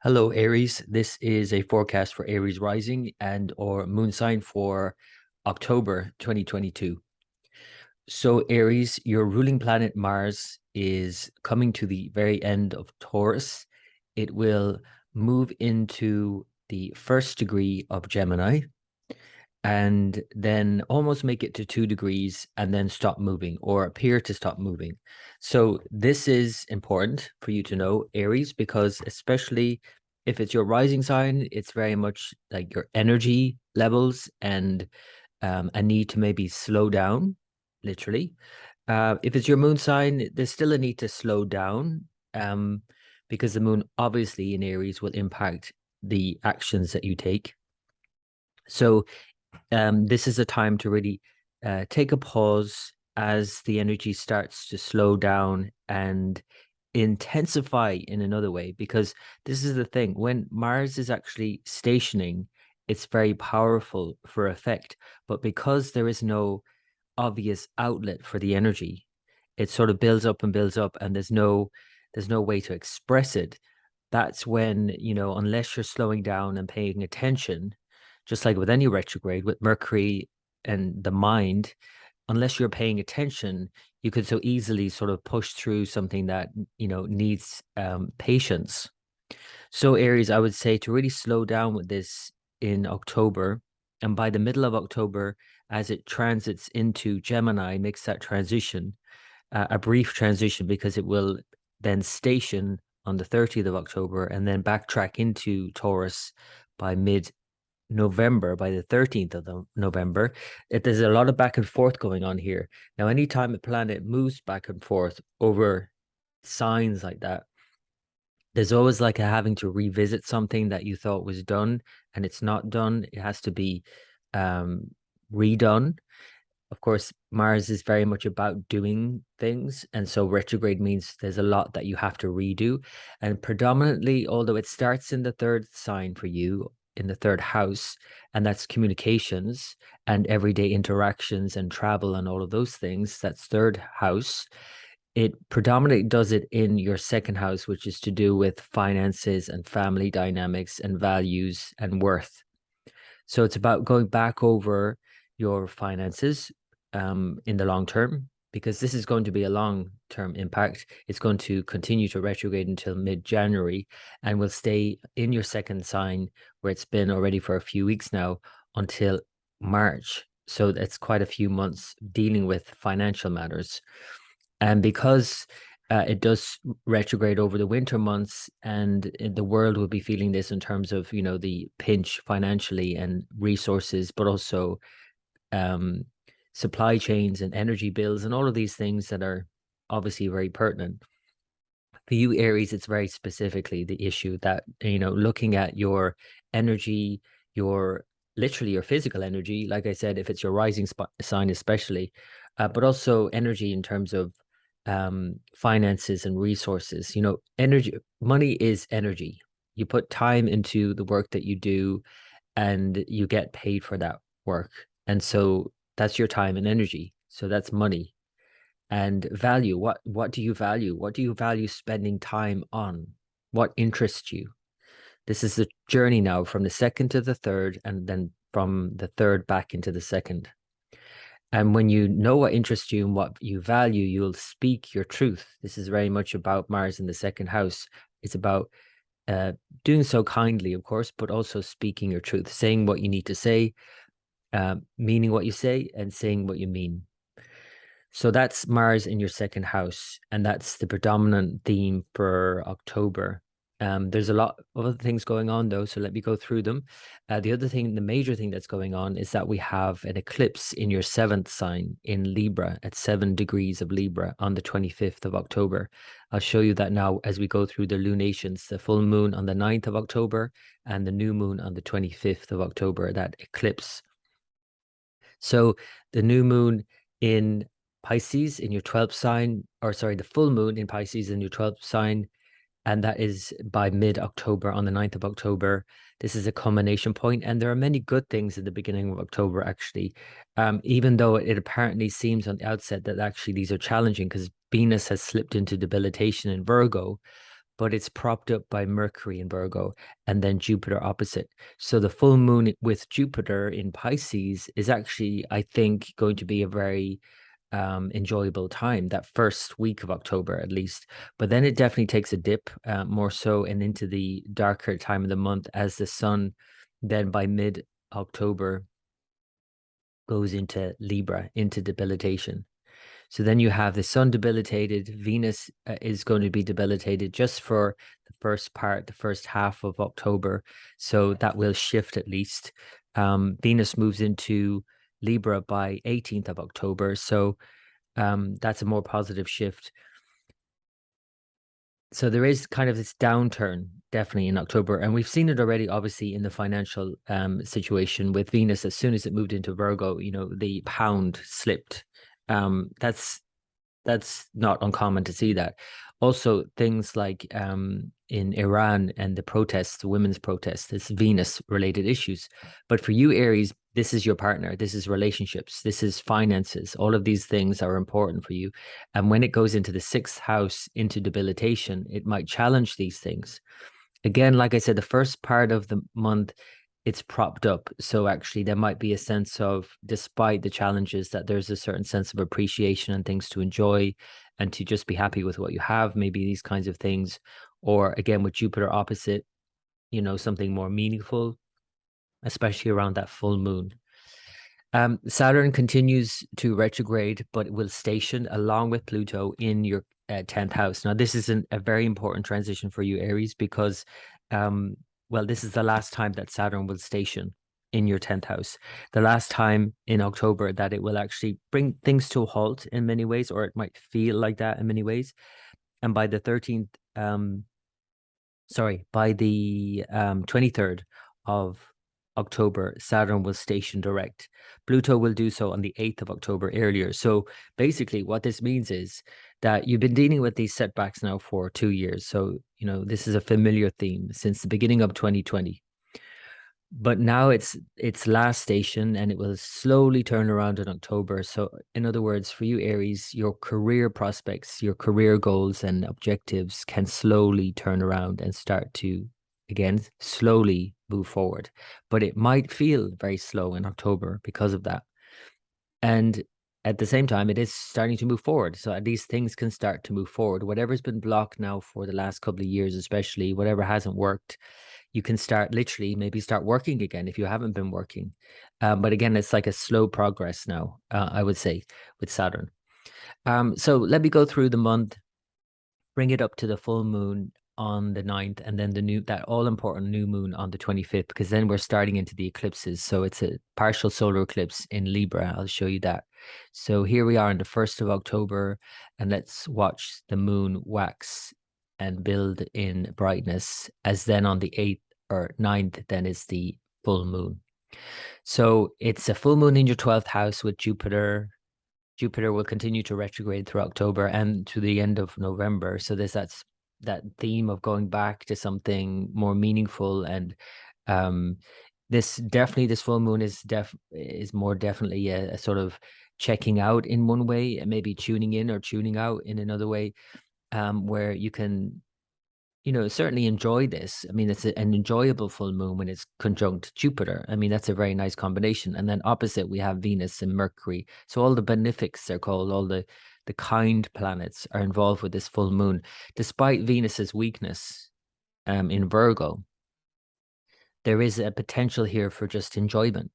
Hello, Aries. This is a forecast for Aries rising and or moon sign for October 2022. So, Aries, your ruling planet Mars is coming to the very end of Taurus. It will move into the first degree of Gemini and then almost make it to 2 degrees and then stop moving or appear to stop moving. So this is important for you to know, Aries, because especially if it's your rising sign, it's very much like your energy levels and a need to maybe slow down, literally. If it's your moon sign, there's still a need to slow down um, because the moon obviously in Aries will impact the actions that you take. So this is a time to really take a pause as the energy starts to slow down and intensify in another way, because this is the thing. When Mars is actually stationing, it's very powerful for effect, but because there is no obvious outlet for the energy, it sort of builds up and there's no way to express it. That's when, unless you're slowing down and paying attention, just like with any retrograde, with Mercury and the mind, unless you're paying attention, you could so easily sort of push through something that, needs patience. So, Aries, I would say to really slow down with this in October. And by the middle of October, as it transits into Gemini, makes that transition, a brief transition, because it will then station on the 30th of October and then backtrack into Taurus by mid November, by the 13th of November. There's a lot of back and forth going on here. Now, anytime a planet moves back and forth over signs like that, there's always like a having to revisit something that you thought was done and it's not done. It has to be um, redone. Of course, Mars is very much about doing things. And so retrograde means there's a lot that you have to redo. And predominantly, although it starts in the third sign for you, in the third house, and that's communications and everyday interactions and travel and all of those things, that's third house. It predominantly does it in your second house, which is to do with finances and family dynamics and values and worth. So it's about going back over your finances in the long term, because this is going to be a long-term impact. It's going to continue to retrograde until mid-January and will stay in your second sign where it's been already for a few weeks now until March. So that's quite a few months dealing with financial matters. And because it does retrograde over the winter months, and the world will be feeling this in terms of, the pinch financially and resources, but also um, supply chains and energy bills and all of these things that are obviously very pertinent. For you, Aries, it's very specifically the issue that, looking at your energy, your literally your physical energy, like I said, if it's your rising sign, especially, but also energy in terms of finances and resources. Energy, money is energy. You put time into the work that you do and you get paid for that work. And so that's your time and energy. So that's money. And value, what do you value? What do you value spending time on? What interests you? This is the journey now from the second to the third, and then from the third back into the second. And when you know what interests you and what you value, you'll speak your truth. This is very much about Mars in the second house. It's about uh, doing so kindly, of course, but also speaking your truth, saying what you need to say, meaning what you say, and saying what you mean. So that's Mars in your second house, and that's the predominant theme for October. There's a lot of other things going on though, so let me go through them. The other thing, the major thing that's going on is that we have an eclipse in your seventh sign in Libra at 7 degrees of Libra on the 25th of October. I'll show you that now as we go through the lunations, the full moon on the 9th of October and the new moon on the 25th of October, that eclipse. So the new moon in Pisces in your 12th sign, or sorry, the full moon in Pisces in your 12th sign, and that is by mid-October on the 9th of October. This is a culmination point, and there are many good things at the beginning of October, actually, even though it apparently seems on the outset that actually these are challenging because Venus has slipped into debilitation in Virgo. but it's propped up by Mercury in Virgo and then Jupiter opposite. So the full moon with Jupiter in Pisces is actually, I think, going to be a very enjoyable time, that first week of October at least. But then it definitely takes a dip more so and into the darker time of the month as the sun then by mid-October goes into Libra, into debilitation. So then you have the sun debilitated, Venus is going to be debilitated just for the first part, the first half of October. So that will shift at least. Venus moves into Libra by 18th of October. So that's a more positive shift. So there is kind of this downturn definitely in October, and we've seen it already, obviously, in the financial situation with Venus. As soon as it moved into Virgo, the pound slipped. That's not uncommon to see that. Also, things like in Iran and the protests, the women's protests, it's Venus-related issues. But for you, Aries, this is your partner. This is relationships. This is finances. All of these things are important for you. And when it goes into the sixth house, into debilitation, it might challenge these things. Again, like I said, the first part of the month, it's propped up. So actually, there might be a sense of, despite the challenges, that there's a certain sense of appreciation and things to enjoy and to just be happy with what you have, maybe these kinds of things. Or again, with Jupiter opposite, something more meaningful, especially around that full moon. Saturn continues to retrograde, but it will station along with Pluto in your 10th house. Now, this is a very important transition for you, Aries, because, well, this is the last time that Saturn will station in your 10th house. The last time in October that it will actually bring things to a halt in many ways, or it might feel like that in many ways. And by the 13th, by the 23rd of October, Saturn will station direct. Pluto will do so on the 8th of October earlier. So basically what this means is that you've been dealing with these setbacks now for 2 years. So, this is a familiar theme since the beginning of 2020. But now it's last station and it will slowly turn around in October. So in other words, for you, Aries, your career prospects, your career goals and objectives can slowly turn around and start to, again, slowly move forward. But it might feel very slow in October because of that. And at the same time, it is starting to move forward. So these things can start to move forward. Whatever's been blocked now for the last couple of years, especially whatever hasn't worked, you can start maybe start working again if you haven't been working. But again, it's like a slow progress now, I would say, with Saturn. So let me go through the month, bring it up to the full moon on the 9th, and then that all important new moon on the 25th, because then we're starting into the eclipses. So it's a partial solar eclipse in Libra. I'll show you that. So here we are on the 1st of October, and let's watch the moon wax and build in brightness, as then on the 8th or 9th, then is the full moon. So it's a full moon in your 12th house with Jupiter. Jupiter will continue to retrograde through October and to the end of November. So there's that theme of going back to something more meaningful. And this full moon is more definitely a sort of checking out in one way, and maybe tuning in or tuning out in another way, where you can certainly enjoy this. I mean, it's an enjoyable full moon when it's conjunct Jupiter. I mean, that's a very nice combination. And then opposite, we have Venus and Mercury. So all the benefics, they're called, all the kind planets are involved with this full moon. Despite Venus's weakness in Virgo, there is a potential here for just enjoyment.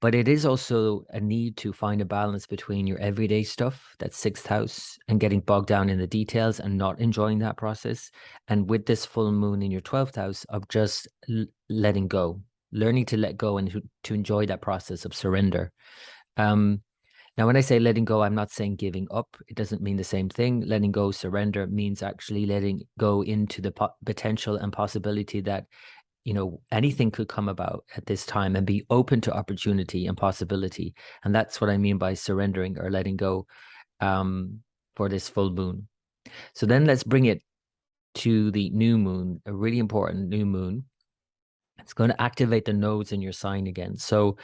But it is also a need to find a balance between your everyday stuff, that sixth house, and getting bogged down in the details and not enjoying that process. And with this full moon in your 12th house, of just letting go, learning to let go and to enjoy that process of surrender. Now, when I say letting go, I'm not saying giving up. It doesn't mean the same thing. Letting go, surrender means actually letting go into the potential and possibility that anything could come about at this time, and be open to opportunity and possibility. And that's what I mean by surrendering or letting go for this full moon. So then let's bring it to the new moon, a really important new moon. It's going to activate the nodes in your sign again. So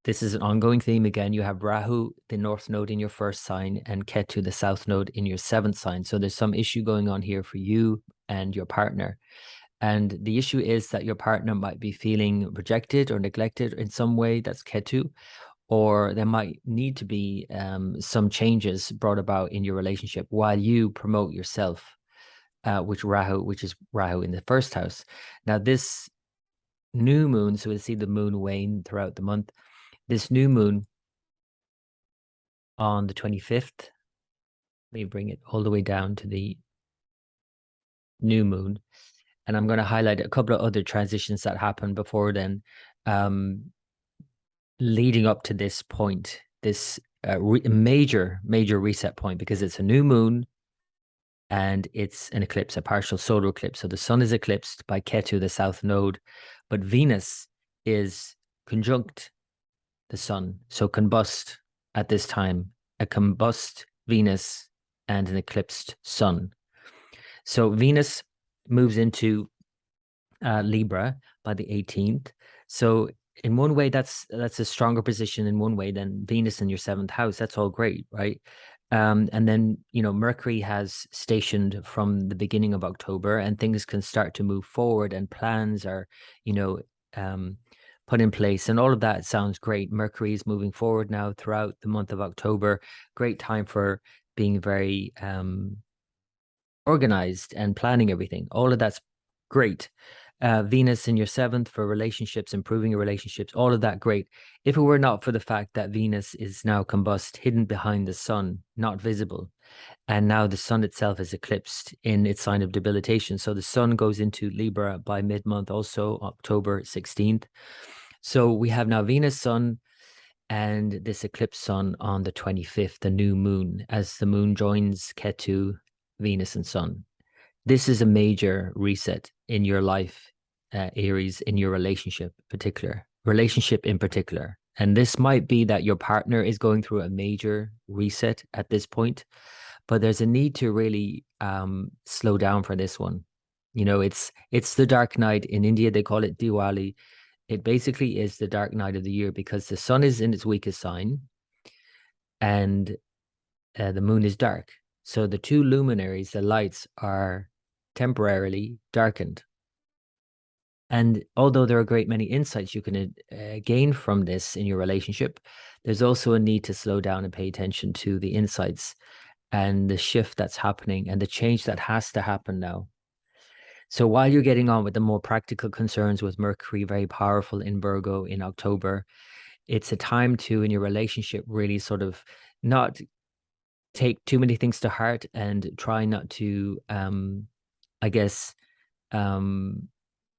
this is an ongoing theme again. You have Rahu, the north node in your first sign, and Ketu, the south node in your seventh sign. So there's some issue going on here for you and your partner. And the issue is that your partner might be feeling rejected or neglected in some way. That's Ketu. Or there might need to be some changes brought about in your relationship while you promote yourself, which is Rahu in the first house. Now, this new moon, so we'll see the moon wane throughout the month. This new moon on the 25th, let me bring it all the way down to the new moon. And I'm going to highlight a couple of other transitions that happened before then, leading up to this point, this major reset point, because it's a new moon and it's an eclipse, a partial solar eclipse. So the sun is eclipsed by Ketu, the south node, but Venus is conjunct the sun. So combust at this time, a combust Venus and an eclipsed sun. So Venus moves into Libra by the 18th. So in one way, that's a stronger position in one way than Venus in your seventh house. That's all great, right? And then, Mercury has stationed from the beginning of October, and things can start to move forward, and plans are, put in place, and all of that sounds great. Mercury is moving forward now throughout the month of October. Great time for being very organized and planning everything. All of that's great. Venus in your seventh for relationships, improving your relationships, all of that great. If it were not for the fact that Venus is now combust, hidden behind the sun, not visible, and now the sun itself is eclipsed in its sign of debilitation. So the sun goes into Libra by mid-month, also October 16th. So we have now Venus, sun, and this eclipse sun on the 25th, the new moon, as the moon joins Ketu, Venus, and sun. This is a major reset in your life, Aries, in your relationship in particular. And this might be that your partner is going through a major reset at this point, but there's a need to really slow down for this one. It's the dark night. In India, they call it Diwali. It basically is the dark night of the year because the sun is in its weakest sign and the moon is dark. So the two luminaries, the lights, are temporarily darkened. And although there are a great many insights you can gain from this in your relationship, there's also a need to slow down and pay attention to the insights and the shift that's happening and the change that has to happen now. So while you're getting on with the more practical concerns with Mercury, very powerful in Virgo in October, it's a time to, in your relationship, really sort of not take too many things to heart and try not to,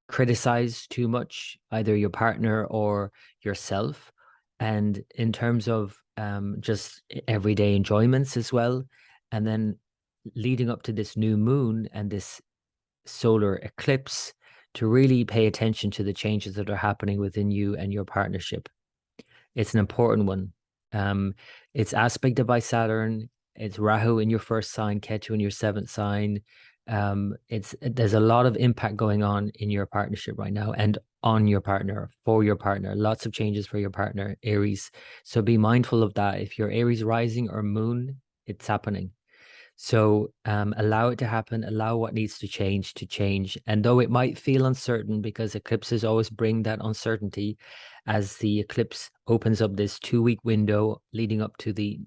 criticize too much, either your partner or yourself. And in terms of just everyday enjoyments as well. And then leading up to this new moon and this solar eclipse, to really pay attention to the changes that are happening within you and your partnership. It's an important one. It's aspected by Saturn. It's Rahu in your first sign, Ketu in your seventh sign. There's a lot of impact going on in your partnership right now and on your partner, for your partner. Lots of changes for your partner, Aries. So be mindful of that. If you're Aries rising or moon, it's happening. So allow it to happen, allow what needs to change. And though it might feel uncertain, because eclipses always bring that uncertainty, as the eclipse opens up this 2-week window leading up to the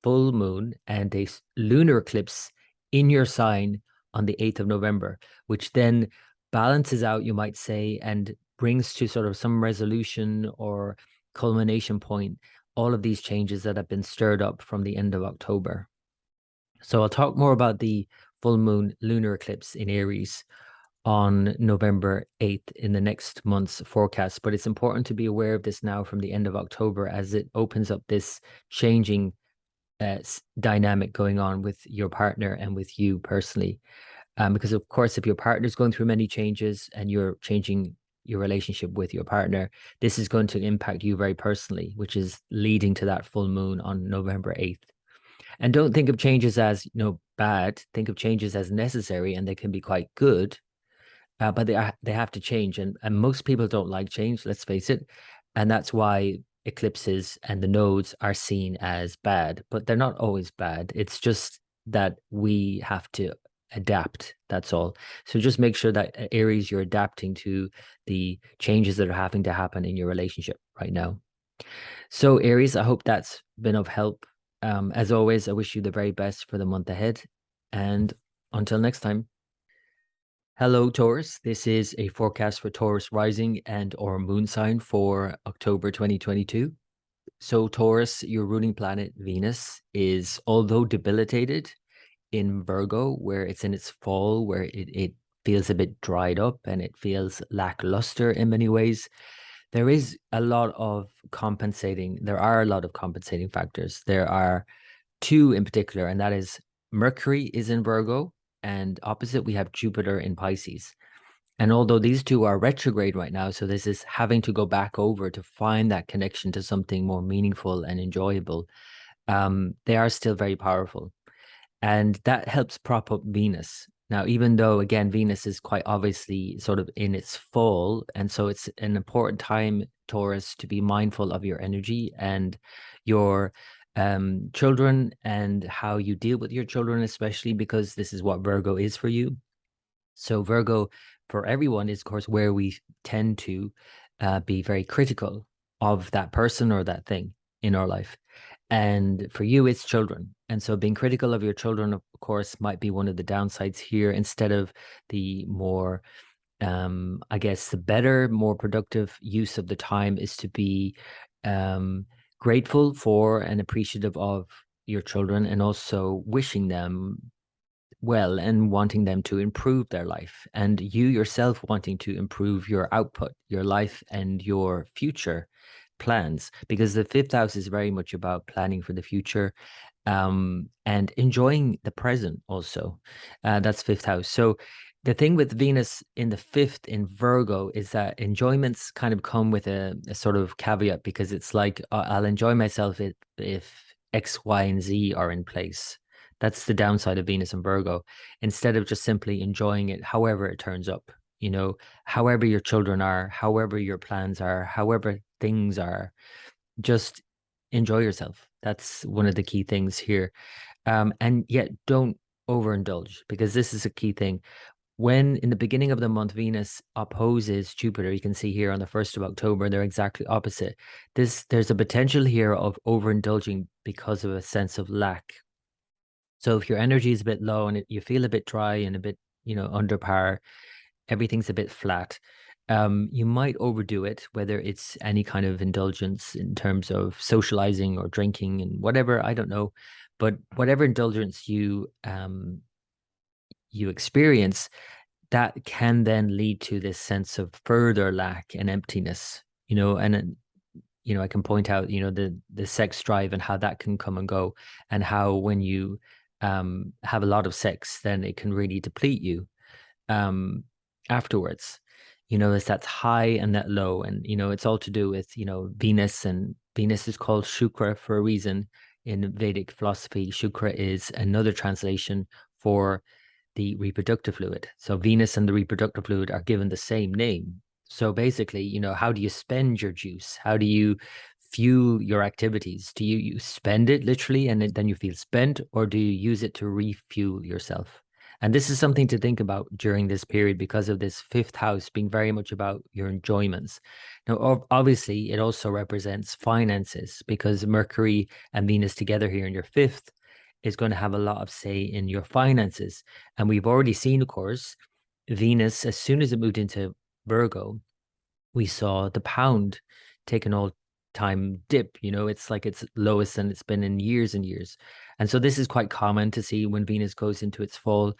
full moon and a lunar eclipse in your sign on the 8th of November, which then balances out, you might say, and brings to sort of some resolution or culmination point all of these changes that have been stirred up from the end of October. So I'll talk more about the full moon lunar eclipse in Aries on November 8th in the next month's forecast. But it's important to be aware of this now from the end of October, as it opens up this changing dynamic going on with your partner and with you personally. Because of course, if your partner is going through many changes and you're changing your relationship with your partner, this is going to impact you very personally, which is leading to that full moon on November 8th. And don't think of changes as, bad. Think of changes as necessary, and they can be quite good. But they have to change, and most people don't like change. Let's face it, and that's why eclipses and the nodes are seen as bad. But they're not always bad. It's just that we have to adapt. That's all. So just make sure that Aries, you're adapting to the changes that are having to happen in your relationship right now. So Aries, I hope that's been of help. As always, I wish you the very best for the month ahead. And until next time. Hello, Taurus. This is a forecast for Taurus rising and or moon sign for October 2022. So Taurus, your ruling planet Venus is, although debilitated in Virgo, where it's in its fall, where it feels a bit dried up and it feels lackluster in many ways. There is a lot of compensating. There are a lot of compensating factors. There are two in particular, and that is Mercury is in Virgo, and opposite we have Jupiter in Pisces. And although these two are retrograde right now, so this is having to go back over to find that connection to something more meaningful and enjoyable, they are still very powerful. And that helps prop up Venus. Now, even though, again, Venus is quite obviously sort of in its fall, and so it's an important time, Taurus, to be mindful of your energy and your children and how you deal with your children, especially because this is what Virgo is for you. So Virgo, for everyone, is, of course, where we tend to be very critical of that person or that thing in our life. And for you, it's children. And so being critical of your children, of course, might be one of the downsides here instead of the more, I guess, the better, more productive use of the time is to be grateful for and appreciative of your children and also wishing them well and wanting them to improve their life, and you yourself wanting to improve your output, your life, and your future plans, because the fifth house is very much about planning for the future, and enjoying the present also. That's fifth house. So the thing with Venus in the fifth in Virgo is that enjoyments kind of come with a sort of caveat, because it's like, I'll enjoy myself if X, Y, and Z are in place. That's the downside of Venus and Virgo. Instead of just simply enjoying it, however it turns up, however your children are, however your plans are, however things are, just enjoy yourself. That's one of the key things here. And yet don't overindulge, because this is a key thing. When in the beginning of the month, Venus opposes Jupiter, you can see here on the 1st of October, they're exactly opposite. There's a potential here of overindulging because of a sense of lack. So if your energy is a bit low and you feel a bit dry and a bit, under par, everything's a bit flat, you might overdo it, whether it's any kind of indulgence in terms of socializing or drinking and whatever, I don't know. But whatever indulgence you experience, that can then lead to this sense of further lack and emptiness, and I can point out, the sex drive and how that can come and go, and how when you have a lot of sex, then it can really deplete you um, afterwards. It's that high and that low, and it's all to do with Venus, and Venus is called Shukra for a reason in Vedic philosophy. Shukra is another translation for the reproductive fluid. So Venus and the reproductive fluid are given the same name. So basically, how do you spend your juice? How do you fuel your activities? Do you spend it literally and then you feel spent, or do you use it to refuel yourself? And this is something to think about during this period, because of this fifth house being very much about your enjoyments. Now, obviously, it also represents finances, because Mercury and Venus together here in your fifth is going to have a lot of say in your finances. And we've already seen, of course, Venus, as soon as it moved into Virgo, we saw the pound take an all-time dip. It's like its lowest than it's been in years and years. And so this is quite common to see when Venus goes into its fall.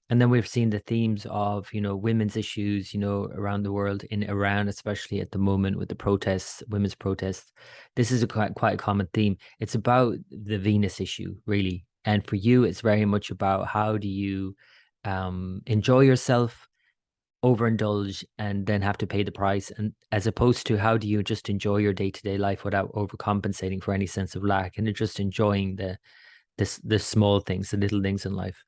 And then we've seen the themes of, women's issues, around the world, in Iran, especially at the moment with the protests, women's protests. This is quite a common theme. It's about the Venus issue, really. And for you, it's very much about how do you enjoy yourself, overindulge, and then have to pay the price, and as opposed to how do you just enjoy your day-to-day life without overcompensating for any sense of lack, and just enjoying the small things, the little things in life.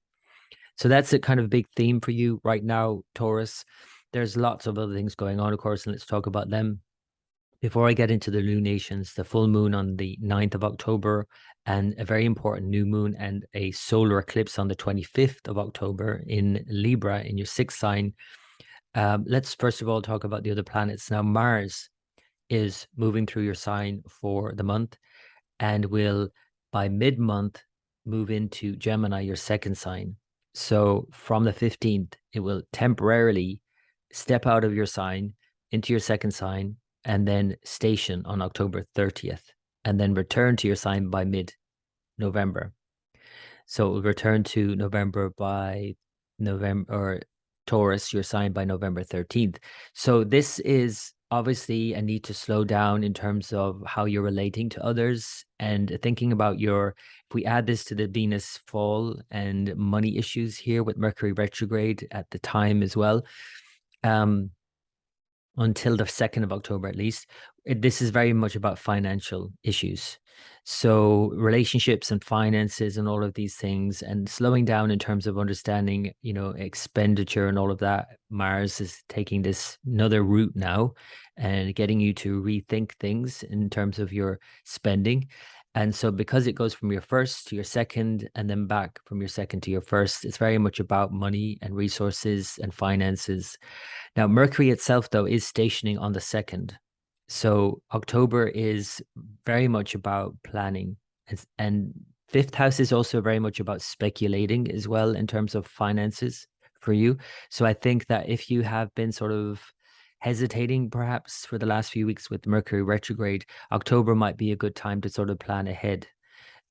So that's a kind of big theme for you right now, Taurus. There's lots of other things going on, of course, and let's talk about them. Before I get into the lunations, the full moon on the 9th of October and a very important new moon and a solar eclipse on the 25th of October in Libra in your sixth sign. Let's first of all talk about the other planets. Now, Mars is moving through your sign for the month and will, by mid-month, move into Gemini, your second sign. So from the 15th, it will temporarily step out of your sign into your second sign and then station on October 30th, and then return to your sign by mid-November. So it will return to November by November, or Taurus, your sign, by November 13th. So this is obviously a need to slow down in terms of how you're relating to others and thinking about if we add this to the Venus fall and money issues here with Mercury retrograde at the time as well, until the 2nd of October at least, this is very much about financial issues. So relationships and finances and all of these things, and slowing down in terms of understanding, expenditure and all of that. Mars is taking this another route now and getting you to rethink things in terms of your spending. And so because it goes from your first to your second and then back from your second to your first, it's very much about money and resources and finances. Now, Mercury itself, though, is stationing on the 2nd. So October is very much about planning. And fifth house is also very much about speculating as well in terms of finances for you. So I think that if you have been sort of hesitating perhaps for the last few weeks with Mercury retrograde, October might be a good time to sort of plan ahead.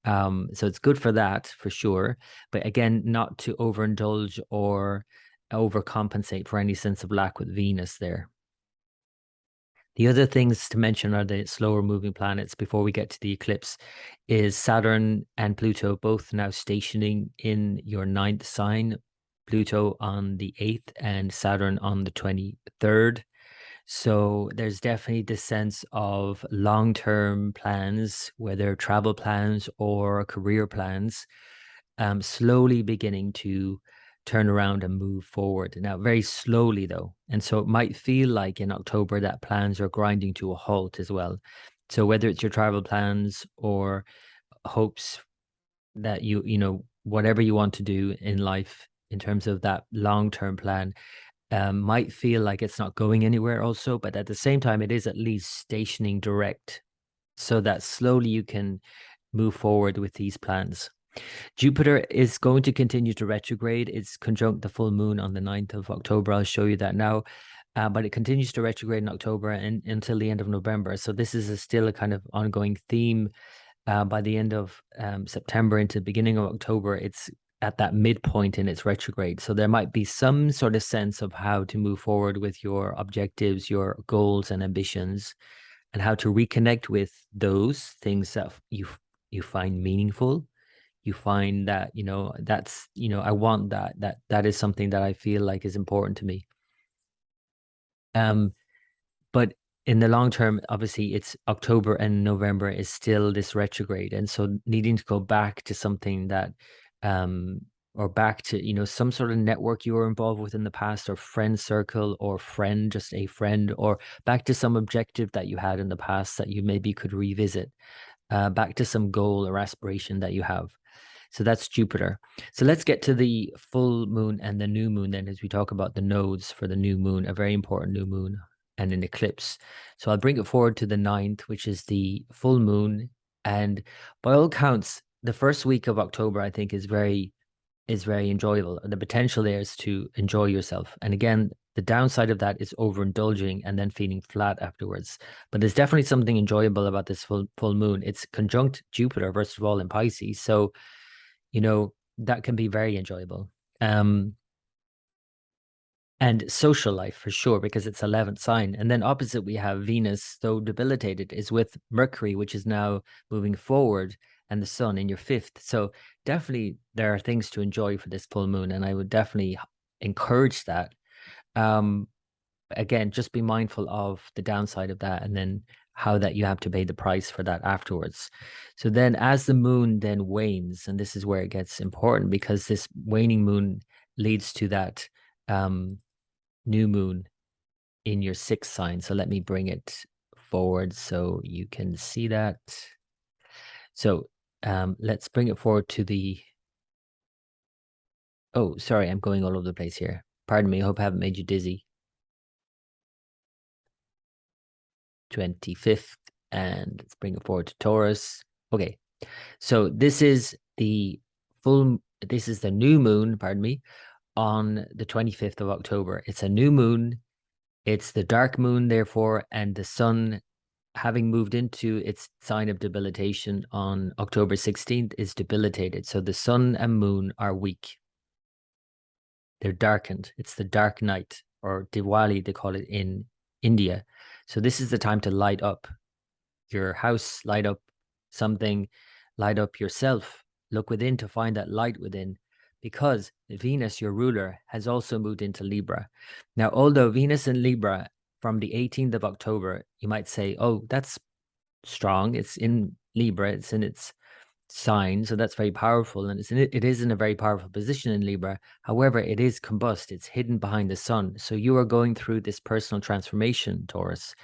So it's good for that, for sure. But again, not to overindulge or overcompensate for any sense of lack with Venus there. The other things to mention are the slower moving planets before we get to the eclipse is Saturn and Pluto both now stationing in your 9th sign, Pluto on the 8th and Saturn on the 23rd. So there's definitely this sense of long-term plans, whether travel plans or career plans, slowly beginning to turn around and move forward. Now, very slowly though. And so it might feel like in October that plans are grinding to a halt as well. So whether it's your travel plans or hopes that whatever you want to do in life in terms of that long-term plan, might feel like it's not going anywhere also, but at the same time, it is at least stationing direct so that slowly you can move forward with these plans. Jupiter is going to continue to retrograde. It's conjunct the full moon on the 9th of October. I'll show you that now. But it continues to retrograde in October and until the end of November. So this is still a kind of ongoing theme. By the end of September into the beginning of October, it's at that midpoint in its retrograde. So there might be some sort of sense of how to move forward with your objectives, your goals and ambitions, and how to reconnect with those things that you find meaningful. You find that, that's, I want that is something that I feel like is important to me. But in the long term, obviously it's October and November is still this retrograde. And so needing to go back to something that, or back to, some sort of network you were involved with in the past, or friend circle, or friend, just a friend, or back to some objective that you had in the past that you maybe could revisit, back to some goal or aspiration that you have. So that's Jupiter. So let's get to the full moon and the new moon then, as we talk about the nodes for the new moon, a very important new moon and an eclipse. So I'll bring it forward to the 9th, which is the full moon. And by all counts, the first week of October, I think, is very enjoyable. The potential there is to enjoy yourself. And again, the downside of that is overindulging and then feeling flat afterwards. But there's definitely something enjoyable about this full moon. It's conjunct Jupiter, first of all, in Pisces. So that can be very enjoyable. And social life for sure, because it's 11th sign. And then opposite, we have Venus, though debilitated, is with Mercury, which is now moving forward, and the sun in your 5th. So definitely there are things to enjoy for this full moon, and I would definitely encourage that. Again, just be mindful of the downside of that, and then how that you have to pay the price for that afterwards. So then as the moon then wanes, and this is where it gets important, because this waning moon leads to that new moon in your 6th sign. So let me bring it forward so you can see that. So let's bring it forward to the... Oh, sorry, I'm going all over the place here. Pardon me, I hope I haven't made you dizzy. 25th, and let's bring it forward to Taurus. Okay, so this is the new moon, pardon me, on the 25th of October. It's a new moon. It's the dark moon, therefore, and the sun, having moved into its sign of debilitation on October 16th, is debilitated. So the sun and moon are weak. They're darkened. It's the dark night, or Diwali, they call it in India. So this is the time to light up your house, light up something, light up yourself. Look within to find that light within, because Venus, your ruler, has also moved into Libra. Now, although Venus in Libra from the 18th of October, you might say, oh, that's strong. It's in Libra. It's in its sign. So that's very powerful. And it is in a very powerful position in Libra. However, it is combust. It's hidden behind the sun. So you are going through this personal transformation, Taurus.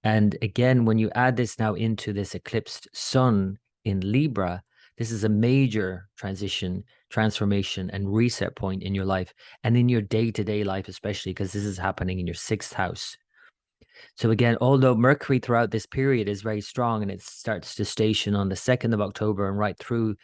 And again, when you add this now into this eclipsed sun in Libra, this is a major transition, transformation, and reset point in your life and in your day-to-day life, especially because this is happening in your 6th house. So again, although Mercury throughout this period is very strong and it starts to station on the 2nd of October and right through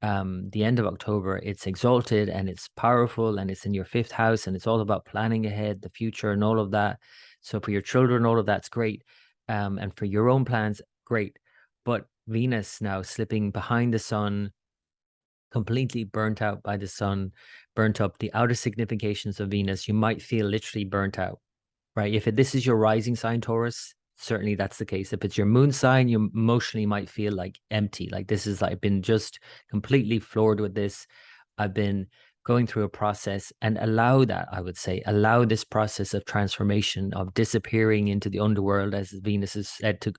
the end of October, it's exalted and it's powerful and it's in your 5th house and it's all about planning ahead, the future and all of that. So for your children, all of that's great. And for your own plans, great. But Venus now slipping behind the sun, completely burnt out by the sun, burnt up. The outer significations of Venus, you might feel literally burnt out, right? If this is your rising sign, Taurus, certainly that's the case. If it's your moon sign, you emotionally might feel like empty. Like this is like, I've been just completely floored with this. I've been going through a process, and allow that, I would say, allow this process of transformation, of disappearing into the underworld, as Venus is said to,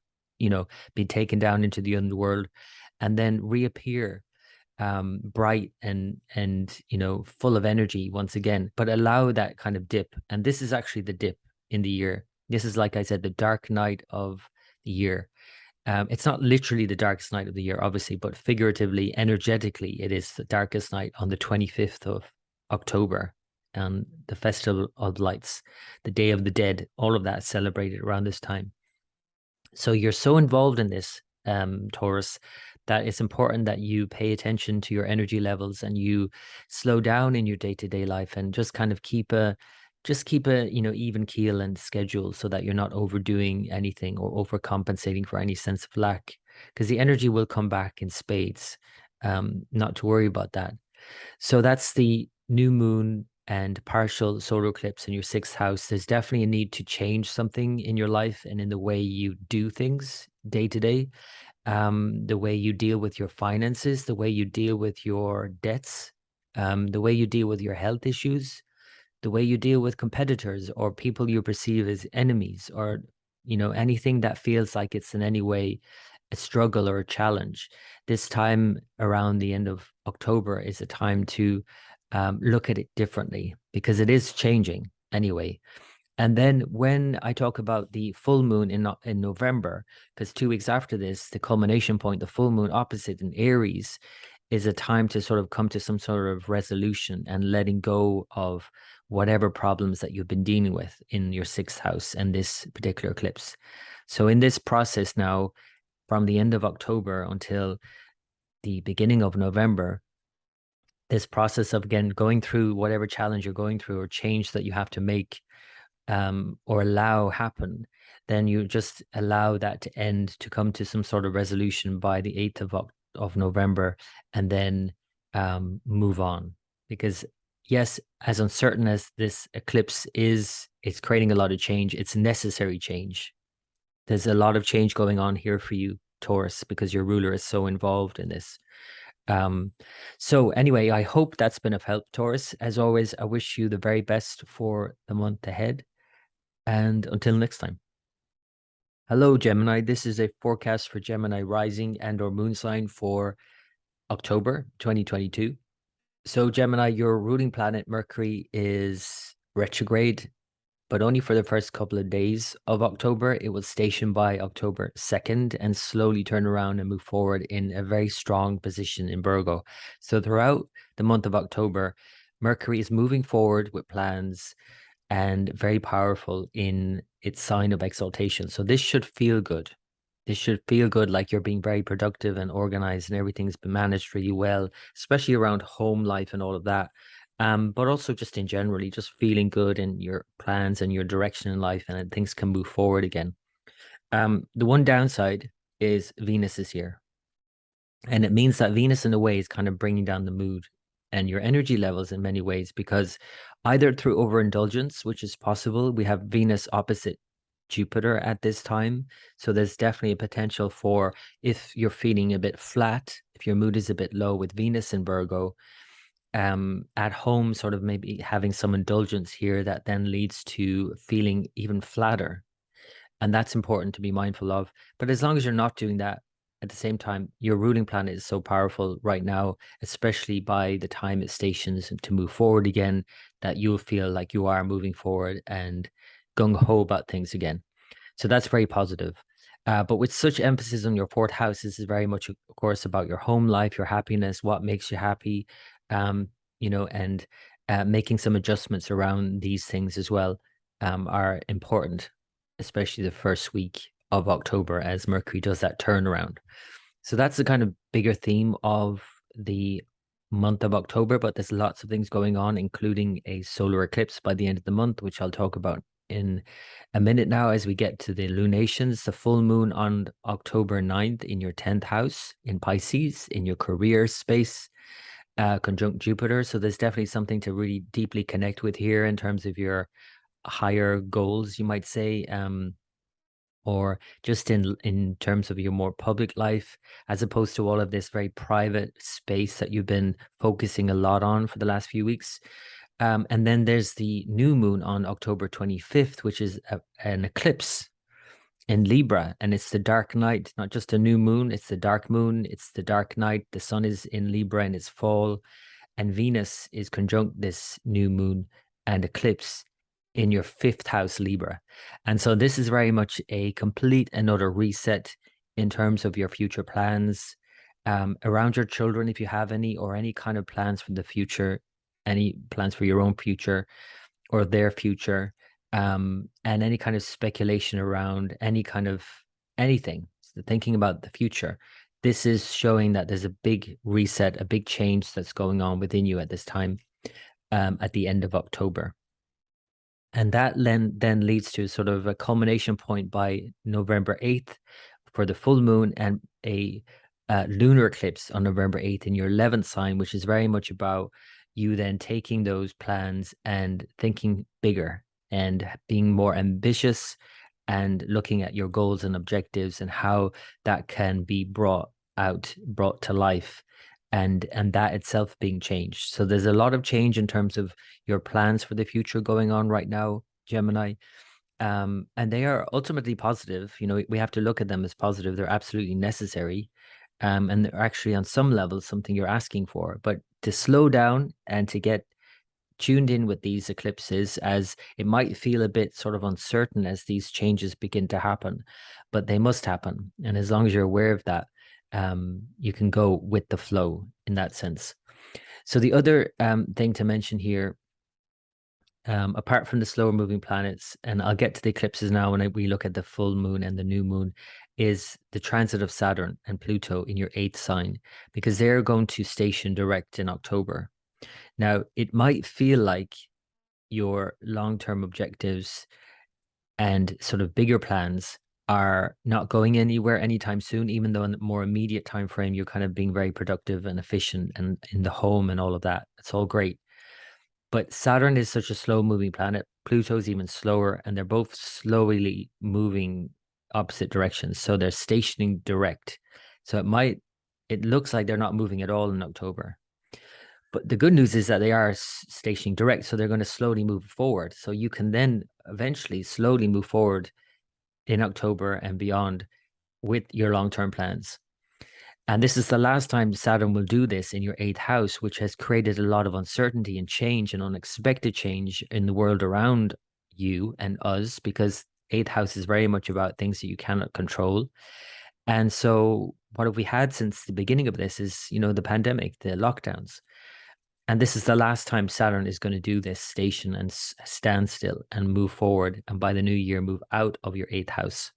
be taken down into the underworld and then reappear bright and full of energy once again. But allow that kind of dip. And this is actually the dip in the year. This is, like I said, the dark night of the year. It's not literally the darkest night of the year, obviously, but figuratively, energetically, it is the darkest night on the 25th of October, and the Festival of Lights, the Day of the Dead, all of that celebrated around this time. So you're so involved in this, Taurus, that it's important that you pay attention to your energy levels and you slow down in your day-to-day life and just kind of keep a even keel and schedule, so that you're not overdoing anything or overcompensating for any sense of lack, because the energy will come back in spades. Not to worry about that. So that's the new moon and partial solar eclipse in your 6th house. There's definitely a need to change something in your life and in the way you do things day to day, the way you deal with your finances, the way you deal with your debts, the way you deal with your health issues, the way you deal with competitors or people you perceive as enemies, or anything that feels like it's in any way a struggle or a challenge. This time around the end of October is a time to look at it differently, because it is changing anyway. And then when I talk about the full moon in November, because 2 weeks after this, the culmination point, the full moon opposite in Aries, is a time to sort of come to some sort of resolution and letting go of whatever problems that you've been dealing with in your 6th house and this particular eclipse. So in this process now, from the end of October until the beginning of November, this process of, again, going through whatever challenge you're going through or change that you have to make, or allow happen, then you just allow that to end, to come to some sort of resolution by the 8th of November, and then move on. Because yes, as uncertain as this eclipse is, it's creating a lot of change. It's necessary change. There's a lot of change going on here for you, Taurus, because your ruler is so involved in this. So anyway, I hope that's been of help, Taurus. As always, I wish you the very best for the month ahead. And until next time. Hello, Gemini. This is a forecast for Gemini rising and or moon sign for October 2022. So Gemini, your ruling planet Mercury is retrograde but only for the first couple of days of October. It will station by October 2nd and slowly turn around and move forward in a very strong position in Virgo. So throughout the month of October, Mercury is moving forward with plans and very powerful in its sign of exaltation. So this should feel good. This should feel good, like you're being very productive and organized and everything's been managed really well, especially around home life and all of that. But also just in generally, just feeling good in your plans and your direction in life, and then things can move forward again. The one downside is Venus is here. And it means that Venus, in a way, is kind of bringing down the mood and your energy levels in many ways, because either through overindulgence, which is possible, we have Venus opposite Jupiter at this time. So there's definitely a potential for, if you're feeling a bit flat, if your mood is a bit low with Venus in Virgo, at home, sort of maybe having some indulgence here that then leads to feeling even flatter. And that's important to be mindful of. But as long as you're not doing that, at the same time, your ruling planet is so powerful right now, especially by the time it stations to move forward again, that you'll feel like you are moving forward and gung ho about things again. So that's very positive. But with such emphasis on your fourth house, this is very much, of course, about your home life, your happiness, what makes you happy, um, and making some adjustments around these things as well are important, especially the first week of October as Mercury does that turnaround. So that's the kind of bigger theme of the month of October, but there's lots of things going on, including a solar eclipse by the end of the month, which I'll talk about in a minute now as we get to the lunations. The full moon on October 9th in your 10th house in Pisces, in your career space, conjunct Jupiter. So there's definitely something to really deeply connect with here in terms of your higher goals, you might say, or just in terms of your more public life, as opposed to all of this very private space that you've been focusing a lot on for the last few weeks. And then there's the new moon on October 25th, which is an eclipse in Libra, and it's the dark night, not just a new moon, it's the dark moon, it's the dark night. The sun is in Libra in its fall, and Venus is conjunct this new moon and eclipse in your fifth house, Libra. And so this is very much a complete and utter reset in terms of your future plans, around your children, if you have any, or any kind of plans for the future, any plans for your own future or their future, and any kind of speculation around any kind of anything, so thinking about the future. This is showing that there's a big reset, a big change that's going on within you at this time, at the end of October. And that then leads to sort of a culmination point by November 8th for the full moon, and a lunar eclipse on November 8th in your 11th sign, which is very much about you then taking those plans and thinking bigger and being more ambitious and looking at your goals and objectives and how that can be brought to life, and that itself being changed. So there's a lot of change in terms of your plans for the future going on right now, Gemini. And they are ultimately positive. We have to look at them as positive. They're absolutely necessary. And they're actually on some level something you're asking for. But to slow down and to get tuned in with these eclipses, as it might feel a bit sort of uncertain as these changes begin to happen, but they must happen. And as long as you're aware of that, you can go with the flow in that sense. So the other thing to mention here, apart from the slower moving planets, and I'll get to the eclipses now when we look at the full moon and the new moon, is the transit of Saturn and Pluto in your 8th sign, because they're going to station direct in October. Now, it might feel like your long-term objectives and sort of bigger plans are not going anywhere anytime soon, even though in the more immediate time frame, you're kind of being very productive and efficient and in the home and all of that. It's all great. But Saturn is such a slow moving planet. Pluto's even slower, and they're both slowly moving opposite directions. So they're stationing direct. So it looks like they're not moving at all in October. But the good news is that they are stationing direct. So they're going to slowly move forward. So you can then eventually slowly move forward in October and beyond with your long-term plans. And this is the last time Saturn will do this in your 8th house, which has created a lot of uncertainty and change and unexpected change in the world around you and us, because eighth house is very much about things that you cannot control. And so what have we had since the beginning of this is, the pandemic, the lockdowns. And this is the last time Saturn is going to do this station and stand still and move forward. And by the new year, move out of your eighth house,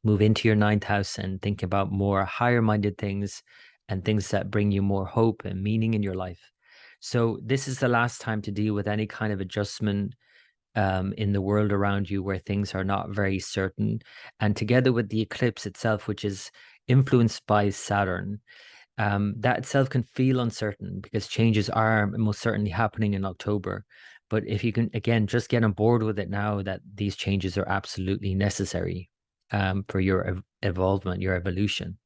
move into your ninth house and think about more higher minded things and things that bring you more hope and meaning in your life. So this is the last time to deal with any kind of adjustment in the world around you where things are not very certain. And together with the eclipse itself, which is influenced by Saturn, that itself can feel uncertain because changes are most certainly happening in October. But if you can, again, just get on board with it now that these changes are absolutely necessary for your evolvement, your evolution.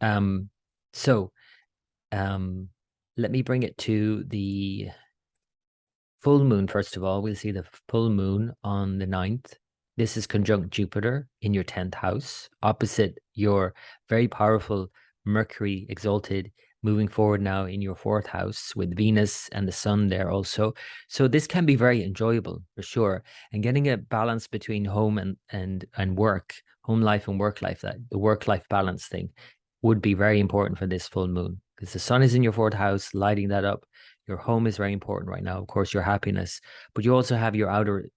Um, so let me bring it to the full moon. First of all, we'll see the full moon on the 9th. This is conjunct Jupiter in your 10th house, opposite your very powerful Mercury exalted, moving forward now in your 4th house with Venus and the sun there also. So this can be very enjoyable for sure. And getting a balance between home and work, home life and work life, that the work-life balance thing would be very important for this full moon because the sun is in your 4th house, lighting that up. Your home is very important right now, of course, your happiness, but you also have your outer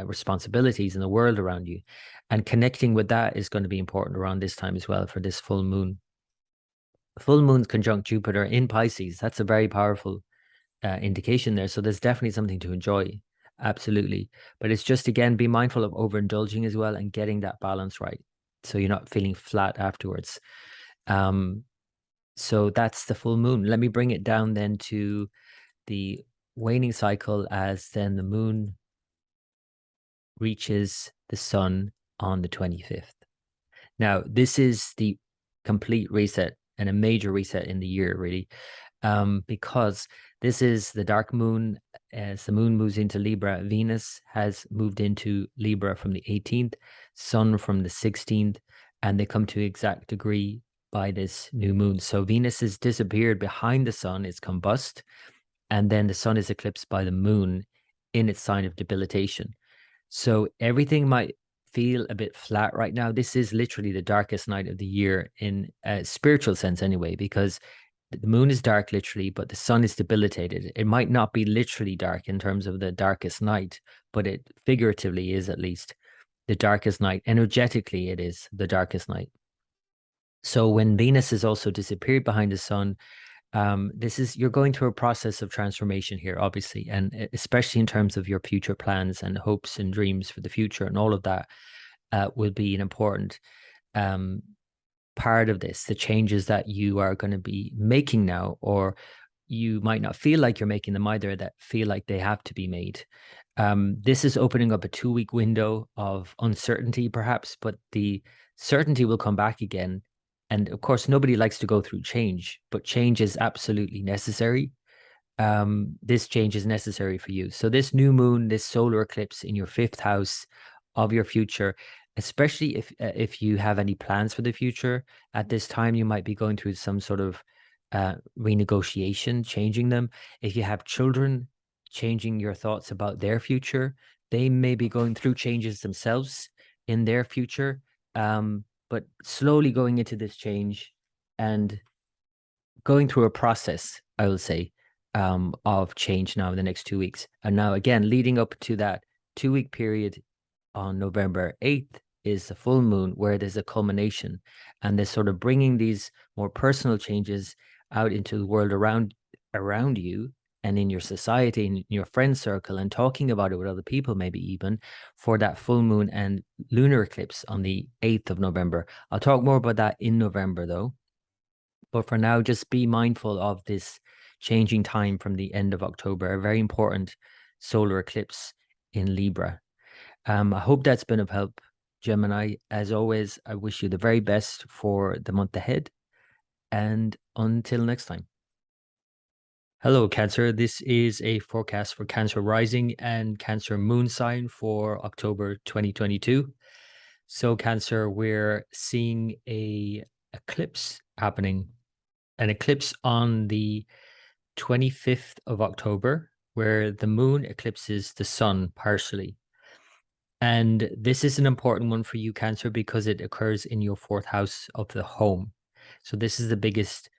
responsibilities in the world around you. And connecting with that is going to be important around this time as well for this full moon. Full moon conjunct Jupiter in Pisces. That's a very powerful indication there. So there's definitely something to enjoy. Absolutely. But it's just, again, be mindful of overindulging as well and getting that balance right. So you're not feeling flat afterwards. So that's the full moon. Let me bring it down then to the waning cycle as then the moon reaches the sun on the 25th. Now, this is the complete reset and a major reset in the year, really, because this is the dark moon. As the moon moves into Libra, Venus has moved into Libra from the 18th, sun from the 16th, and they come to exact degree by this new moon. So Venus has disappeared behind the sun, it's combust, and then the sun is eclipsed by the moon in its sign of debilitation. So everything might feel a bit flat right now. This is literally the darkest night of the year in a spiritual sense anyway, because the moon is dark literally, but the sun is debilitated. It might not be literally dark in terms of the darkest night, but it figuratively is at least the darkest night. Energetically, it is the darkest night. So when Venus has also disappeared behind the sun, you're going through a process of transformation here, obviously, and especially in terms of your future plans and hopes and dreams for the future, and all of that will be an important part of this. The changes that you are going to be making now, or you might not feel like you're making them either, that feel like they have to be made. This is opening up a 2-week window of uncertainty, perhaps, but the certainty will come back again. And of course, nobody likes to go through change, but change is absolutely necessary. This change is necessary for you. So this new moon, this solar eclipse in your 5th house of your future, especially if you have any plans for the future at this time, you might be going through some sort of renegotiation, changing them. If you have children, changing your thoughts about their future, they may be going through changes themselves in their future. But slowly going into this change and going through a process, I will say, of change now in the next 2 weeks. And now, again, leading up to that 2-week period on November 8th is the full moon, where there's a culmination. And there's sort of bringing these more personal changes out into the world around you and in your society and in your friend circle, and talking about it with other people, maybe even for that full moon and lunar eclipse on the 8th of November. I'll talk more about that in November, though. But for now, just be mindful of this changing time from the end of October, a very important solar eclipse in Libra. I hope that's been of help, Gemini. As always, I wish you the very best for the month ahead. And until next time. Hello, Cancer. This is a forecast for Cancer rising and Cancer moon sign for October 2022. So, Cancer, we're seeing a eclipse happening, an eclipse on the 25th of October where the moon eclipses the sun partially. And this is an important one for you, Cancer, because it occurs in your fourth house of the home. So this is the biggest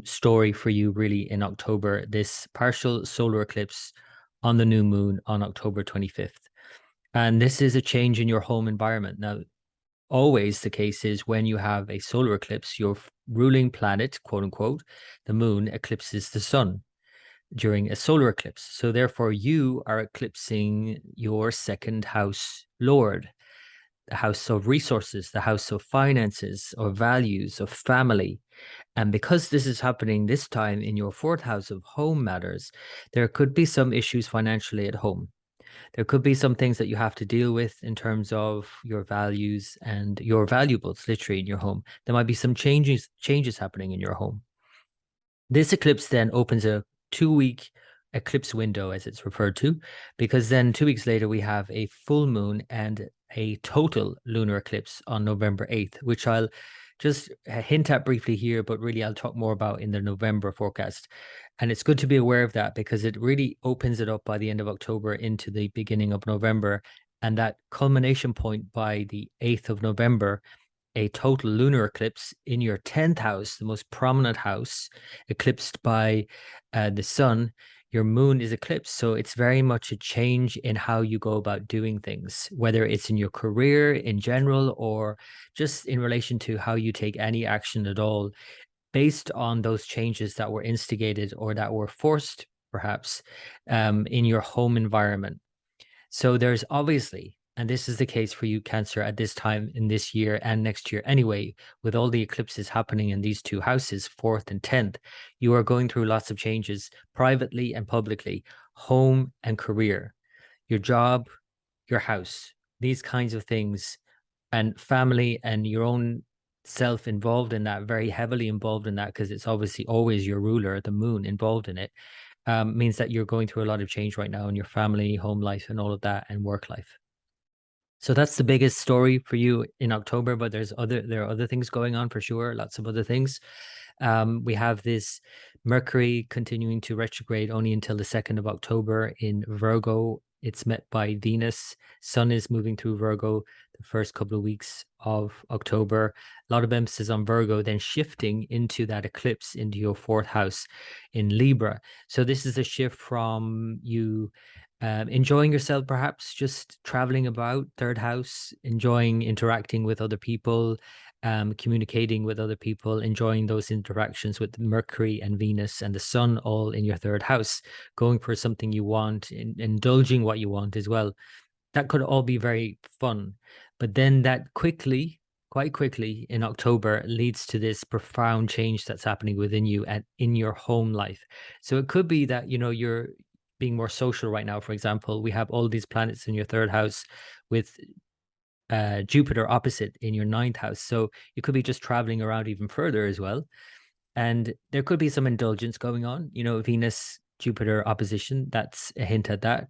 story for you really in October, this partial solar eclipse on the new moon on October 25th. And this is a change in your home environment. Now, always the case is when you have a solar eclipse, your ruling planet, quote unquote, the moon eclipses the sun during a solar eclipse. So therefore, you are eclipsing your second house lord, the house of resources, the house of finances or values, of family. And because this is happening this time in your fourth house of home matters, there could be some issues financially at home. There could be some things that you have to deal with in terms of your values and your valuables, literally in your home. There might be some changes happening in your home. This eclipse then opens a 2-week eclipse window, as it's referred to, because then 2 weeks later we have a full moon and a total lunar eclipse on November 8th, which I'll just hint at briefly here, but really I'll talk more about in the November forecast. And it's good to be aware of that because it really opens it up by the end of October into the beginning of November. And that culmination point by the 8th of November, a total lunar eclipse in your 10th house, the most prominent house, eclipsed by the sun. Your moon is eclipsed. So it's very much a change in how you go about doing things, whether it's in your career in general or just in relation to how you take any action at all, based on those changes that were instigated or that were forced, perhaps, in your home environment. So there's obviously, and this is the case for you, Cancer, at this time in this year and next year anyway, with all the eclipses happening in these two houses, 4th and 10th, you are going through lots of changes privately and publicly, home and career, your job, your house, these kinds of things, and family and your own self involved in that, very heavily involved in that, because it's obviously always your ruler, the moon, involved in it, means that you're going through a lot of change right now in your family, home life, and all of that, and work life. So that's the biggest story for you in October, but there are other things going on for sure, lots of other things. We have this Mercury continuing to retrograde only until the 2nd of October in Virgo. It's met by Venus. Sun is moving through Virgo the first couple of weeks of October. A lot of emphasis on Virgo, then shifting into that eclipse into your fourth house in Libra. So this is a shift from you enjoying yourself, perhaps just traveling about, third house, enjoying interacting with other people, communicating with other people, enjoying those interactions with Mercury and Venus and the sun all in your third house, going for something you want, indulging what you want as well. That could all be very fun. But then that quite quickly in October leads to this profound change that's happening within you and in your home life. So it could be that, you're being more social right now. For example, we have all these planets in your third house with Jupiter opposite in your ninth house. So you could be just traveling around even further as well. And there could be some indulgence going on, Venus, Jupiter opposition. That's a hint at that.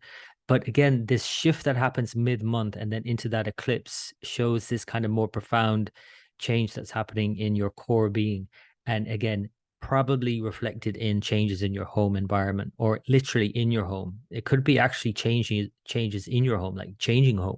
But again, this shift that happens mid-month and then into that eclipse shows this kind of more profound change that's happening in your core being. And again, probably reflected in changes in your home environment or literally in your home. It could be actually changes in your home, like changing home.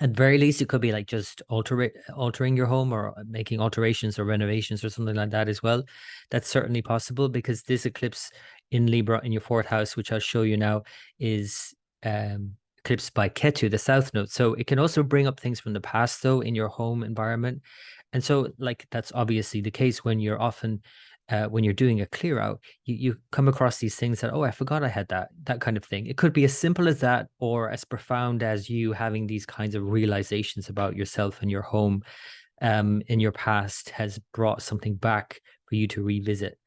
At very least, it could be like just altering your home or making alterations or renovations or something like that as well. That's certainly possible because this eclipse in Libra in your fourth house, which I'll show you now, is eclipsed by Ketu, the south node. So it can also bring up things from the past, though, in your home environment. And so, like, that's obviously the case when you're often when you're doing a clear out, you come across these things that, oh, I forgot I had that kind of thing. It could be as simple as that or as profound as you having these kinds of realizations about yourself and your home in your past has brought something back for you to revisit.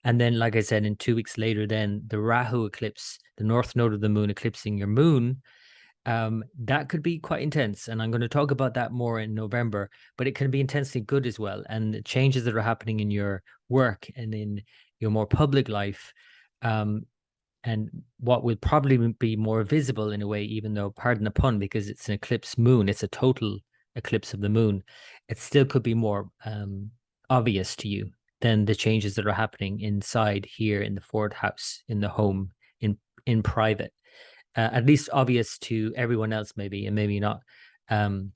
And then, like I said, in 2 weeks later, then the Rahu eclipse, the north node of the moon eclipsing your moon, that could be quite intense. And I'm going to talk about that more in November, but it can be intensely good as well. And the changes that are happening in your work and in your more public life, and what will probably be more visible in a way, even though, pardon the pun, because it's an eclipse moon, it's a total eclipse of the moon, it still could be more obvious to you than the changes that are happening inside here in the fourth house, in the home in private, at least obvious to everyone else, maybe, and maybe not um,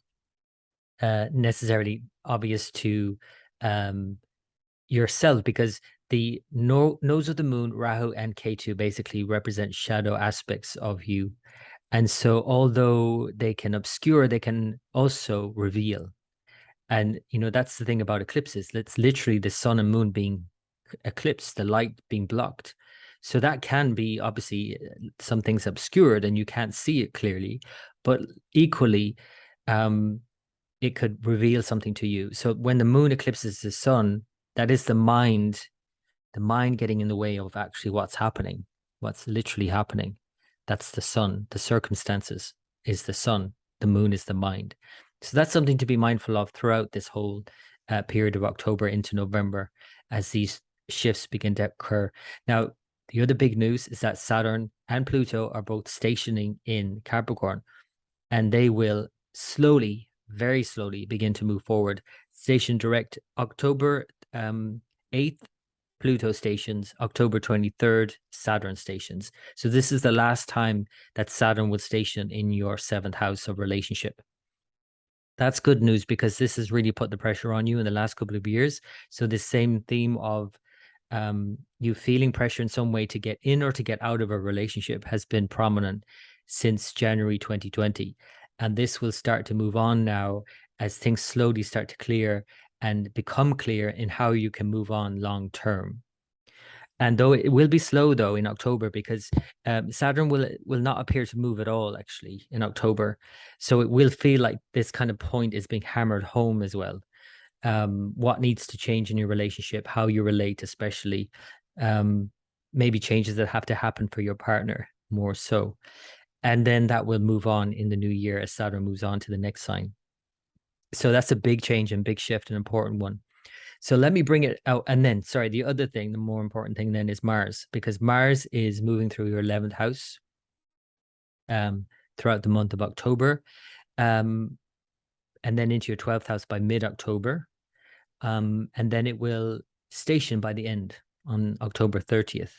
necessarily obvious to um, yourself, because the nose of the moon, Rahu and Ketu, basically represent shadow aspects of you. And so, although they can obscure, they can also reveal. And, that's the thing about eclipses. It's literally the sun and moon being eclipsed, the light being blocked. So that can be obviously some things obscured and you can't see it clearly, but equally, it could reveal something to you. So when the moon eclipses the sun, that is the mind getting in the way of actually what's happening, what's literally happening. That's the sun. The circumstances is the sun. The moon is the mind. So that's something to be mindful of throughout this whole period of October into November as these shifts begin to occur. Now, the other big news is that Saturn and Pluto are both stationing in Capricorn, and they will slowly, very slowly begin to move forward. Station direct October 8th, Pluto stations, October 23rd, Saturn stations. So this is the last time that Saturn will station in your 7th house of relationship. That's good news because this has really put the pressure on you in the last couple of years. So this same theme of you feeling pressure in some way to get in or to get out of a relationship has been prominent since January 2020. And this will start to move on now as things slowly start to clear and become clear in how you can move on long term. And though it will be slow though in October, because Saturn will not appear to move at all actually in October. So it will feel like this kind of point is being hammered home as well. What needs to change in your relationship, how you relate, especially maybe changes that have to happen for your partner more so. And then that will move on in the new year as Saturn moves on to the next sign. So that's a big change and big shift, an important one. So let me bring it out. And then, sorry, the other thing, the more important thing then is Mars, because Mars is moving through your 11th house throughout the month of October, and then into your 12th house by mid-October. And then it will station by the end on October 30th.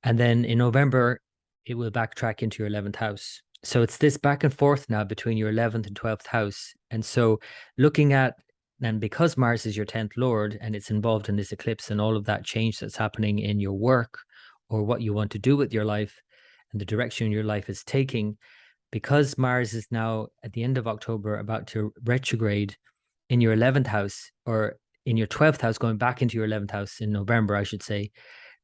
And then in November, it will backtrack into your 11th house. So it's this back and forth now between your 11th and 12th house. And so looking at, and because Mars is your 10th Lord and it's involved in this eclipse and all of that change that's happening in your work or what you want to do with your life and the direction your life is taking, because Mars is now at the end of October about to retrograde in your 11th house or in your 12th house, going back into your 11th house in November, I should say.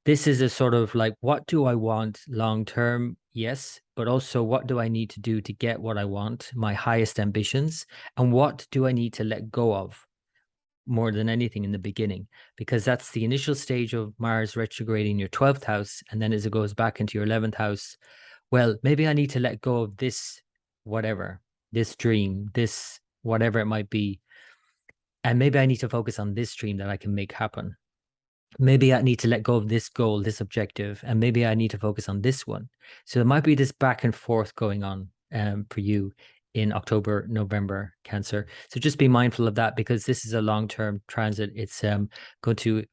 This is a sort of like, what do I want long term? Yes, but also what do I need to do to get what I want, my highest ambitions, and what do I need to let go of more than anything in the beginning? Because that's the initial stage of Mars retrograding your 12th house. And then as it goes back into your 11th house, well, maybe I need to let go of this, whatever, this dream, this, whatever it might be. And maybe I need to focus on this dream that I can make happen. Maybe I need to let go of this goal, this objective, and maybe I need to focus on this one. So there might be this back and forth going on for you in October, November, Cancer. So just be mindful of that because this is a long-term transit. It's going to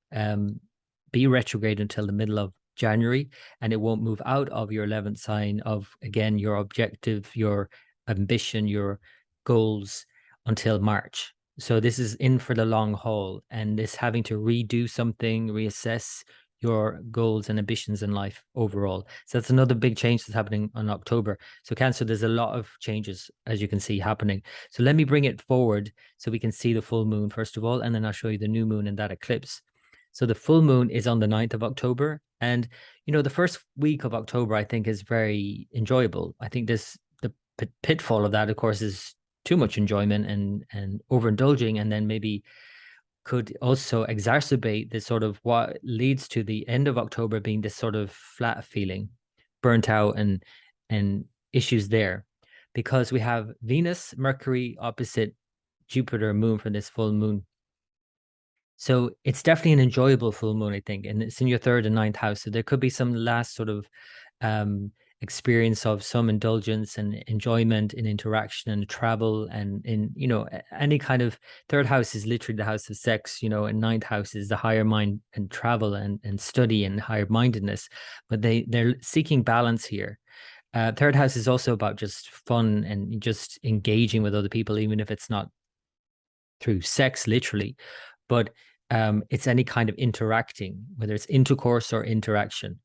be retrograde until the middle of January, and it won't move out of your 11th sign of, again, your objective, your ambition, your goals until March. So this is in for the long haul, and this having to redo something, reassess your goals and ambitions in life overall. So that's another big change that's happening in October. So Cancer, there's a lot of changes, as you can see, happening. So let me bring it forward so we can see the full moon, first of all, and then I'll show you the new moon and that eclipse. So the full moon is on the 9th of October. And, the first week of October, I think, is very enjoyable. I think the pitfall of that, of course, is too much enjoyment and overindulging, and then maybe could also exacerbate this sort of what leads to the end of October being this sort of flat feeling, burnt out and issues there, because we have Venus, Mercury opposite Jupiter, Moon for this full moon. So it's definitely an enjoyable full moon, I think, and it's in your 3rd and 9th house. So there could be some last sort of experience of some indulgence and enjoyment in interaction and travel and in, any kind of. Third house is literally the house of sex, and ninth house is the higher mind and travel and study and higher mindedness. But they're seeking balance here. Third house is also about just fun and just engaging with other people, even if it's not through sex, literally, but it's any kind of interacting, whether it's intercourse or interaction.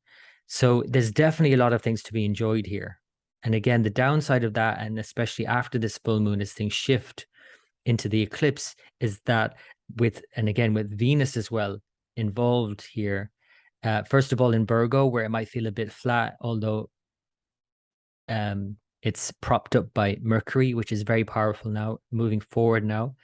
So there's definitely a lot of things to be enjoyed here. And again, the downside of that, and especially after this full moon, as things shift into the eclipse, is that and again, with Venus as well involved here, first of all, in Virgo, where it might feel a bit flat, although it's propped up by Mercury, which is very powerful now, moving forward now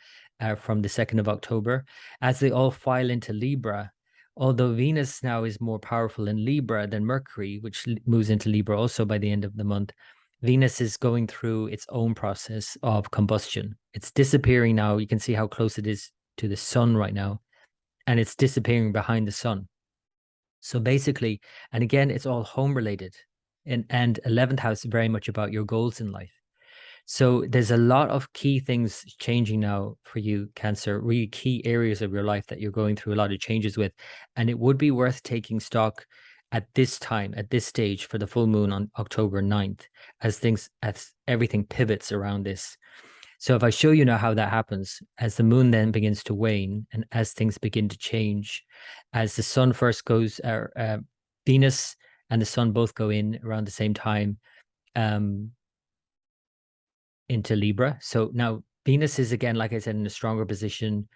from the 2nd of October, as they all file into Libra. Although Venus now is more powerful in Libra than Mercury, which moves into Libra also by the end of the month, Venus is going through its own process of combustion. It's disappearing now. You can see how close it is to the sun right now, and it's disappearing behind the sun. So basically, and again, it's all home related. And 11th house is very much about your goals in life. So there's a lot of key things changing now for you, Cancer, really key areas of your life that you're going through a lot of changes with. And it would be worth taking stock at this time, at this stage, for the full moon on October 9th, as everything pivots around this. So if I show you now how that happens, as the moon then begins to wane and as things begin to change, as the sun first goes, Venus and the sun both go in around the same time into Libra. So now Venus is, again, like I said, in a stronger position.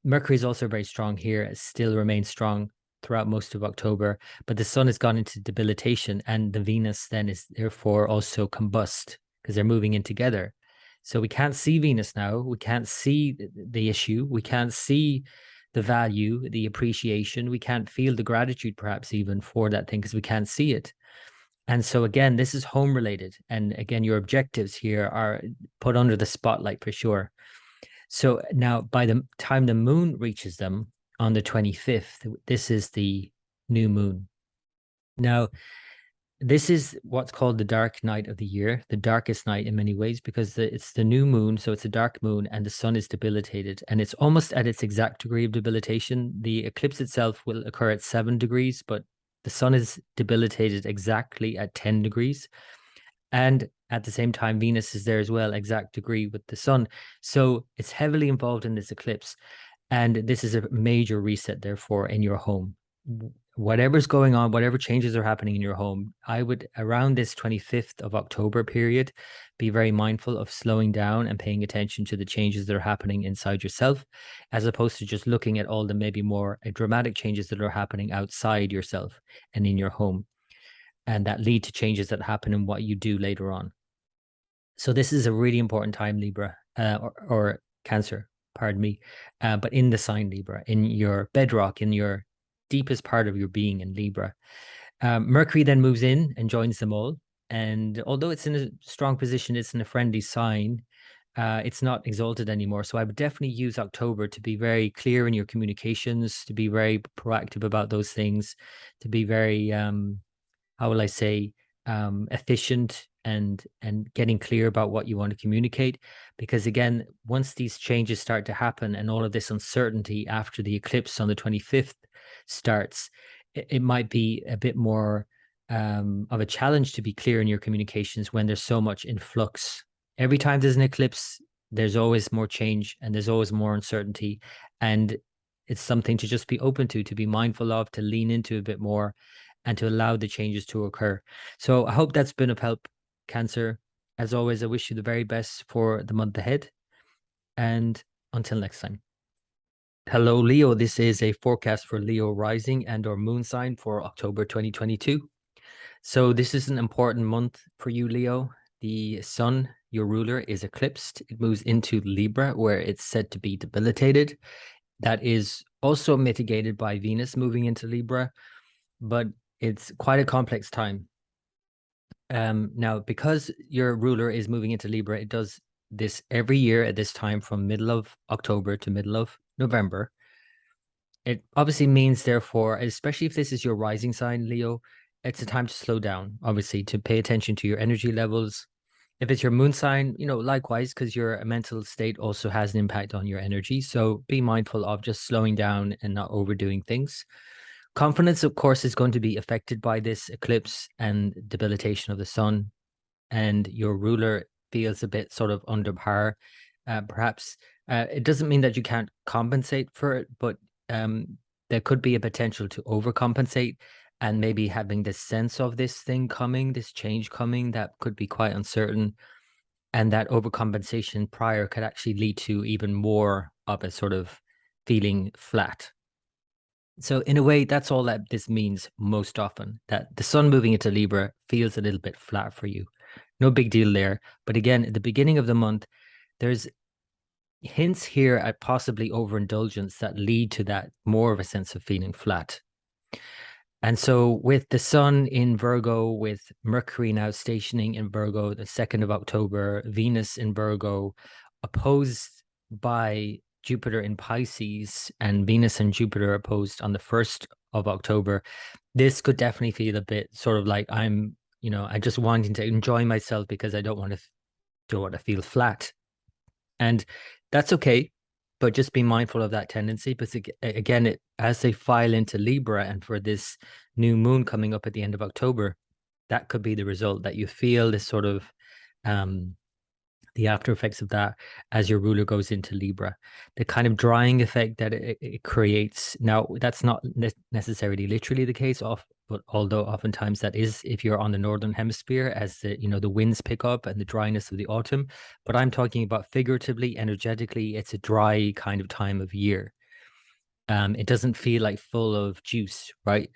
Mercury is also very strong here. It still remains strong throughout most of October, but the sun has gone into debilitation, and the Venus then is therefore also combust because they're moving in together. So we can't see Venus now. We can't see the issue. We can't see the value, the appreciation. We can't feel the gratitude, perhaps even, for that thing because we can't see it. And so again, this is home related. And again, your objectives here are put under the spotlight for sure. So now by the time the moon reaches them on the 25th, this is the new moon. Now, this is what's called the dark night of the year, the darkest night in many ways, because it's the new moon. So it's a dark moon and the sun is debilitated, and it's almost at its exact degree of debilitation. The eclipse itself will occur at 7 degrees, but the sun is debilitated exactly at 10 degrees. And at the same time, Venus is there as well, exact degree with the sun. So it's heavily involved in this eclipse. And this is a major reset, therefore, in your home. Whatever's going on, whatever changes are happening in your home, I would, around this 25th of October period, be very mindful of slowing down and paying attention to the changes that are happening inside yourself, as opposed to just looking at all the maybe more dramatic changes that are happening outside yourself and in your home, and that lead to changes that happen in what you do later on. So this is a really important time, Libra, or Cancer, pardon me, but in the sign Libra, in your bedrock, in your deepest part of your being in Libra. Mercury then moves in and joins them all. And although it's in a strong position, it's in a friendly sign, it's not exalted anymore. So I would definitely use October to be very clear in your communications, to be very proactive about those things, to be very, how will I say, efficient and getting clear about what you want to communicate. Because again, once these changes start to happen and all of this uncertainty after the eclipse on the 25th starts, it might be a bit more of a challenge to be clear in your communications when there's so much in flux. Every time there's an eclipse, there's always more change and there's always more uncertainty. And it's something to just be open to be mindful of, to lean into a bit more, and to allow the changes to occur. So I hope that's been of help, Cancer. As always, I wish you the very best for the month ahead. And until next time. Hello, Leo. This is a forecast for Leo rising and or moon sign for October 2022. So this is an important month for you, Leo. The sun, your ruler, is eclipsed. It moves into Libra, where it's said to be debilitated. That is also mitigated by Venus moving into Libra, but it's quite a complex time. Now, because your ruler is moving into Libra, it does this every year at this time from middle of October to middle of November. It obviously means, therefore, especially if this is your rising sign, Leo, it's a time to slow down, obviously, to pay attention to your energy levels. If it's your moon sign, likewise, because your mental state also has an impact on your energy. So be mindful of just slowing down and not overdoing things. Confidence, of course, is going to be affected by this eclipse and debilitation of the sun, and your ruler feels a bit sort of under par. Perhaps it doesn't mean that you can't compensate for it, but there could be a potential to overcompensate and maybe having this sense of this thing coming, this change coming that could be quite uncertain. And that overcompensation prior could actually lead to even more of a sort of feeling flat. So in a way, that's all that this means most often, that the sun moving into Libra feels a little bit flat for you. No big deal there. But again, at the beginning of the month, there's hints here at possibly overindulgence that lead to that more of a sense of feeling flat. And so with the sun in Virgo, with Mercury now stationing in Virgo, the 2nd of October, Venus in Virgo, opposed by Jupiter in Pisces, and Venus and Jupiter opposed on the 1st of October, this could definitely feel a bit sort of like I just wanting to enjoy myself because I don't want to feel flat. And that's okay, but just be mindful of that tendency. But again, as they file into Libra and for this new moon coming up at the end of October, that could be the result, that you feel this sort of the after effects of that as your ruler goes into Libra, the kind of drying effect that it creates. Now, that's not necessarily literally the case, but although oftentimes that is if you're on the northern hemisphere, as the winds pick up and the dryness of the autumn. But I'm talking about figuratively, energetically, it's a dry kind of time of year. It doesn't feel like full of juice, right?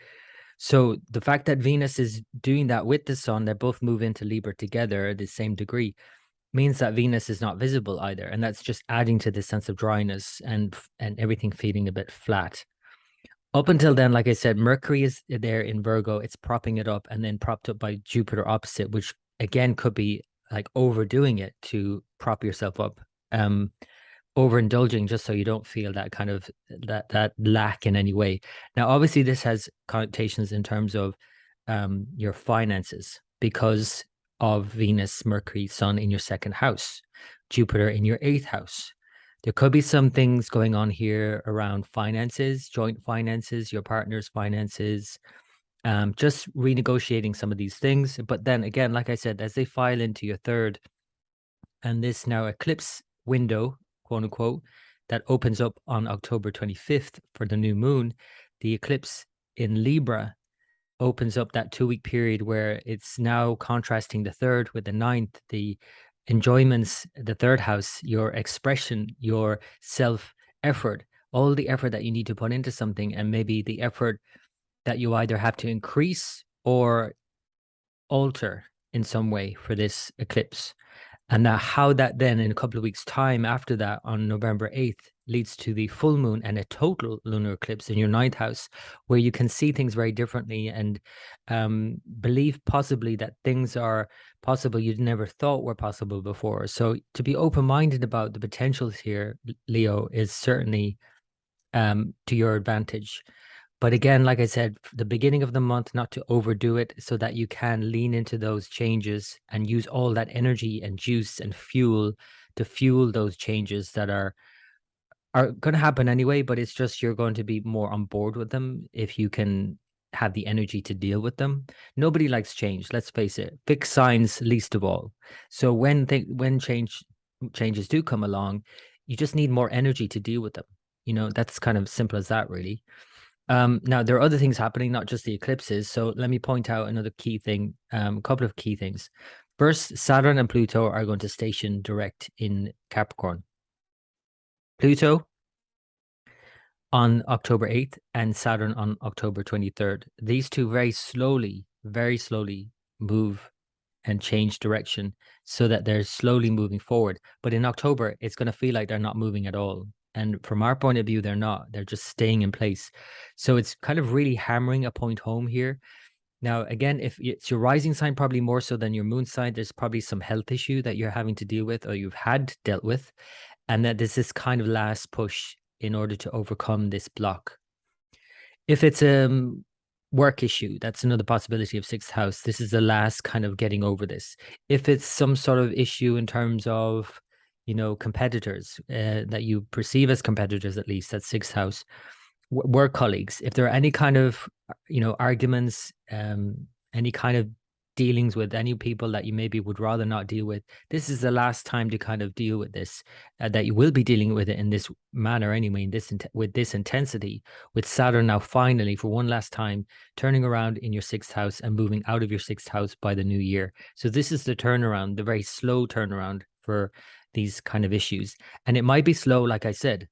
So the fact that Venus is doing that with the sun, they both move into Libra together at the same degree, means that Venus is not visible either. And that's just adding to this sense of dryness and everything feeling a bit flat. Up until then, like I said, Mercury is there in Virgo. It's propping it up, and then propped up by Jupiter opposite, which again could be like overdoing it to prop yourself up. Overindulging just so you don't feel that kind of that lack in any way. Now, obviously, this has connotations in terms of your finances, because of Venus, Mercury, Sun in your 2nd house, Jupiter in your 8th house. There could be some things going on here around finances, joint finances, your partner's finances, just renegotiating some of these things. But then again, like I said, as they file into your 3rd, and this now eclipse window, quote unquote, that opens up on October 25th for the new moon, the eclipse in Libra opens up that 2-week period where it's now contrasting the 3rd with the 9th, the enjoyments, the 3rd house, your expression, your self effort, all the effort that you need to put into something, and maybe the effort that you either have to increase or alter in some way for this eclipse. And how that then in a couple of weeks' time after that, on November 8th, leads to the full moon and a total lunar eclipse in your 9th house, where you can see things very differently and believe possibly that things are possible you'd never thought were possible before. So to be open-minded about the potentials here, Leo, is certainly to your advantage. But again, like I said, the beginning of the month, not to overdo it, so that you can lean into those changes and use all that energy and juice and fuel to fuel those changes that are going to happen anyway. But it's just you're going to be more on board with them if you can have the energy to deal with them. Nobody likes change, let's face it. Fixed signs least of all. So when changes do come along, you just need more energy to deal with them. That's kind of simple as that, really. Now, there are other things happening, not just the eclipses. So let me point out another key thing, a couple of key things. First, Saturn and Pluto are going to station direct in Capricorn. Pluto on October 8th and Saturn on October 23rd. These two very slowly move and change direction so that they're slowly moving forward. But in October, it's going to feel like they're not moving at all. And from our point of view, they're not. They're just staying in place. So it's kind of really hammering a point home here. Now, again, if it's your rising sign, probably more so than your moon sign, there's probably some health issue that you're having to deal with or you've had dealt with. And that there's this kind of last push in order to overcome this block. If it's work issue, that's another possibility of sixth house. This is the last kind of getting over this. If it's some sort of issue in terms of, competitors that you perceive as competitors, at least that's sixth house, work colleagues, if there are any kind of, arguments, any kind of dealings with any people that you maybe would rather not deal with, this is the last time to kind of deal with this, that you will be dealing with it in this manner anyway, with this intensity, with Saturn now finally for one last time turning around in your sixth house and moving out of your sixth house by the new year. So this is the turnaround, the very slow turnaround for these kind of issues. And it might be slow, like I said.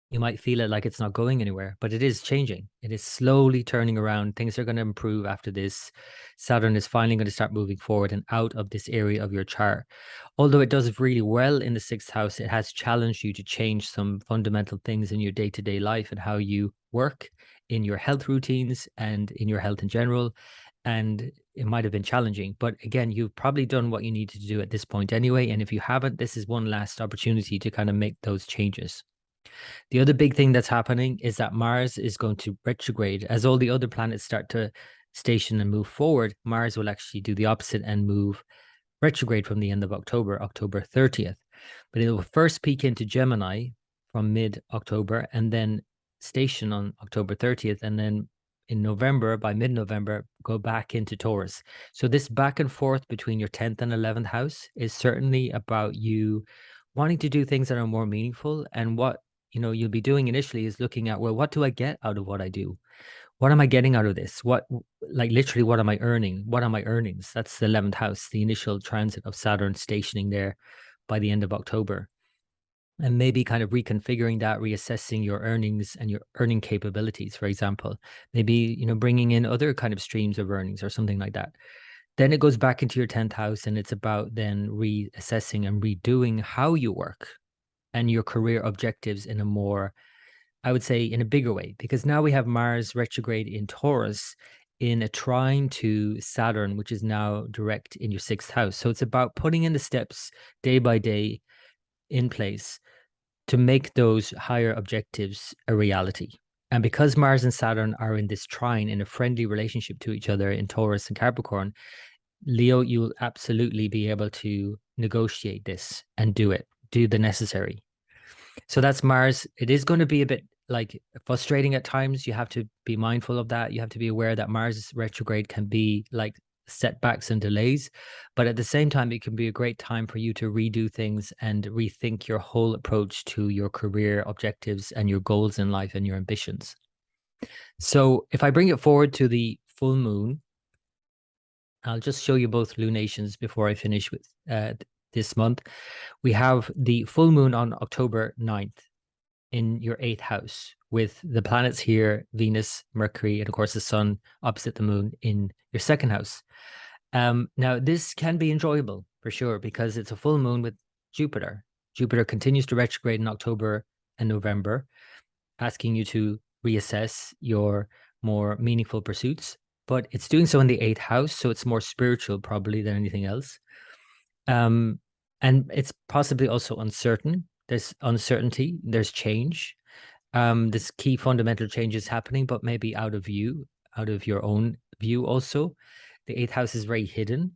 You might feel it like it's not going anywhere, but it is changing. It is slowly turning around. Things are going to improve after this. Saturn is finally going to start moving forward and out of this area of your chart. Although it does really well in the sixth house, it has challenged you to change some fundamental things in your day-to-day life and how you work, in your health routines and in your health in general. And it might have been challenging, but again, you've probably done what you needed to do at this point anyway. And if you haven't, this is one last opportunity to kind of make those changes. The other big thing that's happening is that Mars is going to retrograde. As all the other planets start to station and move forward, Mars will actually do the opposite and move retrograde from the end of October, October 30th. But it will first peak into Gemini from mid-October and then station on October 30th. And then in November, by mid-November, go back into Taurus. So this back and forth between your 10th and 11th house is certainly about you wanting to do things that are more meaningful. And what you'll be doing initially is looking at, well, what do I get out of what I do? What am I getting out of this? Like literally, what am I earning? What are my earnings? That's the 11th house, the initial transit of Saturn stationing there by the end of October. And maybe kind of reconfiguring that, reassessing your earnings and your earning capabilities, for example. Maybe, bringing in other kind of streams of earnings or something like that. Then it goes back into your 10th house and it's about then reassessing and redoing how you work and your career objectives in a more, I would say, in a bigger way, because now we have Mars retrograde in Taurus in a trine to Saturn, which is now direct in your sixth house. So it's about putting in the steps day by day in place to make those higher objectives a reality. And because Mars and Saturn are in this trine in a friendly relationship to each other in Taurus and Capricorn, Leo, you'll absolutely be able to negotiate this and do the necessary. So that's Mars. It is going to be a bit like frustrating at times. You have to be mindful of that. You have to be aware that Mars retrograde can be like setbacks and delays, but at the same time, it can be a great time for you to redo things and rethink your whole approach to your career objectives and your goals in life and your ambitions. So if I bring it forward to the full moon, I'll just show you both lunations before I finish with this month. We have the full moon on October 9th in your 8th house with the planets here, Venus, Mercury, and of course the sun opposite the moon in your 2nd house. Now, this can be enjoyable for sure because it's a full moon with Jupiter. Jupiter continues to retrograde in October and November, asking you to reassess your more meaningful pursuits, but it's doing so in the 8th house, so it's more spiritual probably than anything else. And it's possibly also uncertain. There's uncertainty, there's change. This key fundamental change is happening, but maybe out of view, out of your own view also. The 8th house is very hidden.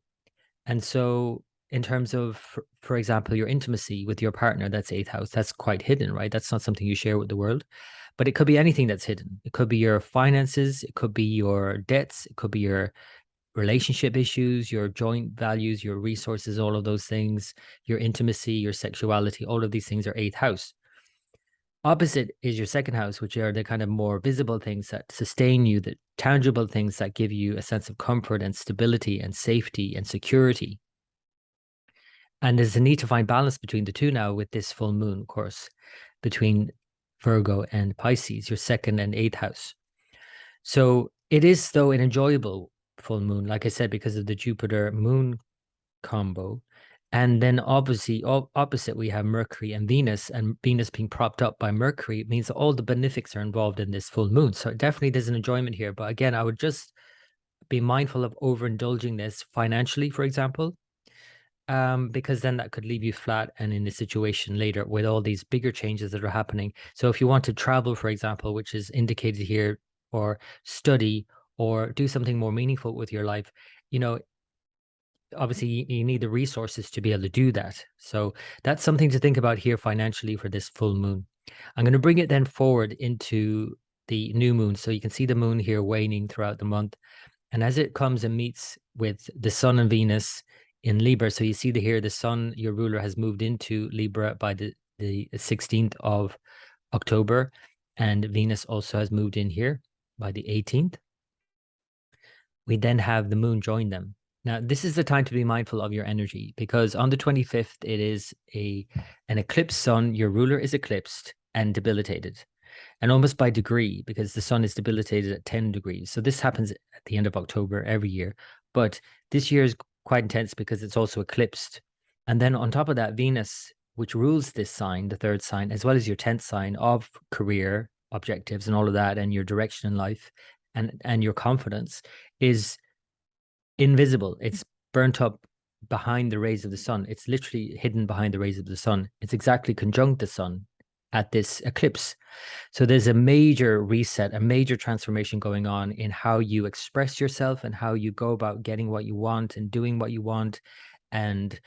And so in terms of, for example, your intimacy with your partner, that's 8th house, that's quite hidden, right? That's not something you share with the world. But it could be anything that's hidden. It could be your finances, it could be your debts, it could be your relationship issues, your joint values, your resources, all of those things, your intimacy, your sexuality, all of these things are 8th house. Opposite is your 2nd house, which are the kind of more visible things that sustain you, the tangible things that give you a sense of comfort and stability and safety and security. And there's a need to find balance between the two now with this full moon, of course, between Virgo and Pisces, your 2nd and 8th house. So it is, though, an enjoyable full moon, like I said, because of the Jupiter moon combo. And then obviously opposite, we have Mercury and Venus being propped up by Mercury. It means that all the benefics are involved in this full moon. So definitely there's an enjoyment here. But again, I would just be mindful of overindulging this financially, for example, because then that could leave you flat and in a situation later with all these bigger changes that are happening. So if you want to travel, for example, which is indicated here, or study or do something more meaningful with your life, you know, obviously you need the resources to be able to do that. So that's something to think about here financially for this full moon. I'm going to bring it then forward into the new moon. So you can see the moon here waning throughout the month. And as it comes and meets with the sun and Venus in Libra, so you see here the sun, your ruler, has moved into Libra by the 16th of October, and Venus also has moved in here by the 18th. We then have the moon join them. Now, this is the time to be mindful of your energy, because on the 25th, it is an eclipsed sun. Your ruler is eclipsed and debilitated, and almost by degree, because the sun is debilitated at 10 degrees. So this happens at the end of October every year. But this year is quite intense because it's also eclipsed. And then on top of that, Venus, which rules this sign, the third sign, as well as your 10th sign of career objectives and all of that, and your direction in life and your confidence, is invisible. It's burnt up behind the rays of the sun. It's literally hidden behind the rays of the sun. It's exactly conjunct the sun at this eclipse. So there's a major reset, a major transformation going on in how you express yourself and how you go about getting what you want and doing what you want. And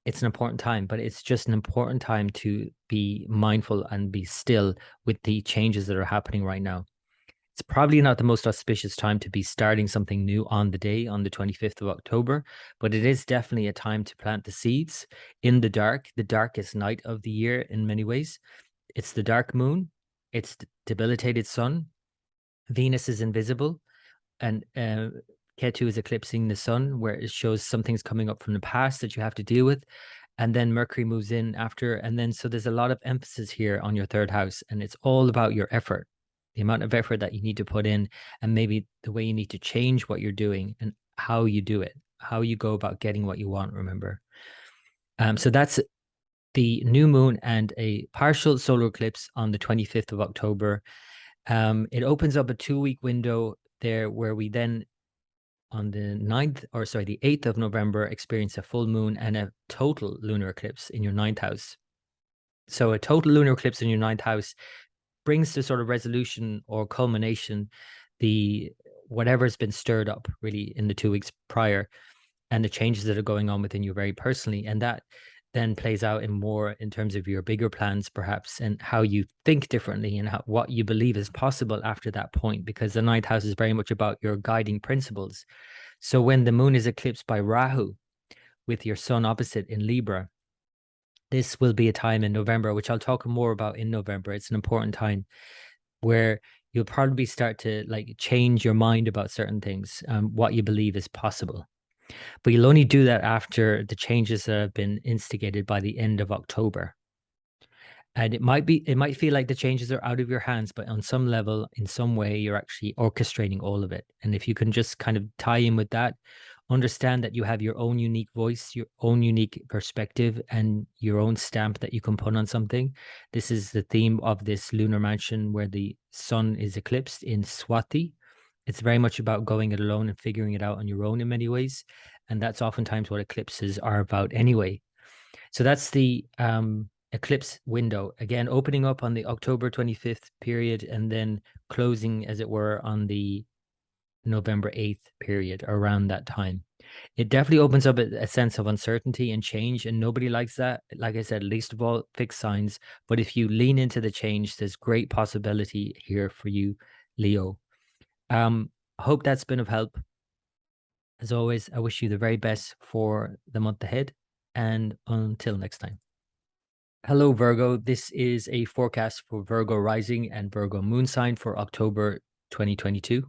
it's an important time, but it's just an important time to be mindful and be still with the changes that are happening right now. It's probably not the most auspicious time to be starting something new on the day, on the 25th of October, but it is definitely a time to plant the seeds in the dark, the darkest night of the year in many ways. It's the dark moon, it's the debilitated sun, Venus is invisible, and Ketu is eclipsing the sun, where it shows something's coming up from the past that you have to deal with. And then Mercury moves in after. And then so there's a lot of emphasis here on your third house, and it's all about your effort, the amount of effort that you need to put in, and maybe the way you need to change what you're doing and how you do it, how you go about getting what you want, remember. So that's the new moon and a partial solar eclipse on the 25th of October. It opens up a 2-week window there where we then on the 8th of November experience a full moon and a total lunar eclipse in your 9th house. So a total lunar eclipse in your 9th house brings to sort of resolution or culmination the whatever's been stirred up really in the 2 weeks prior, and the changes that are going on within you very personally. And that then plays out in more in terms of your bigger plans, perhaps, and how you think differently and what you believe is possible after that point, because the 9th house is very much about your guiding principles. So when the moon is eclipsed by Rahu with your sun opposite in Libra, this will be a time in November, which I'll talk more about in November. It's an important time where you'll probably start to like change your mind about certain things, what you believe is possible. But you'll only do that after the changes that have been instigated by the end of October. And it might feel like the changes are out of your hands, but on some level, in some way, you're actually orchestrating all of it. And if you can just kind of tie in with that, understand that you have your own unique voice, your own unique perspective, and your own stamp that you can put on something. This is the theme of this lunar mansion where the sun is eclipsed in Swati. It's very much about going it alone and figuring it out on your own in many ways. And that's oftentimes what eclipses are about anyway. So that's the eclipse window, again, opening up on the October 25th period and then closing, as it were, on the November 8th period, around that time. It definitely opens up a sense of uncertainty and change, and nobody likes that. Like I said, least of all fixed signs. But if you lean into the change, there's great possibility here for you, Leo. I hope that's been of help. As always, I wish you the very best for the month ahead, and until next time. Hello, Virgo. This is a forecast for Virgo rising and Virgo moon sign for October 2022.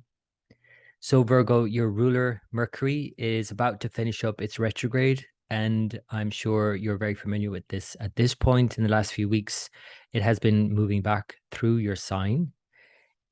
So, Virgo, your ruler, Mercury, is about to finish up its retrograde, and I'm sure you're very familiar with this at this point. In the last few weeks, it has been moving back through your sign,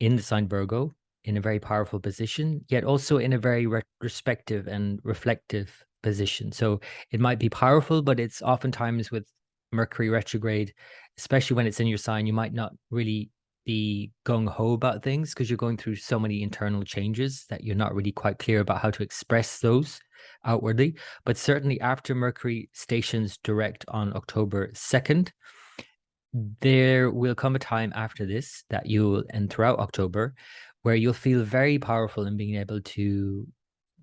in the sign Virgo, in a very powerful position, yet also in a very respective and reflective position. So it might be powerful, but it's oftentimes with Mercury retrograde, especially when it's in your sign, you might not really be gung-ho about things because you're going through so many internal changes that you're not really quite clear about how to express those outwardly. But certainly after Mercury stations direct on October 2nd, There will come a time after this that you'll, and throughout October, where you'll feel very powerful in being able to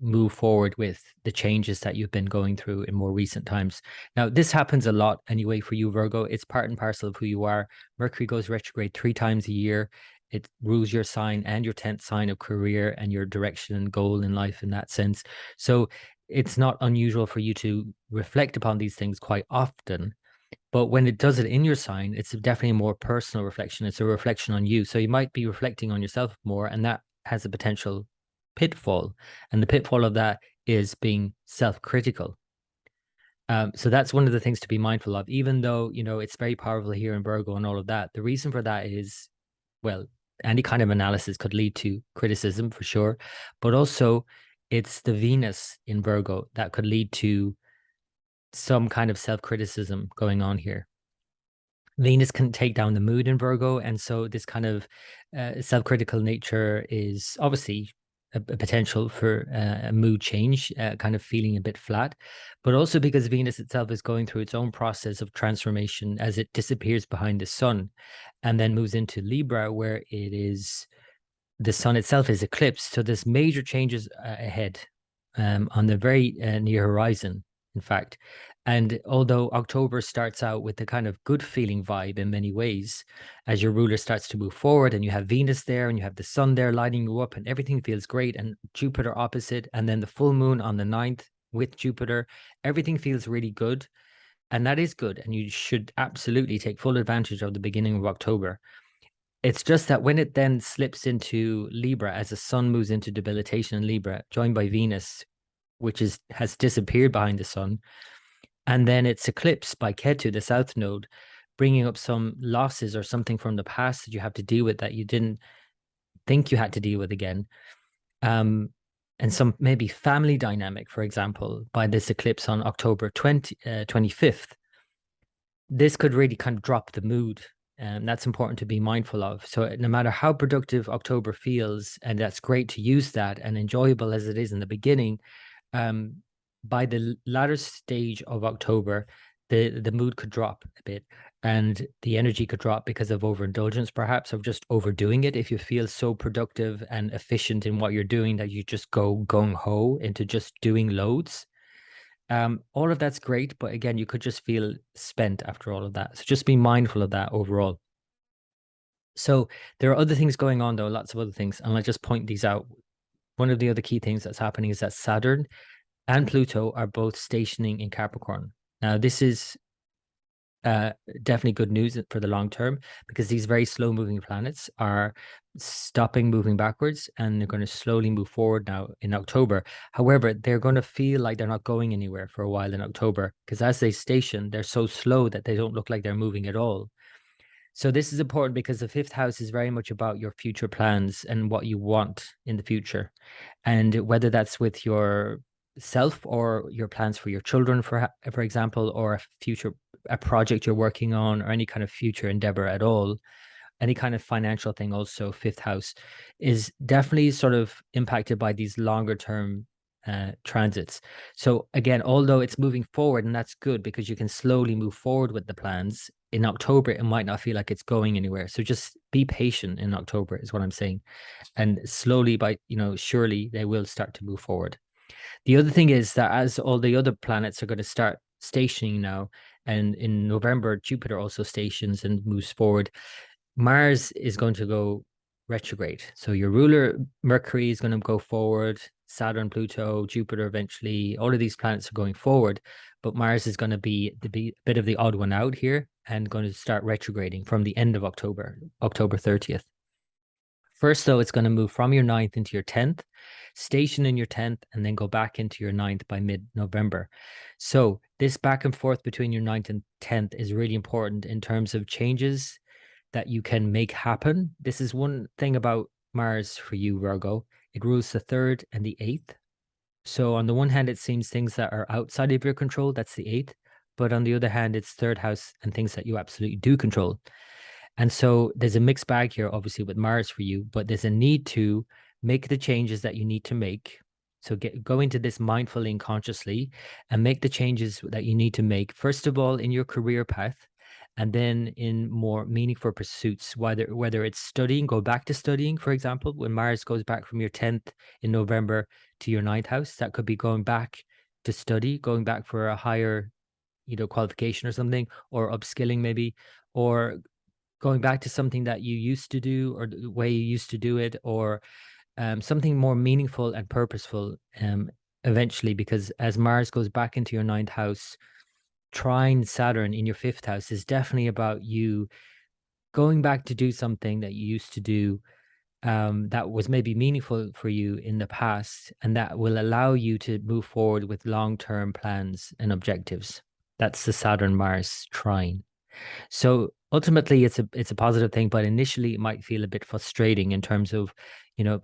move forward with the changes that you've been going through in more recent times. Now, this happens a lot anyway for you, Virgo. It's part and parcel of who you are. Mercury goes retrograde 3 times a year. It rules your sign and your 10th sign of career and your direction and goal in life in that sense. So it's not unusual for you to reflect upon these things quite often. But when it does it in your sign, it's definitely a more personal reflection. It's a reflection on you. So you might be reflecting on yourself more, and that has a potential pitfall. And the pitfall of that is being self-critical. So that's one of the things to be mindful of, even though, it's very powerful here in Virgo and all of that. The reason for that is, well, any kind of analysis could lead to criticism for sure, but also it's the Venus in Virgo that could lead to some kind of self-criticism going on here. Venus can take down the mood in Virgo, and so this kind of self-critical nature is obviously a potential for a mood change, kind of feeling a bit flat, but also because Venus itself is going through its own process of transformation as it disappears behind the sun and then moves into Libra, where the sun itself is eclipsed. So there's major changes ahead on the very near horizon, in fact. And although October starts out with the kind of good feeling vibe in many ways, as your ruler starts to move forward and you have Venus there and you have the sun there lighting you up and everything feels great, and Jupiter opposite, and then the full moon on the 9th with Jupiter, everything feels really good. And that is good. And you should absolutely take full advantage of the beginning of October. It's just that when it then slips into Libra, as the sun moves into debilitation in Libra, joined by Venus, which has disappeared behind the sun, and then it's eclipsed by Ketu, the south node, bringing up some losses or something from the past that you have to deal with that you didn't think you had to deal with again. And some maybe family dynamic, for example, by this eclipse on October 25th. This could really kind of drop the mood. And that's important to be mindful of. So no matter how productive October feels, and that's great to use that and enjoyable as it is in the beginning, by the latter stage of October, the mood could drop a bit and the energy could drop because of overindulgence, perhaps, of just overdoing it. If you feel so productive and efficient in what you're doing that you just go gung ho into just doing loads. All of that's great, but again, you could just feel spent after all of that. So just be mindful of that overall. So there are other things going on, though, lots of other things, and I'll just point these out. One of the other key things that's happening is that Saturn and Pluto are both stationing in Capricorn. Now, this is definitely good news for the long term, because these very slow moving planets are stopping moving backwards and they're going to slowly move forward now in October. However, they're going to feel like they're not going anywhere for a while in October, because as they station, they're so slow that they don't look like they're moving at all. So this is important because the fifth house is very much about your future plans and what you want in the future. And whether that's with your self or your plans for your children, for example, or a project you're working on, or any kind of future endeavor at all, any kind of financial thing, also fifth house is definitely sort of impacted by these longer term transits. So again, although it's moving forward, and that's good because you can slowly move forward with the plans, in October it might not feel like it's going anywhere. So just be patient in October is what I'm saying, and slowly, by surely they will start to move forward. The other thing is that as all the other planets are going to start stationing now, and in November Jupiter also stations and moves forward, Mars is going to go retrograde. So your ruler Mercury is going to go forward, Saturn, Pluto, Jupiter eventually, all of these planets are going forward, but Mars is going to be a bit of the odd one out here and going to start retrograding from the end of October, October 30th. First, though, it's going to move from your 9th into your 10th, station in your 10th, and then go back into your 9th by mid-November. So this back and forth between your 9th and 10th is really important in terms of changes that you can make happen. This is one thing about Mars for you, Virgo. It rules the 3rd and the 8th. So on the one hand, it seems things that are outside of your control, that's the 8th. But on the other hand, it's 3rd house and things that you absolutely do control. And so there's a mixed bag here, obviously, with Mars for you, but there's a need to make the changes that you need to make. So go into this mindfully and consciously and make the changes that you need to make, first of all, in your career path, And then in more meaningful pursuits, whether it's studying, go back to studying, for example, when Mars goes back from your 10th in November to your ninth house, that could be going back to study, going back for a higher, qualification or something, or upskilling maybe, or going back to something that you used to do or the way you used to do it, or something more meaningful and purposeful eventually, because as Mars goes back into your ninth house, trine Saturn in your fifth house is definitely about you going back to do something that you used to do, that was maybe meaningful for you in the past, and that will allow you to move forward with long-term plans and objectives. That's the Saturn Mars trine. So ultimately, it's a positive thing, but initially it might feel a bit frustrating in terms of,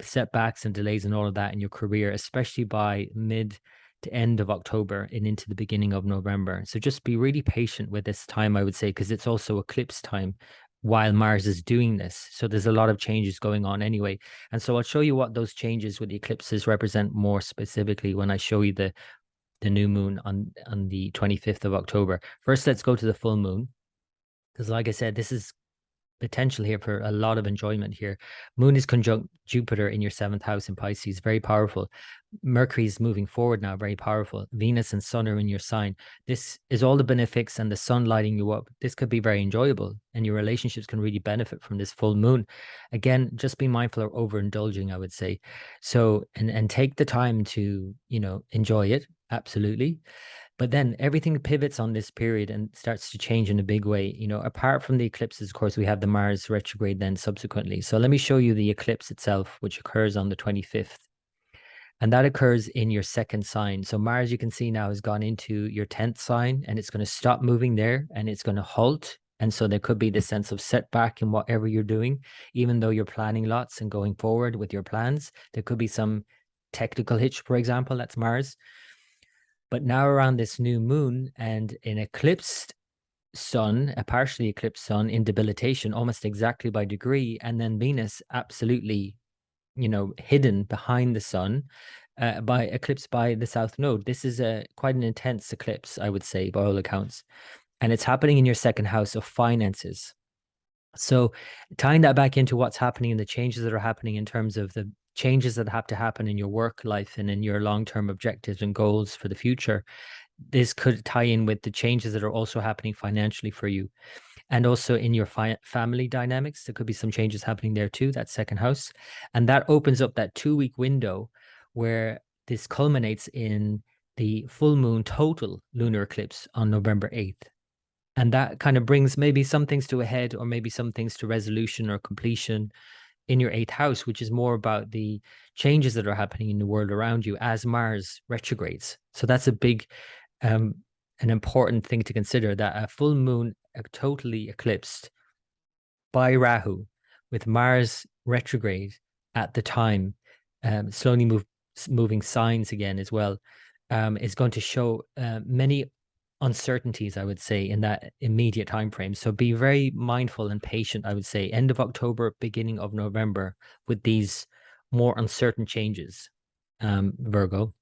setbacks and delays and all of that in your career, especially by mid to end of October and into the beginning of November. So just be really patient with this time, I would say, because it's also eclipse time while Mars is doing this. So there's a lot of changes going on anyway. And so I'll show you what those changes with the eclipses represent more specifically when I show you the new moon on the 25th of October. First, let's go to the full moon. Because like I said, this is potential here for a lot of enjoyment here. Moon is conjunct Jupiter in your seventh house in Pisces, very powerful. Mercury is moving forward now, very powerful. Venus and Sun are in your sign. This is all the benefics and the sun lighting you up. This could be very enjoyable, and your relationships can really benefit from this full moon. Again, just be mindful of overindulging, I would say. So, and take the time to, enjoy it. Absolutely. But then everything pivots on this period and starts to change in a big way. Apart from the eclipses, of course, we have the Mars retrograde then subsequently. So let me show you the eclipse itself, which occurs on the 25th. And that occurs in your second sign. So Mars, you can see now, has gone into your 10th sign, and it's going to stop moving there and it's going to halt. And so there could be this sense of setback in whatever you're doing, even though you're planning lots and going forward with your plans. There could be some technical hitch, for example, that's Mars. But now around this new moon and an eclipsed sun, a partially eclipsed sun in debilitation, almost exactly by degree, and then Venus absolutely, hidden behind the sun, by eclipsed by the south node. This is a quite an intense eclipse, I would say, by all accounts. And it's happening in your second house of finances. So tying that back into what's happening and the changes that are happening in terms of the changes that have to happen in your work life and in your long-term objectives and goals for the future, this could tie in with the changes that are also happening financially for you. And also in your family dynamics, there could be some changes happening there too, that second house. And that opens up that 2-week window where this culminates in the full moon total lunar eclipse on November 8th. And that kind of brings maybe some things to a head, or maybe some things to resolution or completion in your eighth house, which is more about the changes that are happening in the world around you as Mars retrogrades. So that's a big, an important thing to consider, that a full moon totally eclipsed by Rahu with Mars retrograde at the time, slowly moving signs again as well, is going to show many uncertainties, I would say, in that immediate time frame. So be very mindful and patient, I would say, end of October, beginning of November, with these more uncertain changes, Virgo.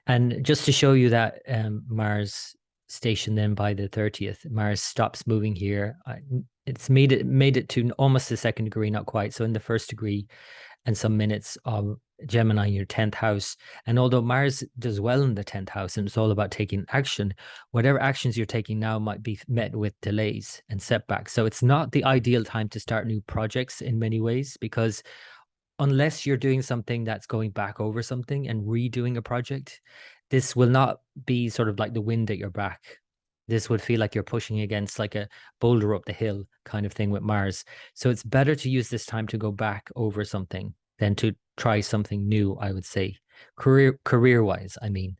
And just to show you that Mars station then by the 30th, Mars stops moving here. It's made it to almost the second degree, not quite. So in the first degree and some minutes of Gemini in your 10th house. And although Mars does well in the 10th house and it's all about taking action, whatever actions you're taking now might be met with delays and setbacks. So it's not the ideal time to start new projects in many ways, because unless you're doing something that's going back over something and redoing a project, this will not be sort of like the wind at your back. This would feel like you're pushing against like a boulder up the hill kind of thing with Mars. So it's better to use this time to go back over something than to try something new, I would say. Career-wise, I mean.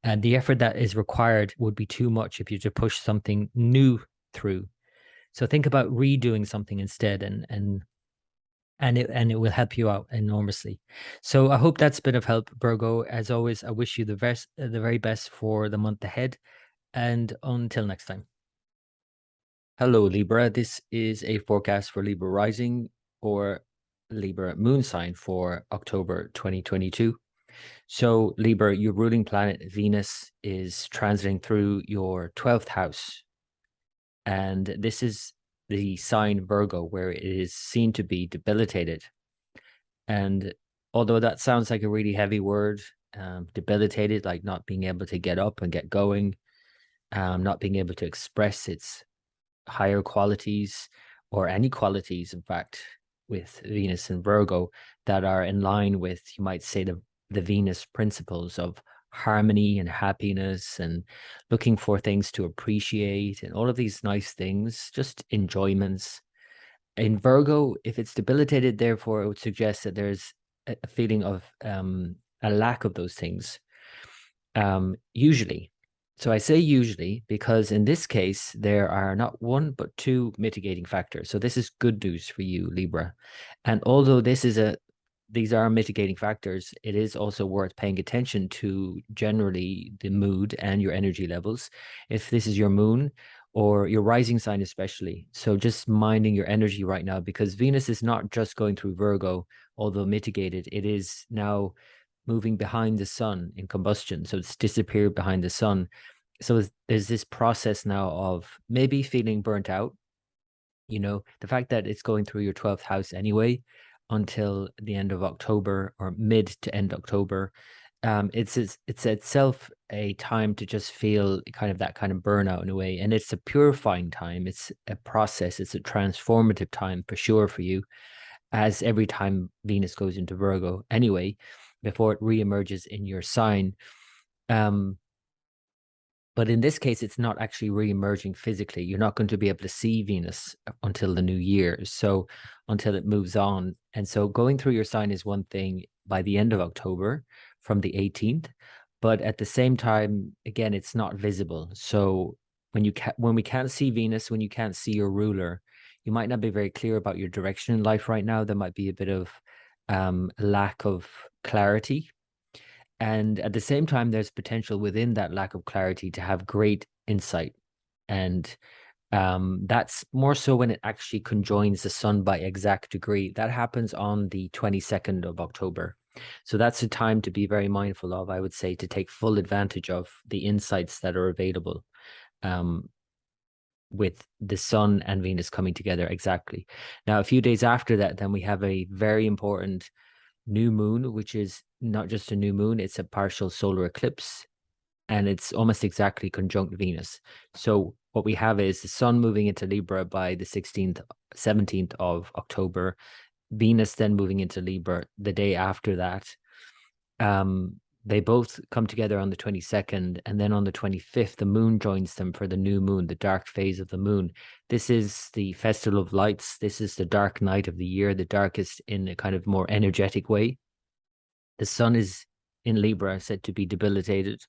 And the effort that is required would be too much if you to push something new through. So think about redoing something instead, and it will help you out enormously. So I hope that's a bit of help, Virgo. As always, I wish you the very best for the month ahead. And until next time. Hello, Libra. This is a forecast for Libra rising or Libra moon sign for October 2022. So Libra, your ruling planet Venus is transiting through your 12th house. And this is the sign Virgo, where it is seen to be debilitated. And although that sounds like a really heavy word, debilitated, like not being able to get up and get going, not being able to express its higher qualities or any qualities, in fact, with Venus and Virgo that are in line with, you might say, the Venus principles of harmony and happiness and looking for things to appreciate and all of these nice things, just enjoyments. In Virgo, if it's debilitated, therefore, it would suggest that there's a feeling of a lack of those things, usually. So I say usually because in this case, there are not one, but two mitigating factors. So this is good news for you, Libra. And although these are mitigating factors, it is also worth paying attention to generally the mood and your energy levels. If this is your moon or your rising sign, especially. So just minding your energy right now, because Venus is not just going through Virgo, although mitigated, it is now moving behind the sun in combustion. So it's disappeared behind the sun. So there's this process now of maybe feeling burnt out. The fact that it's going through your 12th house anyway until the end of October or mid to end October. It's itself a time to just feel kind of that kind of burnout in a way. And it's a purifying time. It's a process. It's a transformative time for sure for you, as every time Venus goes into Virgo anyway, before it reemerges in your sign. But in this case, it's not actually re-emerging physically. You're not going to be able to see Venus until the new year. So until it moves on. And so going through your sign is one thing by the end of October from the 18th. But at the same time, again, it's not visible. So when we can't see Venus, when you can't see your ruler, you might not be very clear about your direction in life right now. There might be a bit of lack of clarity. And at the same time, there's potential within that lack of clarity to have great insight. And that's more so when it actually conjoins the sun by exact degree. That happens on the 22nd of October. So that's a time to be very mindful of, I would say, to take full advantage of the insights that are available with the sun and Venus coming together exactly. Now, a few days after that, then we have a very important new moon, which is not just a new moon, it's a partial solar eclipse, and it's almost exactly conjunct Venus. So what we have is the sun moving into Libra by the 16th, 17th of October, Venus then moving into Libra the day after that. They both come together on the 22nd, and then on the 25th, the moon joins them for the new moon, the dark phase of the moon. This is the festival of lights. This is the dark night of the year, the darkest in a kind of more energetic way. The sun is in Libra, said to be debilitated.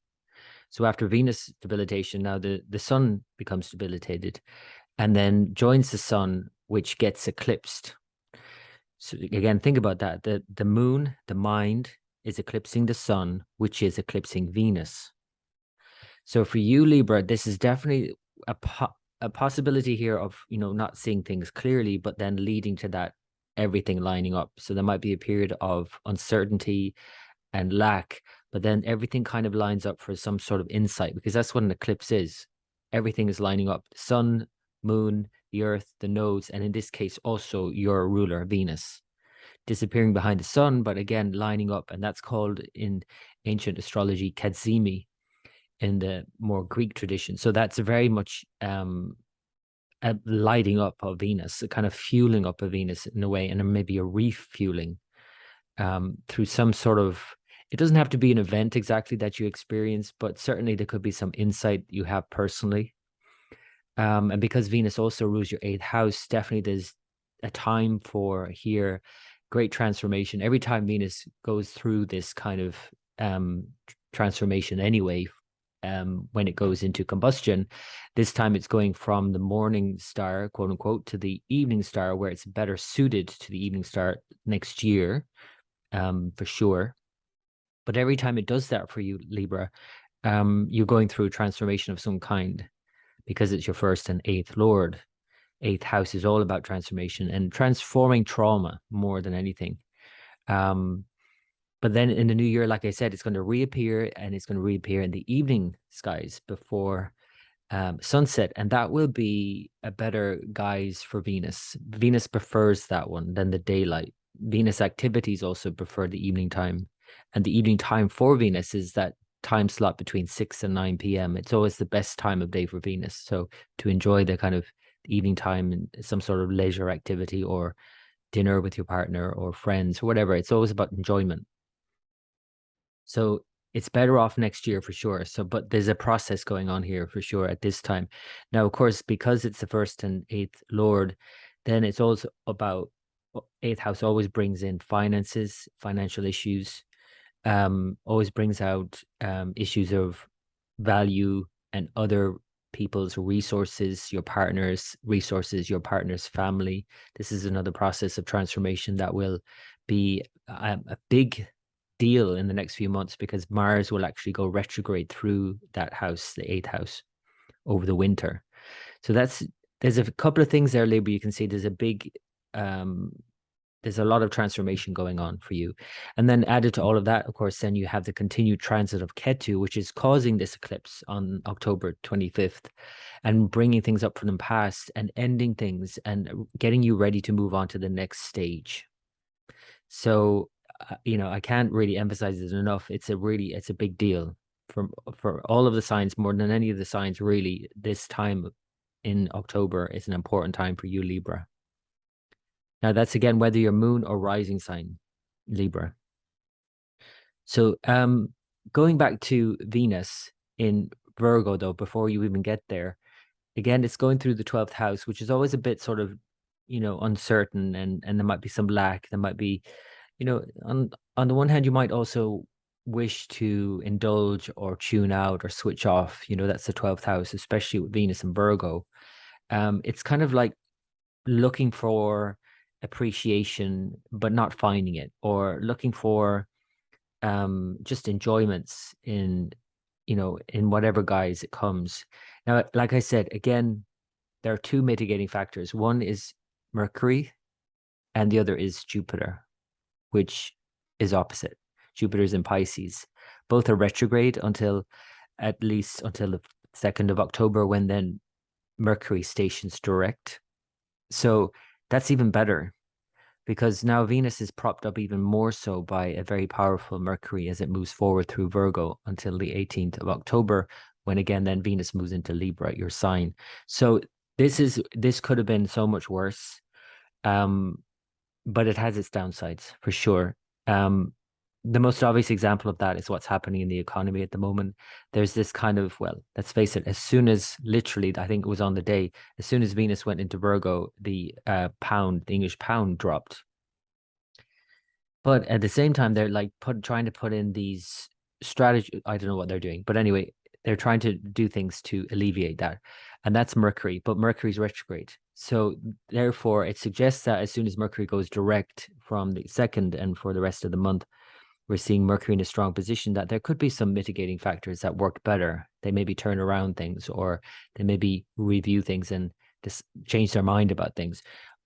So after Venus debilitation, now the sun becomes debilitated and then joins the sun, which gets eclipsed. So again, think about that. The moon, the mind, is eclipsing the sun, which is eclipsing Venus. So for you, Libra, this is definitely a possibility here of, not seeing things clearly, but then leading to that everything lining up. So there might be a period of uncertainty and lack, but then everything kind of lines up for some sort of insight, because that's what an eclipse is. Everything is lining up: the sun, moon, the earth, the nodes, and in this case also your ruler, Venus, disappearing behind the sun, but again lining up. And that's called in ancient astrology kadzimi in the more Greek tradition. So that's very much a lighting up of Venus, a kind of fueling up of Venus in a way, and maybe a refueling through some sort of, it doesn't have to be an event exactly that you experience, but certainly there could be some insight you have personally. And because Venus also rules your 8th house, definitely there's a time for here great transformation. Every time Venus goes through this kind of transformation anyway, when it goes into combustion, this time it's going from the morning star, quote unquote, to the evening star, where it's better suited to the evening star next year, for sure. But every time it does that for you, Libra, you're going through a transformation of some kind, because it's your 1st and 8th lord. 8th house is all about transformation and transforming trauma more than anything. But then in the new year, like I said, it's going to reappear, and it's going to reappear in the evening skies before sunset, and that will be a better guise for Venus. Venus prefers that one than the daylight. Venus activities also prefer the evening time, and the evening time for Venus is that time slot between 6 and 9 p.m. It's always the best time of day for Venus. So to enjoy the kind of evening time and some sort of leisure activity or dinner with your partner or friends or whatever, it's always about enjoyment. So it's better off next year for sure. So, but there's a process going on here for sure at this time. Now, of course, because it's the first and eighth lord, then it's also about eighth house always brings in finances, financial issues, always brings out issues of value and other people's resources, your partner's resources, your partner's family. This is another process of transformation that will be a big deal in the next few months, because Mars will actually go retrograde through that house, the eighth house, over the winter. So there's a couple of things there, Libra. You can see there's a lot of transformation going on for you. And then added to all of that, of course, then you have the continued transit of Ketu, which is causing this eclipse on October 25th and bringing things up from the past and ending things and getting you ready to move on to the next stage. So, I can't really emphasize it enough. It's a big deal for all of the signs, more than any of the signs, really. This time in October is an important time for you, Libra. Now, that's again whether you're moon or rising sign, Libra. So, going back to Venus in Virgo, though, before you even get there, again, it's going through the 12th house, which is always a bit sort of, uncertain, and there might be some lack. There might be, on the one hand, you might also wish to indulge or tune out or switch off. That's the 12th house, especially with Venus and Virgo. It's kind of like looking for appreciation but not finding it, or looking for just enjoyments in whatever guise it comes. Now, like I said, again, there are two mitigating factors. One is Mercury and the other is Jupiter, which is opposite. Jupiter's in Pisces. Both are retrograde at least until the 2nd of October, when then Mercury stations direct. So that's even better, because now Venus is propped up even more so by a very powerful Mercury as it moves forward through Virgo until the 18th of October, when again then Venus moves into Libra, your sign. So this could have been so much worse, but it has its downsides for sure. The most obvious example of that is what's happening in the economy at the moment. There's this kind of, well, let's face it, as soon as, literally, I think it was on the day, as soon as Venus went into Virgo, the English pound dropped. But at the same time, they're like trying to put in these strategy. I don't know what they're doing, but anyway, they're trying to do things to alleviate that. And that's Mercury, but Mercury's retrograde. So therefore, it suggests that as soon as Mercury goes direct from the 2nd and for the rest of the month, we're seeing Mercury in a strong position, that there could be some mitigating factors that work better. They maybe turn around things, or they maybe review things and just change their mind about things.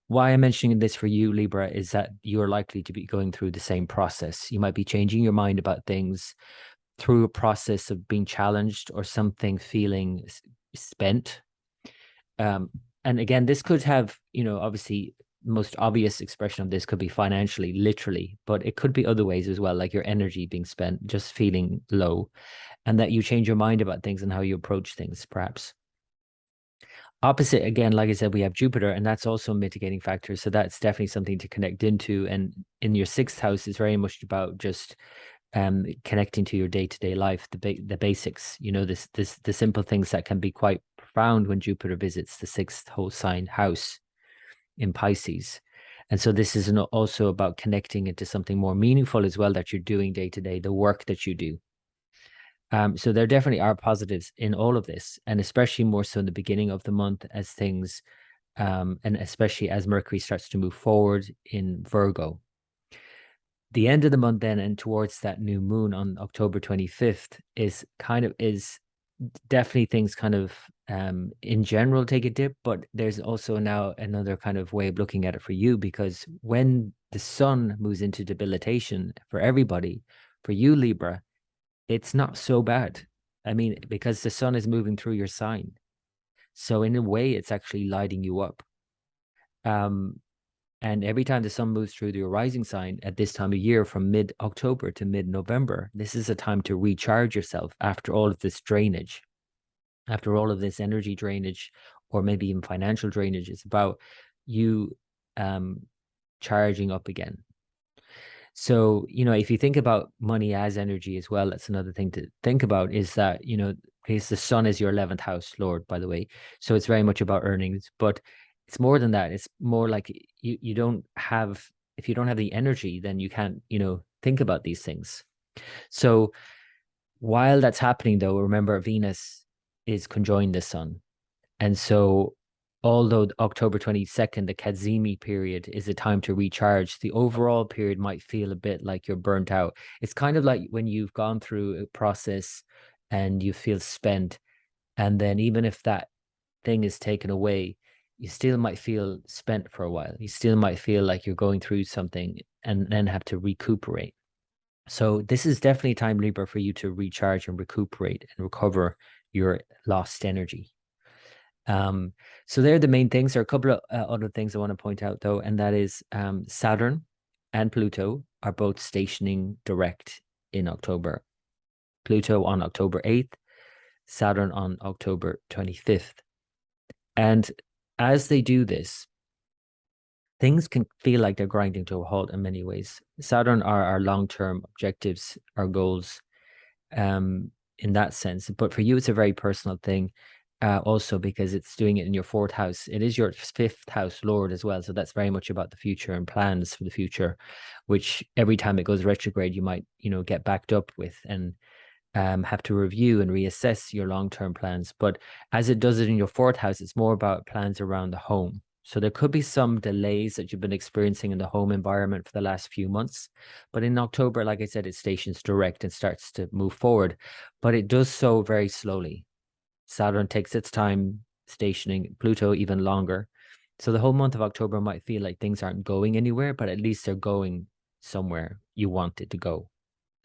Why I'm mentioning this for you, Libra, is that you're likely to be going through the same process. You might be changing your mind about things through a process of being challenged or something feeling spent. And again, this could have, obviously, most obvious expression of this could be financially, literally, but it could be other ways as well, like your energy being spent, just feeling low, and that you change your mind about things and how you approach things, perhaps. Opposite, again, like I said, we have Jupiter, and that's also a mitigating factor. So that's definitely something to connect into. And in your 6th house is very much about just connecting to your day-to-day life, the basics, the simple things that can be quite profound when Jupiter visits the 6th whole sign house in Pisces. And so this is also about connecting into something more meaningful as well that you're doing day to day, the work that you do. So there definitely are positives in all of this, and especially more so in the beginning of the month as things, and especially as Mercury starts to move forward in Virgo. The end of the month then, and towards that new moon on October 25th, is definitely things kind of in general take a dip, but there's also now another kind of way of looking at it for you, because when the sun moves into debilitation for everybody, for you, Libra, it's not so bad. I mean, because the sun is moving through your sign. So in a way, it's actually lighting you up. And every time the sun moves through your rising sign at this time of year, from mid-October to mid-November, this is a time to recharge yourself after all of this drainage, after all of this energy drainage, or maybe even financial drainage. It's about you charging up again. So, if you think about money as energy as well, that's another thing to think about, is that, because the sun is your 11th house lord, by the way. So it's very much about earnings, but it's more than that. It's more like you don't have, if you don't have the energy, then you can't, think about these things. So while that's happening, though, remember Venus is conjoined the sun. And so, although October 22nd, the Kazimi period, is a time to recharge, the overall period might feel a bit like you're burnt out. It's kind of like when you've gone through a process and you feel spent, and then even if that thing is taken away, you still might feel spent for a while. You still might feel like you're going through something and then have to recuperate. So this is definitely time, Libra, for you to recharge and recuperate and recover your lost energy. So they're the main things. There are a couple of other things I want to point out, though, and that is Saturn and Pluto are both stationing direct in October. Pluto on October 8th, Saturn on October 25th. And as they do this, things can feel like they're grinding to a halt in many ways. Saturn are our long-term objectives, our goals, in that sense. But for you, it's a very personal thing. Also because it's doing it in your 4th house. It is your 5th house lord as well. So that's very much about the future and plans for the future, which every time it goes retrograde, you might, get backed up with and have to review and reassess your long-term plans. But as it does it in your 4th house, it's more about plans around the home. So there could be some delays that you've been experiencing in the home environment for the last few months. But in October, like I said, it stations direct and starts to move forward. But it does so very slowly. Saturn takes its time stationing, Pluto even longer. So the whole month of October might feel like things aren't going anywhere, but at least they're going somewhere you want it to go.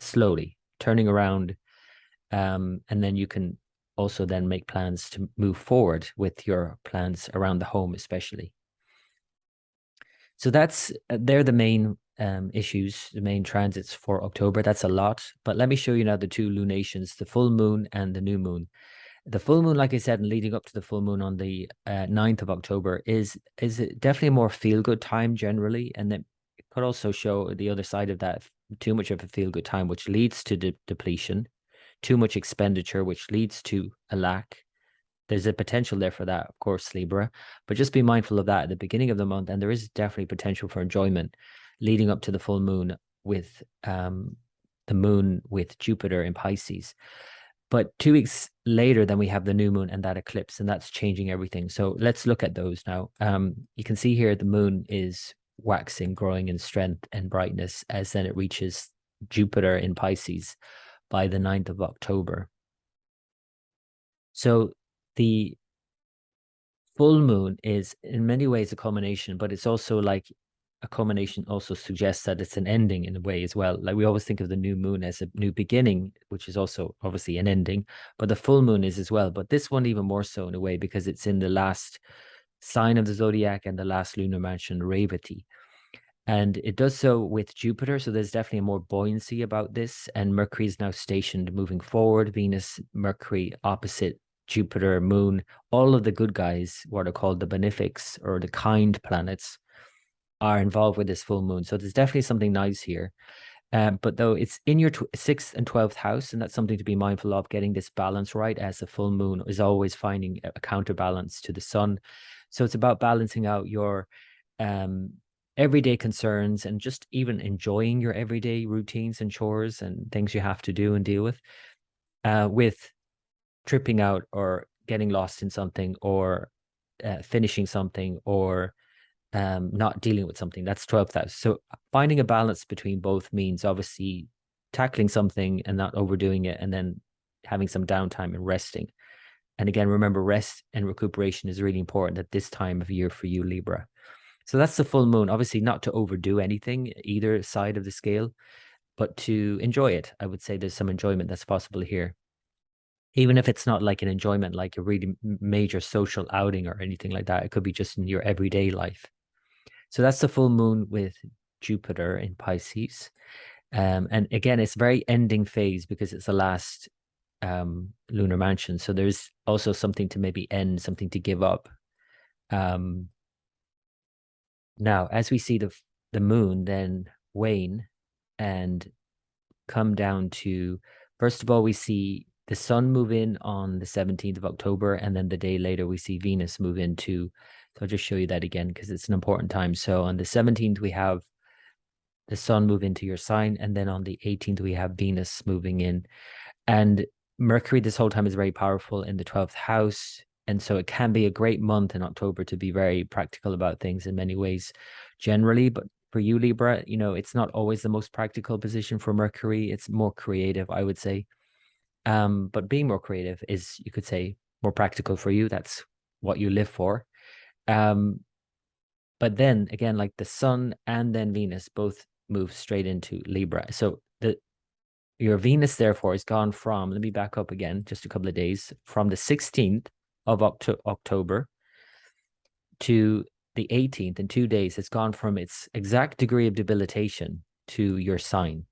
Slowly, turning around. And then you can also then make plans to move forward with your plans around the home, especially. So they're the main issues, the main transits for October. That's a lot. But let me show you now the two lunations, the full moon and the new moon. The full moon, like I said, and leading up to the full moon on the 9th of October is definitely a more feel-good time generally. And then it could also show the other side of that, too much of a feel-good time, which leads to depletion, too much expenditure, which leads to a lack. There's a potential there for that, of course, Libra, but just be mindful of that at the beginning of the month. And there is definitely potential for enjoyment leading up to the full moon with the moon with Jupiter in Pisces. But 2 weeks later, then we have the new moon and that eclipse, and that's changing everything. So let's look at those now. You can see here the moon is waxing, growing in strength and brightness as then it reaches Jupiter in Pisces by the 9th of October. So the full moon is in many ways a culmination, but it's also like a culmination also suggests that it's an ending in a way as well. Like we always think of the new moon as a new beginning, which is also obviously an ending, but the full moon is as well. But this one even more so in a way because it's in the last sign of the zodiac and the last lunar mansion, Revati. And it does so with Jupiter. So there's definitely a more buoyancy about this. And Mercury is now stationed moving forward. Venus, Mercury opposite Jupiter, Moon, all of the good guys, what are called the benefics or the kind planets, are involved with this full moon. So there's definitely something nice here. But though it's in your 6th and 12th house, and that's something to be mindful of, getting this balance right, as the full moon is always finding a counterbalance to the sun. So it's about balancing out your everyday concerns and just even enjoying your everyday routines and chores and things you have to do and deal with tripping out or getting lost in something or finishing something or not dealing with something. That's 12th house. So finding a balance between both means obviously tackling something and not overdoing it, and then having some downtime and resting. And again, remember, rest and recuperation is really important at this time of year for you, Libra. So that's the full moon. Obviously not to overdo anything, either side of the scale, but to enjoy it. I would say there's some enjoyment that's possible here. even if it's not like an enjoyment, like a really major social outing or anything like that. It could be just in your everyday life. So that's the full moon with Jupiter in Pisces. And again, it's very ending phase because it's the last lunar mansion. So there's also something to maybe end, something to give up. Um, Now, as we see the moon then wane and come down to, first of all, we see the sun move in on the 17th of October, and then the day later we see Venus move into. So I'll just show you that again because it's an important time. So on the 17th, we have the sun move into your sign, and then on the 18th, we have Venus moving in. And Mercury this whole time is very powerful in the 12th house. And so it can be a great month in October to be very practical about things in many ways, generally. But for you, Libra, it's not always the most practical position for Mercury. It's more creative, I would say. But being more creative is, you could say, more practical for you. That's what you live for. Um, but then again, like the sun and then Venus both move straight into Libra. So your Venus, therefore, is gone from, let me back up again, just a couple of days, from the 16th of October to the 18th in 2 days. It's gone from its exact degree of debilitation to your sign,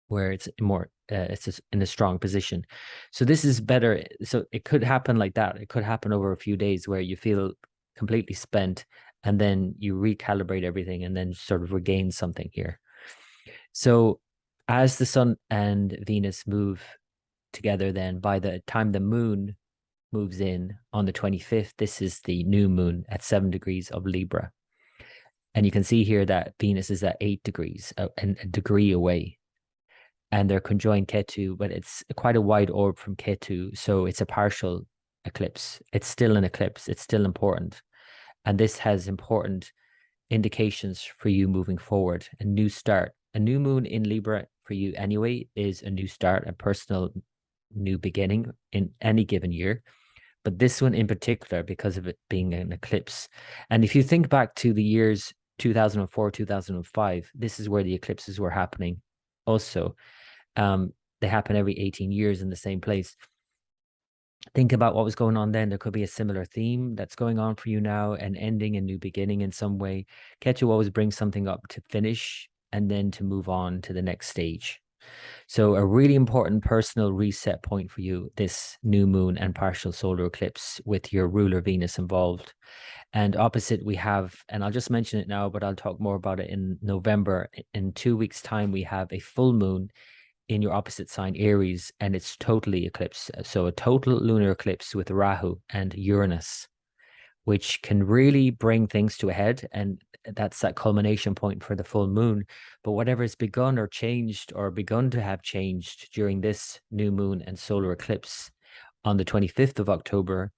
where it's more, it's just in a strong position. So this is better. So it could happen like that. It could happen over a few days where you feel completely spent and then you recalibrate everything and then sort of regain something here. So as the sun and Venus move together, then by the time the moon moves in on the 25th, this is the new moon at 7 degrees of Libra. And you can see here that Venus is at 8 degrees, and a degree away. And they're conjoined Ketu, but it's quite a wide orb from Ketu. So it's a partial eclipse. It's still an eclipse. It's still important. And this has important indications for you moving forward. A new start. A new moon in Libra for you anyway is a new start, a personal new beginning in any given year. But this one in particular, because of it being an eclipse. And if you think back to the years 2004, 2005, this is where the eclipses were happening also. They happen every 18 years in the same place. Think about what was going on then. There could be a similar theme that's going on for you now, an ending, a new beginning in some way. Ketu always brings something up to finish and then to move on to the next stage. So a really important personal reset point for you, this new moon and partial solar eclipse with your ruler Venus involved. And opposite we have, and I'll just mention it now, but I'll talk more about it in November. In 2 weeks' time, we have a full moon in your opposite sign, Aries, and it's totally eclipse. So a total lunar eclipse with Rahu and Uranus, which can really bring things to a head. And that's that culmination point for the full moon. But whatever has begun or changed or begun to have changed during this new moon and solar eclipse on the 25th of October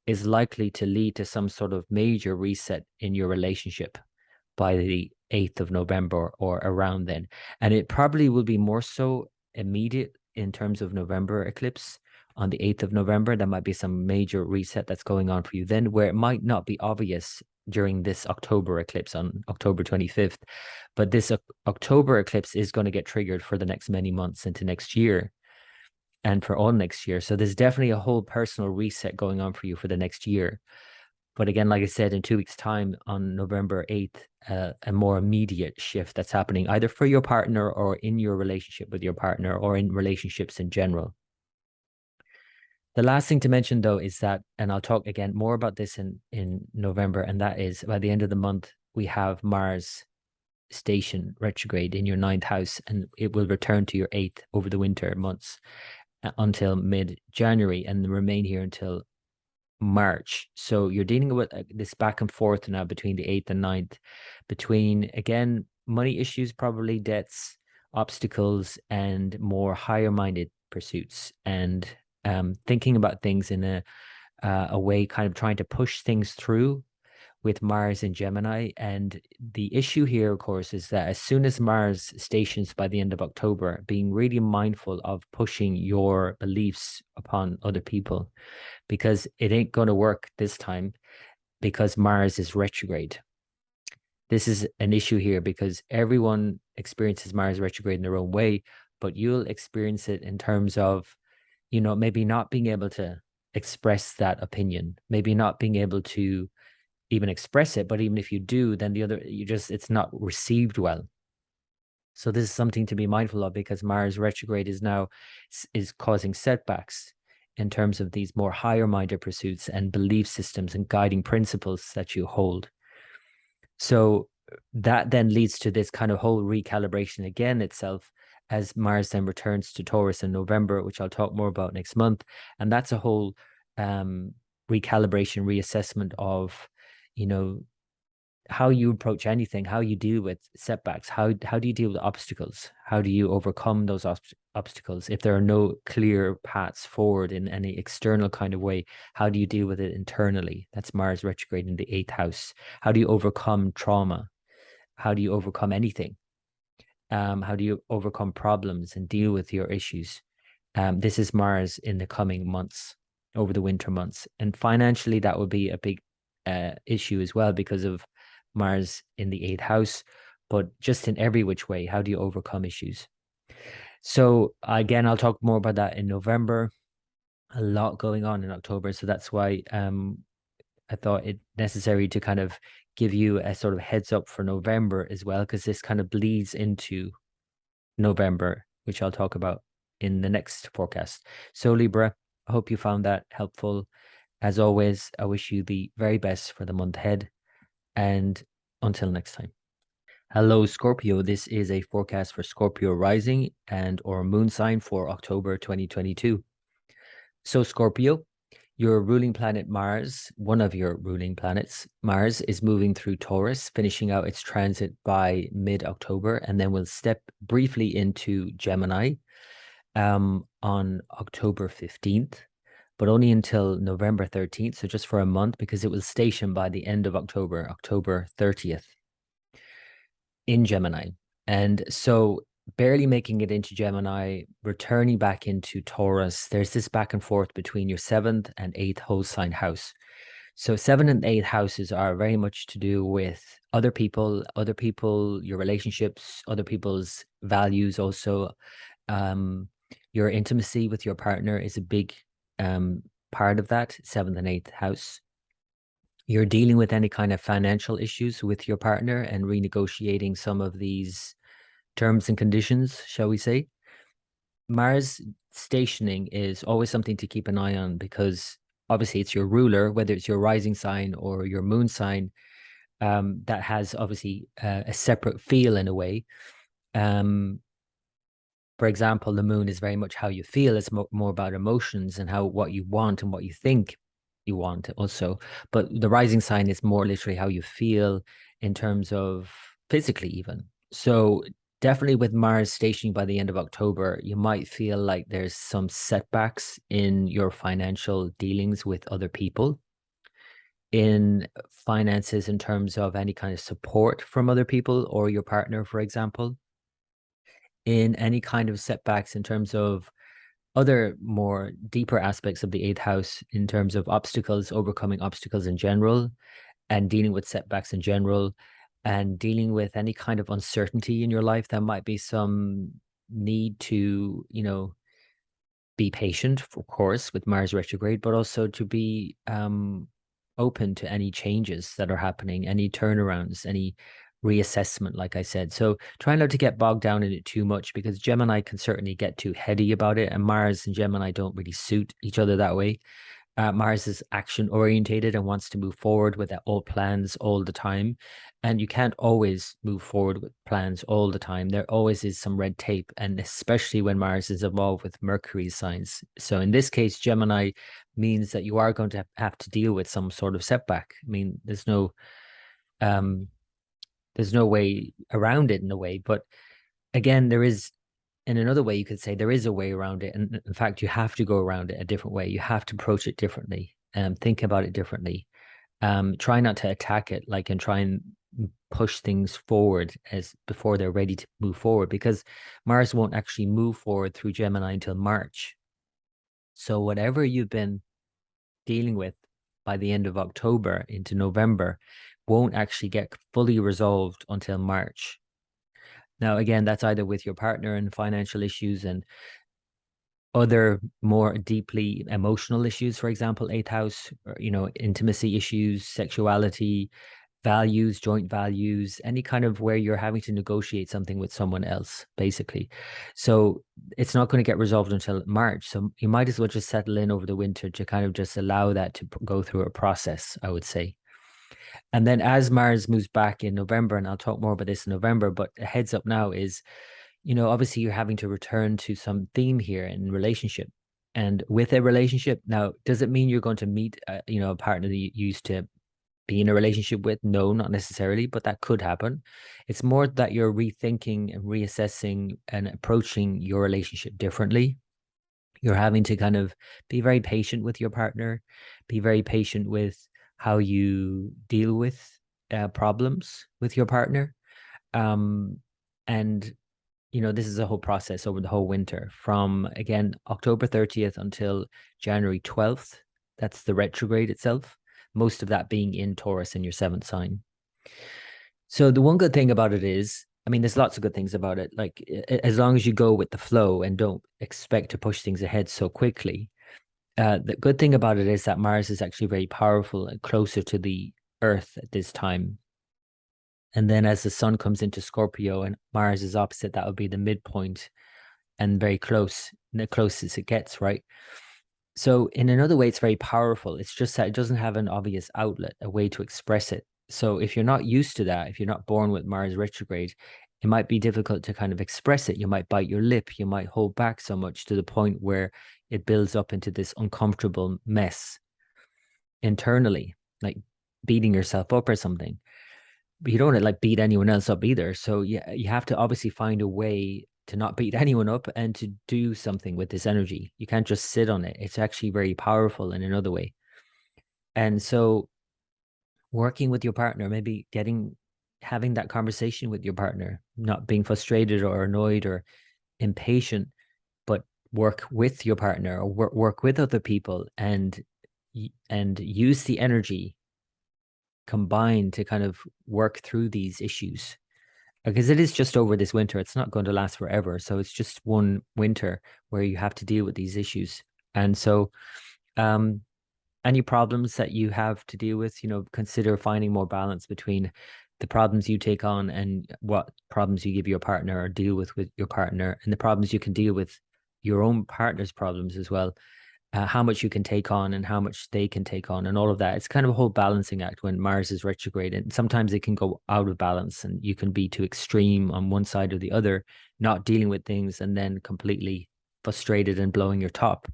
is likely to lead to some sort of major reset in your relationship by the 8th of November or around then. And it probably will be more so immediate in terms of November eclipse on the 8th of November. There might be some major reset that's going on for you then, where it might not be obvious during this October eclipse on October 25th. But this October eclipse is going to get triggered for the next many months into next year and for all next year. So there's definitely a whole personal reset going on for you for the next year. But again, like I said, in 2 weeks' time on November 8th, a more immediate shift that's happening either for your partner or in your relationship with your partner or in relationships in general. The last thing to mention, though, is that, and I'll talk again more about this in November, and that is by the end of the month, we have Mars station retrograde in your 9th house, and it will return to your 8th over the winter months until mid-January and remain here until March. So you're dealing with this back and forth now between the 8th and 9th, between, again, money issues, probably debts, obstacles, and more higher-minded pursuits, and thinking about things in a way, kind of trying to push things through with Mars in Gemini. And the issue here, of course, is that as soon as Mars stations by the end of October, being really mindful of pushing your beliefs upon other people, because it ain't going to work this time because Mars is retrograde. This is an issue here because everyone experiences Mars retrograde in their own way, but you'll experience it in terms of maybe not being able to express that opinion, maybe not being able to even express it, but even if you do, then it's not received well. So this is something to be mindful of, because Mars retrograde is causing setbacks in terms of these more higher minded pursuits and belief systems and guiding principles that you hold. So that then leads to this kind of whole recalibration again itself, as Mars then returns to Taurus in November, which I'll talk more about next month. And that's a whole recalibration, reassessment of, how you approach anything, how you deal with setbacks, how do you deal with obstacles, how do you overcome those obstacles if there are no clear paths forward in any external kind of way. How do you deal with it internally? That's Mars retrograde in the 8th house. How do you overcome trauma? How do you overcome anything? How do you overcome problems and deal with your issues? This is Mars in the coming months, over the winter months. And financially, that would be a big issue as well, because of Mars in the 8th house. But just in every which way, how do you overcome issues? So again, I'll talk more about that in November. A lot going on in October. So that's why I thought it necessary to kind of give you a sort of heads up for November as well, because this kind of bleeds into November, which I'll talk about in the next forecast. So Libra, I hope you found that helpful. As always, I wish you the very best for the month ahead, and until next time. Hello, Scorpio. This is a forecast for Scorpio rising and or moon sign for October 2022. So Scorpio, your ruling planet Mars, one of your ruling planets, Mars, is moving through Taurus, finishing out its transit by mid-October, and then will step briefly into Gemini on October 15th, but only until November 13th, so just for a month, because it will station by the end of October, October 30th, in Gemini. And so barely making it into Gemini, returning back into Taurus, there's this back and forth between your 7th and 8th whole sign house. So 7th and 8th houses are very much to do with other people, your relationships, other people's values also. Your intimacy with your partner is a big part of that, 7th and 8th house. You're dealing with any kind of financial issues with your partner and renegotiating some of these terms and conditions, shall we say. Mars stationing is always something to keep an eye on, because obviously it's your ruler, whether it's your rising sign or your moon sign, that has obviously a separate feel in a way. For example, the moon is very much how you feel. It's more about emotions and what you want and what you think you want also. But the rising sign is more literally how you feel in terms of physically even. So definitely with Mars stationing by the end of October, you might feel like there's some setbacks in your financial dealings with other people, in finances, in terms of any kind of support from other people or your partner, for example, in any kind of setbacks in terms of other more deeper aspects of the 8th house, in terms of obstacles, overcoming obstacles in general, and dealing with setbacks in general, and dealing with any kind of uncertainty in your life. There might be some need to, be patient, of course, with Mars retrograde, but also to be open to any changes that are happening, any turnarounds, any reassessment, like I said. So try not to get bogged down in it too much, because Gemini can certainly get too heady about it, and Mars and Gemini don't really suit each other that way. Mars is action orientated and wants to move forward with all plans all the time. And you can't always move forward with plans all the time. There always is some red tape, and especially when Mars is involved with Mercury signs. So in this case, Gemini means that you are going to have to deal with some sort of setback. I mean, um, there's no way around it in a way. But again, there is, in another way, you could say there is a way around it. And in fact, you have to go around it a different way. You have to approach it differently and think about it differently. Try not to attack it, and try and push things forward as before they're ready to move forward, because Mars won't actually move forward through Gemini until March. So whatever you've been dealing with by the end of October into November won't actually get fully resolved until March. Now, again, that's either with your partner and financial issues and other more deeply emotional issues, for example, eighth house, or, intimacy issues, sexuality, values, joint values, any kind of where you're having to negotiate something with someone else, basically. So it's not going to get resolved until March. So you might as well just settle in over the winter to kind of just allow that to go through a process, I would say. And then as Mars moves back in November, and I'll talk more about this in November, but a heads up now is, obviously you're having to return to some theme here in relationship. And with a relationship, now, does it mean you're going to meet, a partner that you used to be in a relationship with? No, not necessarily, but that could happen. It's more that you're rethinking and reassessing and approaching your relationship differently. You're having to kind of be very patient with your partner, be very patient with how you deal with problems with your partner. Um, and this is a whole process over the whole winter from, again, October 30th until January 12th. That's the retrograde itself, most of that being in Taurus in your seventh sign. So the one good thing about it is, I mean, there's lots of good things about it. Like as long as you go with the flow and don't expect to push things ahead so quickly. The good thing about it is that Mars is actually very powerful and closer to the Earth at this time. And then as the sun comes into Scorpio and Mars is opposite, that would be the midpoint and very close, the closest it gets, right? So in another way, it's very powerful. It's just that it doesn't have an obvious outlet, a way to express it. So if you're not used to that, if you're not born with Mars retrograde, it might be difficult to kind of express it. You might bite your lip, you might hold back so much to the point where it builds up into this uncomfortable mess internally, like beating yourself up or something. But you don't want to like beat anyone else up either. So yeah, you have to obviously find a way to not beat anyone up and to do something with this energy. You can't just sit on it. It's actually very powerful in another way. And so working with your partner, maybe having that conversation with your partner, not being frustrated or annoyed or impatient, but work with your partner or work with other people and use the energy combined to kind of work through these issues, because it is just over this winter. It's not going to last forever. So it's just one winter where you have to deal with these issues. And so, any problems that you have to deal with, consider finding more balance between the problems you take on and what problems you give your partner or deal with your partner, and the problems you can deal with your own partner's problems as well. How much you can take on and how much they can take on and all of that. It's kind of a whole balancing act when Mars is retrograde. And sometimes it can go out of balance and you can be too extreme on one side or the other, not dealing with things and then completely frustrated and blowing your top.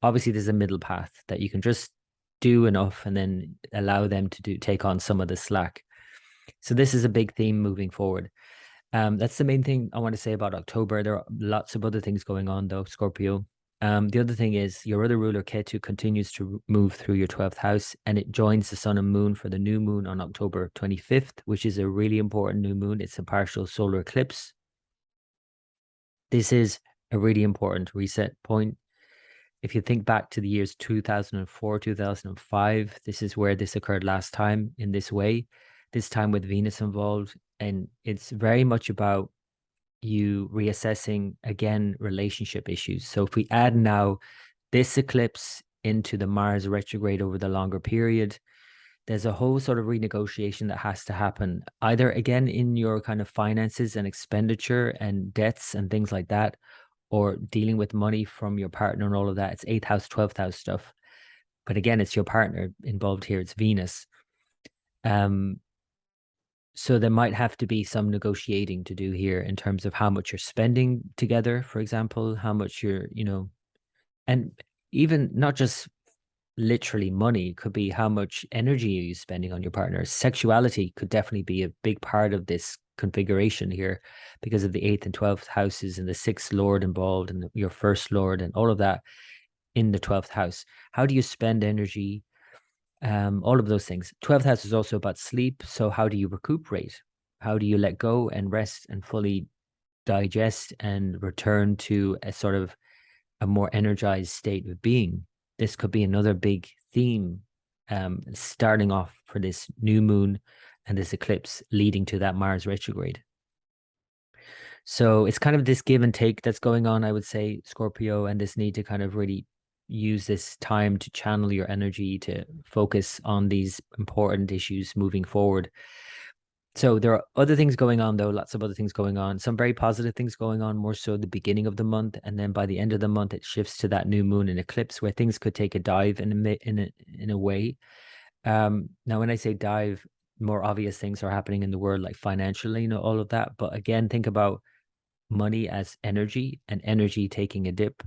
Obviously, there's a middle path that you can just do enough and then allow them to take on some of the slack. So this is a big theme moving forward. That's the main thing I want to say about October. There are lots of other things going on though, Scorpio. The other thing is your other ruler, Ketu, continues to move through your 12th house and it joins the sun and moon for the new moon on October 25th, which is a really important new moon. It's a partial solar eclipse. This is a really important reset point. If you think back to the years 2004, 2005, this is where this occurred last time in this way, this time with Venus involved. And it's very much about you reassessing, again, relationship issues. So if we add now this eclipse into the Mars retrograde over the longer period, there's a whole sort of renegotiation that has to happen, either again in your kind of finances and expenditure and debts and things like that, or dealing with money from your partner and all of that. It's 8th house, 12th house stuff. But again, it's your partner involved here. It's Venus. So there might have to be some negotiating to do here in terms of how much you're spending together, for example, how much you're, and even not just literally money, could be how much energy are you spending on your partner. Sexuality could definitely be a big part of this configuration here because of the 8th and 12th houses and the 6th lord involved and your first lord and all of that in the 12th house. How do you spend energy? All of those things. 12th house is also about sleep. So how do you recuperate? How do you let go and rest and fully digest and return to a sort of a more energized state of being? This could be another big theme starting off for this new moon and this eclipse leading to that Mars retrograde. So it's kind of this give and take that's going on, I would say, Scorpio, and this need to kind of really use this time to channel your energy to focus on these important issues moving forward. So there are other things going on, though, lots of other things going on, some very positive things going on, more so the beginning of the month. And then by the end of the month, it shifts to that new moon and eclipse where things could take a dive in a way. Now, when I say dive, more obvious things are happening in the world, like financially, all of that. But again, think about money as energy and energy taking a dip,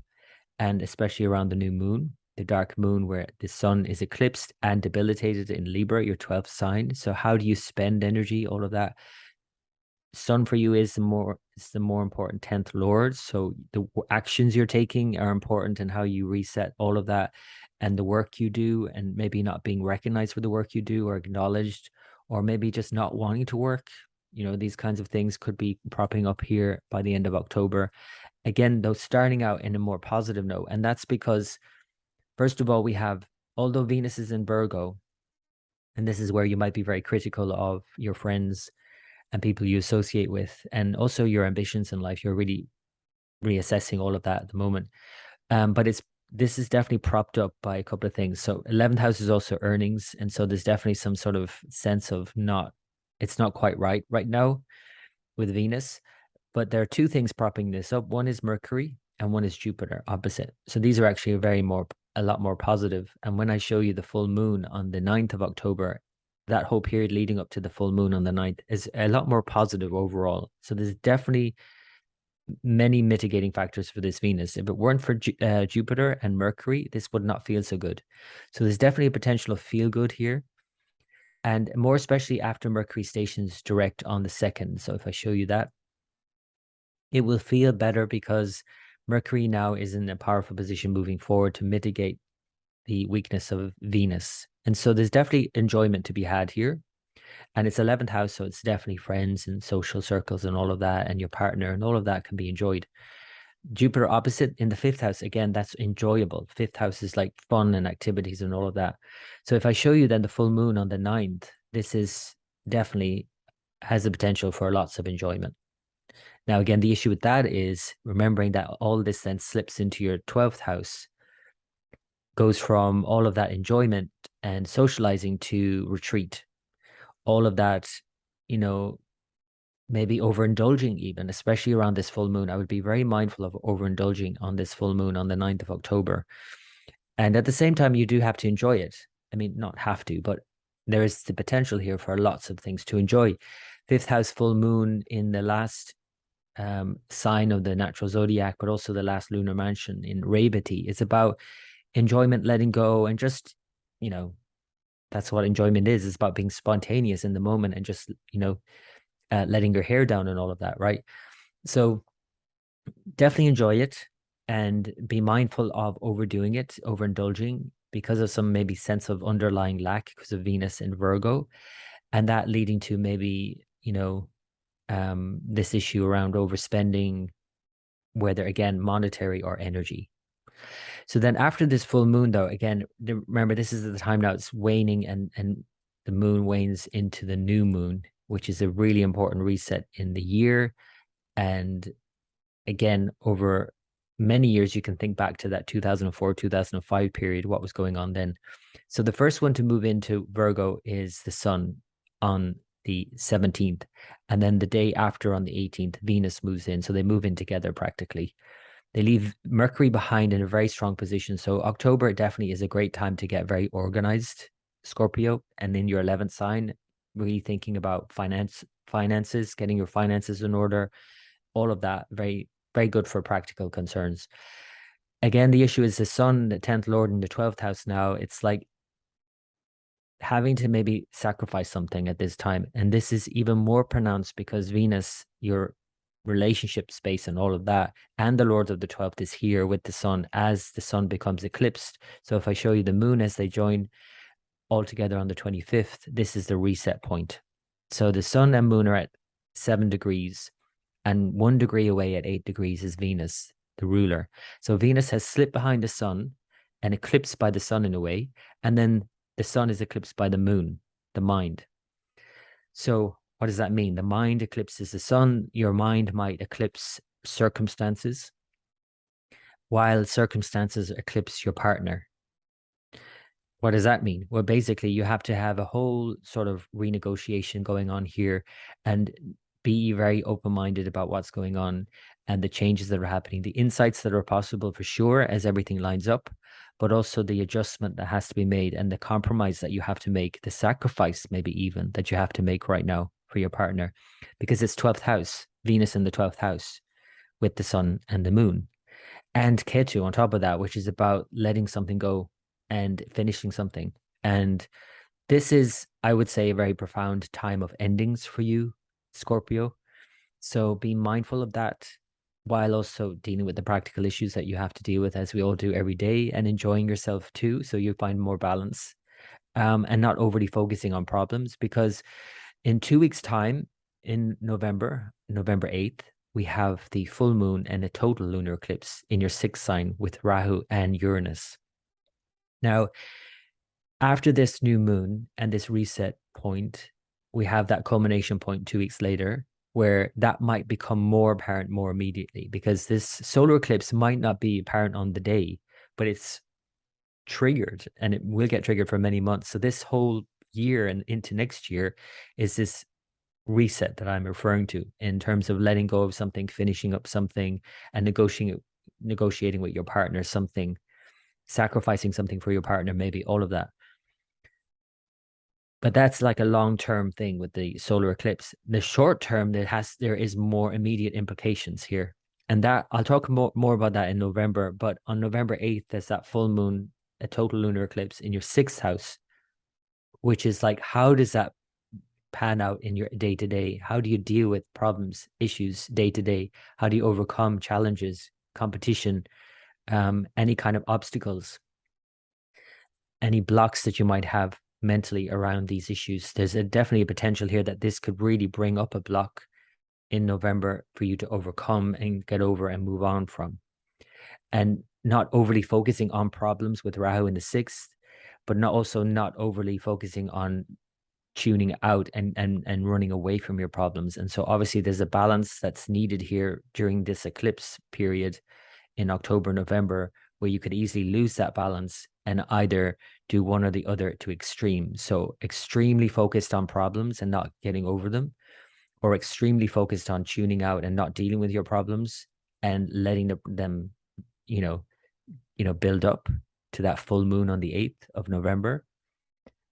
and especially around the new moon, the dark moon, where the sun is eclipsed and debilitated in Libra, your 12th sign. So how do you spend energy? All of that. Sun for you is the more important 10th lord. So the actions you're taking are important, and how you reset all of that, and the work you do, and maybe not being recognized for the work you do or acknowledged, or maybe just not wanting to work. These kinds of things could be propping up here by the end of October. Again, though, starting out in a more positive note. And that's because, first of all, we have, although Venus is in Virgo, and this is where you might be very critical of your friends and people you associate with, and also your ambitions in life. You're really reassessing all of that at the moment. But this is definitely propped up by a couple of things. So 11th house is also earnings. And so there's definitely some sort of sense of it's not quite right now with Venus. But there are two things propping this up. One is Mercury and one is Jupiter opposite. So these are actually a lot more positive. And when I show you the full moon on the 9th of October, that whole period leading up to the full moon on the 9th is a lot more positive overall. So there's definitely many mitigating factors for this Venus. If it weren't for Jupiter and Mercury, this would not feel so good. So there's definitely a potential of feel good here. And more especially after Mercury stations direct on the 2nd. So if I show you that, it will feel better because Mercury now is in a powerful position moving forward to mitigate the weakness of Venus. And so there's definitely enjoyment to be had here. And it's 11th house, so it's definitely friends and social circles and all of that, and your partner and all of that can be enjoyed. Jupiter opposite in the 5th house, again, that's enjoyable. 5th house is like fun and activities and all of that. So if I show you then the full moon on the 9th, this is definitely has the potential for lots of enjoyment. Now, again, the issue with that is remembering that all this then slips into your 12th house, goes from all of that enjoyment and socializing to retreat. All of that, maybe overindulging even, especially around this full moon. I would be very mindful of overindulging on this full moon on the 9th of October. And at the same time, you do have to enjoy it. I mean, not have to, but there is the potential here for lots of things to enjoy. 5th house full moon in the last sign of the natural zodiac, but also the last lunar mansion in Rebati. It's about enjoyment, letting go, and just, that's what enjoyment is. It's about being spontaneous in the moment and just, letting your hair down and all of that, right? So definitely enjoy it and be mindful of overdoing it, overindulging because of some maybe sense of underlying lack because of Venus in Virgo, and that leading to maybe, this issue around overspending, whether again monetary or energy. So then after this full moon, though, again, remember this is the time now it's waning, and the moon wanes into the new moon, which is a really important reset in the year. And again, over many years, you can think back to that 2004, 2005 period, what was going on then. So the first one to move into Virgo is the sun on the 17th. And then the day after on the 18th, Venus moves in. So they move in together practically. They leave Mercury behind in a very strong position. So October definitely is a great time to get very organized, Scorpio. And in your 11th sign, really thinking about finances, getting your finances in order, all of that, very, very good for practical concerns. Again, the issue is the sun, the 10th lord in the 12th house now. It's like having to maybe sacrifice something at this time. And this is even more pronounced because Venus, your relationship space and all of that, and the lord of the 12th is here with the sun as the sun becomes eclipsed. So if I show you the moon as they join all together on the 25th, this is the reset point. So the sun and moon are at 7 degrees, and 1 degree away at 8 degrees is Venus, the ruler. So Venus has slipped behind the sun and eclipsed by the sun in a way, and then the sun is eclipsed by the moon, the mind. So What does that mean? The mind eclipses the sun. Your mind might eclipse circumstances, while circumstances eclipse your partner. What does that mean? Well, basically, you have to have a whole sort of renegotiation going on here and be very open-minded about what's going on and the changes that are happening, the insights that are possible for sure as everything lines up, but also the adjustment that has to be made and the compromise that you have to make, the sacrifice maybe even that you have to make right now for your partner, because it's 12th house, Venus in the 12th house with the sun and the moon. And Ketu on top of that, which is about letting something go and finishing something. And this is, I would say, a very profound time of endings for you, Scorpio. So be mindful of that while also dealing with the practical issues that you have to deal with, as we all do every day, and enjoying yourself too. So you find more balance, and not overly focusing on problems, because in 2 weeks' time, in November, November 8th, we have the full moon and a total lunar eclipse in your sixth sign with Rahu and Uranus. Now, after this new moon and this reset point, we have that culmination point 2 weeks later, where that might become more apparent more immediately, because this solar eclipse might not be apparent on the day, but it's triggered, and it will get triggered for many months. So this whole year and into next year is this reset that I'm referring to, in terms of letting go of something, finishing up something, and negotiating with your partner something, sacrificing something for your partner, maybe all of that. But that's like a long-term thing with the solar eclipse. The short term, there is more immediate implications here. And that I'll talk more about that in November. But on November 8th, there's that full moon, a total lunar eclipse in your sixth house, which is like, how does that pan out in your day to day? How do you deal with problems, issues day to day? How do you overcome challenges, competition, any kind of obstacles, any blocks that you might have mentally around these issues? There's definitely a potential here that this could really bring up a block in November for you to overcome and get over and move on from. And not overly focusing on problems with Rahu in the sixth, but not overly focusing on tuning out and running away from your problems. And so obviously there's a balance that's needed here during this eclipse period in October, November, where you could easily lose that balance and either do one or the other to extreme. So extremely focused on problems and not getting over them, or extremely focused on tuning out and not dealing with your problems and letting them, build up to that full moon on the 8th of November.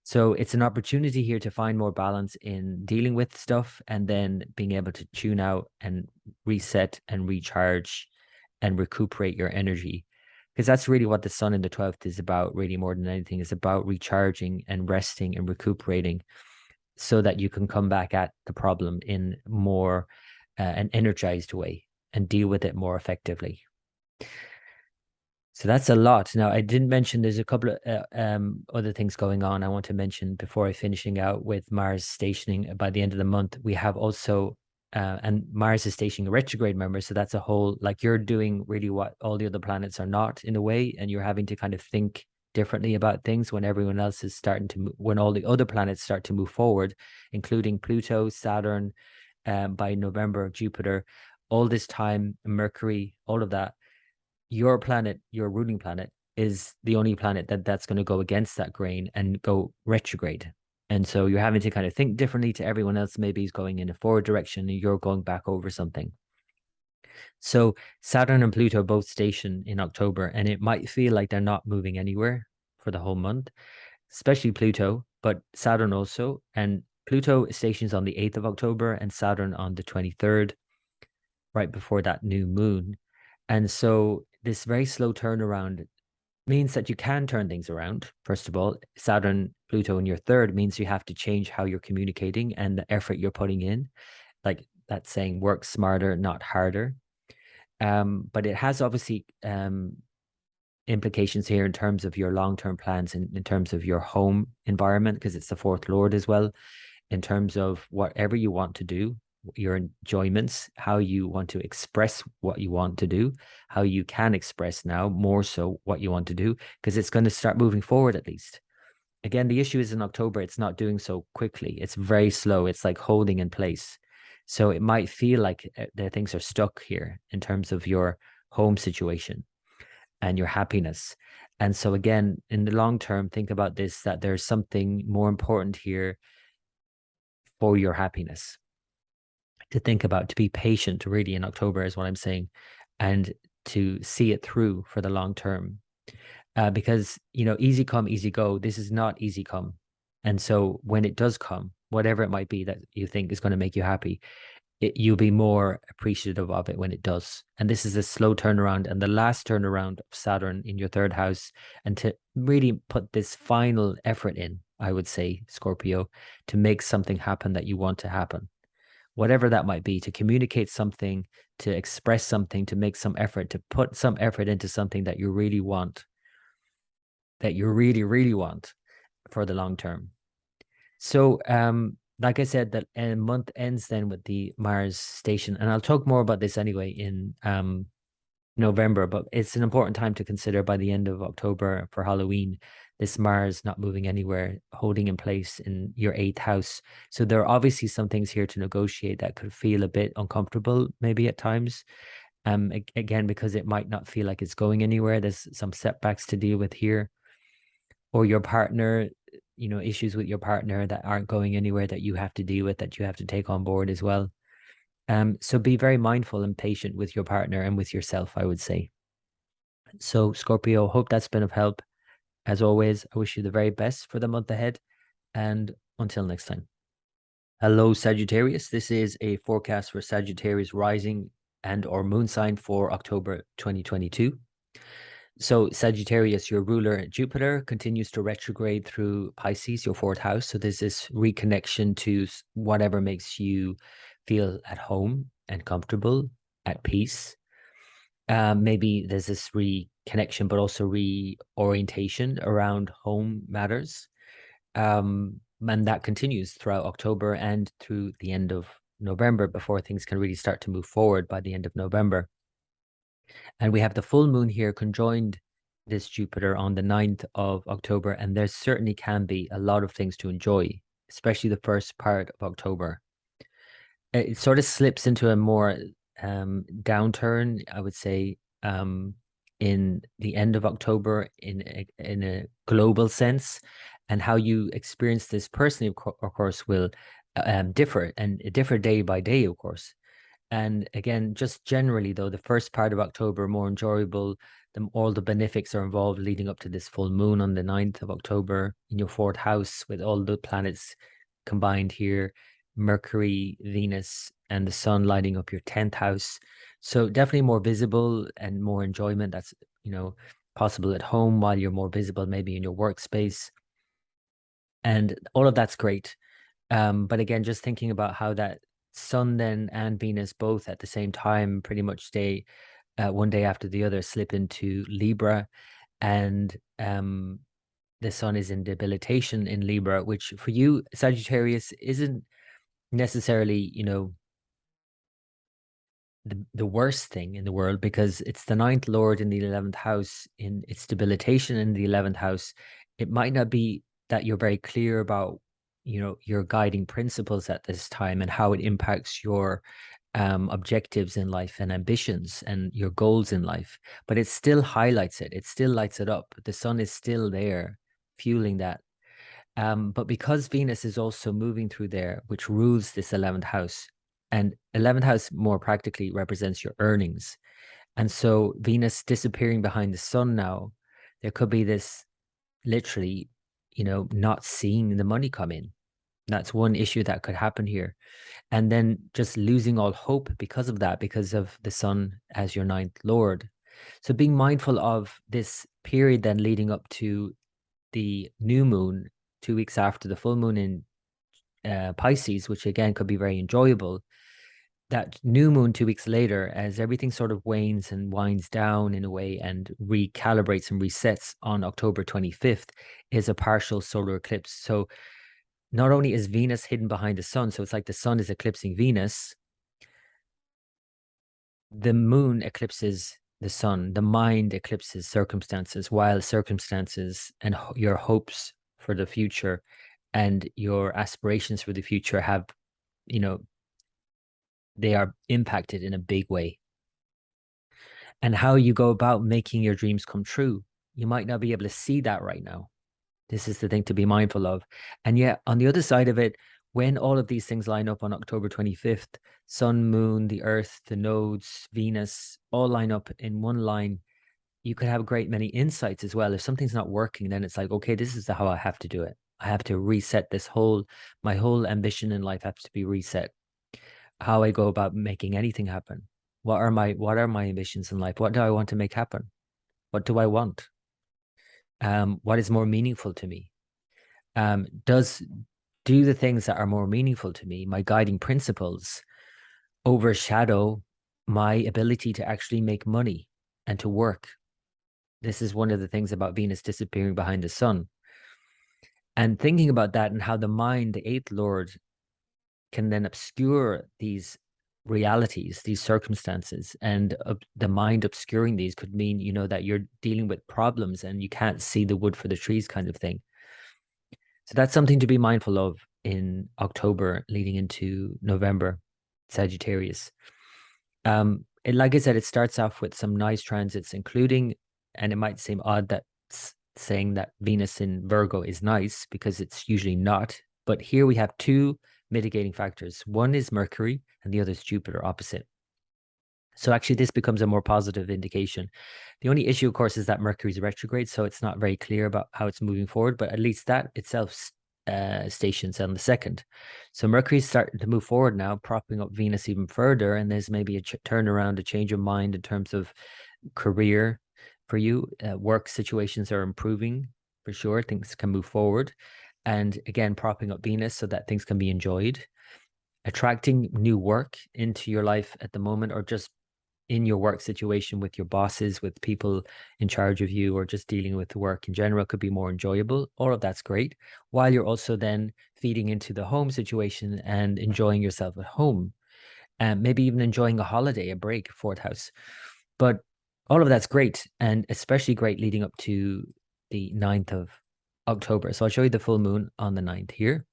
So it's an opportunity here to find more balance in dealing with stuff and then being able to tune out and reset and recharge and recuperate your energy. Because that's really what the sun in the 12th is about, really, more than anything. It's about recharging and resting and recuperating so that you can come back at the problem in more an energized way and deal with it more effectively. So that's a lot. Now, I didn't mention there's a couple of other things going on I want to mention before I finishing out with Mars stationing by the end of the month. We have also, and Mars is stationing a retrograde, member. So that's a whole, like, you're doing really what all the other planets are not, in a way, and you're having to kind of think differently about things when everyone else is starting to when all the other planets start to move forward, including Pluto, Saturn, by November, Jupiter, all this time, Mercury, all of that. Your planet, your ruling planet, is the only planet that's going to go against that grain and go retrograde. And so you're having to kind of think differently to everyone else. Maybe is going in a forward direction and you're going back over something. So Saturn and Pluto both station in October, and it might feel like they're not moving anywhere for the whole month, especially Pluto, but Saturn also. And Pluto stations on the 8th of October and Saturn on the 23rd, right before that new moon. And so this very slow turnaround means that you can turn things around. First of all, Saturn, Pluto in your third means you have to change how you're communicating and the effort you're putting in. Like that saying, work smarter, not harder. But it has obviously implications here in terms of your long-term plans and in terms of your home environment, because it's the fourth lord as well, in terms of whatever you want to do, your enjoyments, how you want to express what you want to do, how you can express now more so what you want to do, because it's going to start moving forward at least. Again, the issue is in October, it's not doing so quickly. It's very slow. It's like holding in place. So it might feel like the things are stuck here in terms of your home situation and your happiness. And so again, in the long term, think about this, that there's something more important here for your happiness to think about, to be patient really in October is what I'm saying, and to see it through for the long term. Because, easy come, easy go. This is not easy come. And so when it does come, whatever it might be that you think is going to make you happy, you'll be more appreciative of it when it does. And this is a slow turnaround and the last turnaround of Saturn in your third house. And to really put this final effort in, I would say, Scorpio, to make something happen that you want to happen, whatever that might be, to communicate something, to express something, to make some effort, to put some effort into something that you really want, that you really, really want for the long term. So, like I said, that month ends then with the Mars station, and I'll talk more about this anyway in November, but it's an important time to consider by the end of October for Halloween. This Mars not moving anywhere, holding in place in your eighth house. So there are obviously some things here to negotiate that could feel a bit uncomfortable, maybe at times. Again, because it might not feel like it's going anywhere. There's some setbacks to deal with here, or your partner, issues with your partner that aren't going anywhere that you have to deal with, that you have to take on board as well. So be very mindful and patient with your partner and with yourself, I would say. So, Scorpio, hope that's been of help. As always, I wish you the very best for the month ahead. And until next time. Hello, Sagittarius. This is a forecast for Sagittarius rising and or moon sign for October 2022. So Sagittarius, your ruler Jupiter, continues to retrograde through Pisces, your fourth house. So there's this reconnection to whatever makes you feel at home and comfortable, at peace. Maybe there's this reconnection, but also reorientation around home matters. And that continues throughout October and through the end of November before things can really start to move forward by the end of November. And we have the full moon here conjoined this Jupiter on the 9th of October. And there certainly can be a lot of things to enjoy, especially the first part of October. It sort of slips into a more downturn, I would say, in the end of October in a global sense. And how you experience this personally, of course, will differ and differ day by day, of course. And again, just generally, though, the first part of October more enjoyable. All the benefics are involved leading up to this full moon on the 9th of October in your fourth house with all the planets combined here, Mercury, Venus, and the sun lighting up your 10th house. So definitely more visible and more enjoyment. That's, possible at home, while you're more visible maybe in your workspace. And all of that's great. But again, just thinking about how that Sun then and Venus both at the same time pretty much stay one day after the other, slip into Libra, and the Sun is in debilitation in Libra, which for you, Sagittarius, isn't necessarily, the worst thing in the world, because it's the ninth lord in the 11th house. In its debilitation in the 11th house, it might not be that you're very clear about your guiding principles at this time and how it impacts your objectives in life and ambitions and your goals in life, but it still highlights it. It still lights it up. The sun is still there fueling that. But because Venus is also moving through there, which rules this 11th house, and 11th house more practically represents your earnings. And so Venus disappearing behind the sun now, there could be this literally, not seeing the money come in. That's one issue that could happen here. And then just losing all hope because of that, because of the sun as your ninth lord. So being mindful of this period then leading up to the new moon, 2 weeks after the full moon in Pisces, which again could be very enjoyable. That new moon 2 weeks later, as everything sort of wanes and winds down in a way and recalibrates and resets on October 25th, is a partial solar eclipse. So not only is Venus hidden behind the sun, so it's like the sun is eclipsing Venus, the moon eclipses the sun, the mind eclipses circumstances, while circumstances and your hopes for the future and your aspirations for the future have, they are impacted in a big way. And how you go about making your dreams come true, you might not be able to see that right now. This is the thing to be mindful of. And yet, on the other side of it, when all of these things line up on October 25th, Sun, Moon, the Earth, the nodes, Venus, all line up in one line, you could have a great many insights as well. If something's not working, then it's like, okay, this is how I have to do it. I have to reset my whole ambition in life has to be reset. How I go about making anything happen. What are my ambitions in life? What do I want to make happen? What do I want? What is more meaningful to me? Do the things that are more meaningful to me, my guiding principles, overshadow my ability to actually make money and to work? This is one of the things about Venus disappearing behind the sun. And thinking about that and how the mind, the eighth lord, can then obscure these realities, these circumstances, and the mind obscuring these could mean, that you're dealing with problems and you can't see the wood for the trees kind of thing. So that's something to be mindful of in October leading into November, Sagittarius. Like I said, it starts off with some nice transits, including, and it might seem odd that saying that Venus in Virgo is nice because it's usually not. But here we have two mitigating factors. One is Mercury and the other is Jupiter opposite. So actually this becomes a more positive indication. The only issue, of course, is that Mercury is retrograde, so it's not very clear about how it's moving forward, but at least that itself stations on the 2nd. So Mercury's starting to move forward now, propping up Venus even further, and there's maybe a turnaround, a change of mind in terms of career for you. Work situations are improving for sure. Things can move forward. And again, propping up Venus so that things can be enjoyed. Attracting new work into your life at the moment, or just in your work situation with your bosses, with people in charge of you, or just dealing with work in general could be more enjoyable. All of that's great, while you're also then feeding into the home situation and enjoying yourself at home, and maybe even enjoying a holiday, a break, fourth house. But all of that's great, and especially great leading up to the 9th of October. So I'll show you the full moon on the 9th here.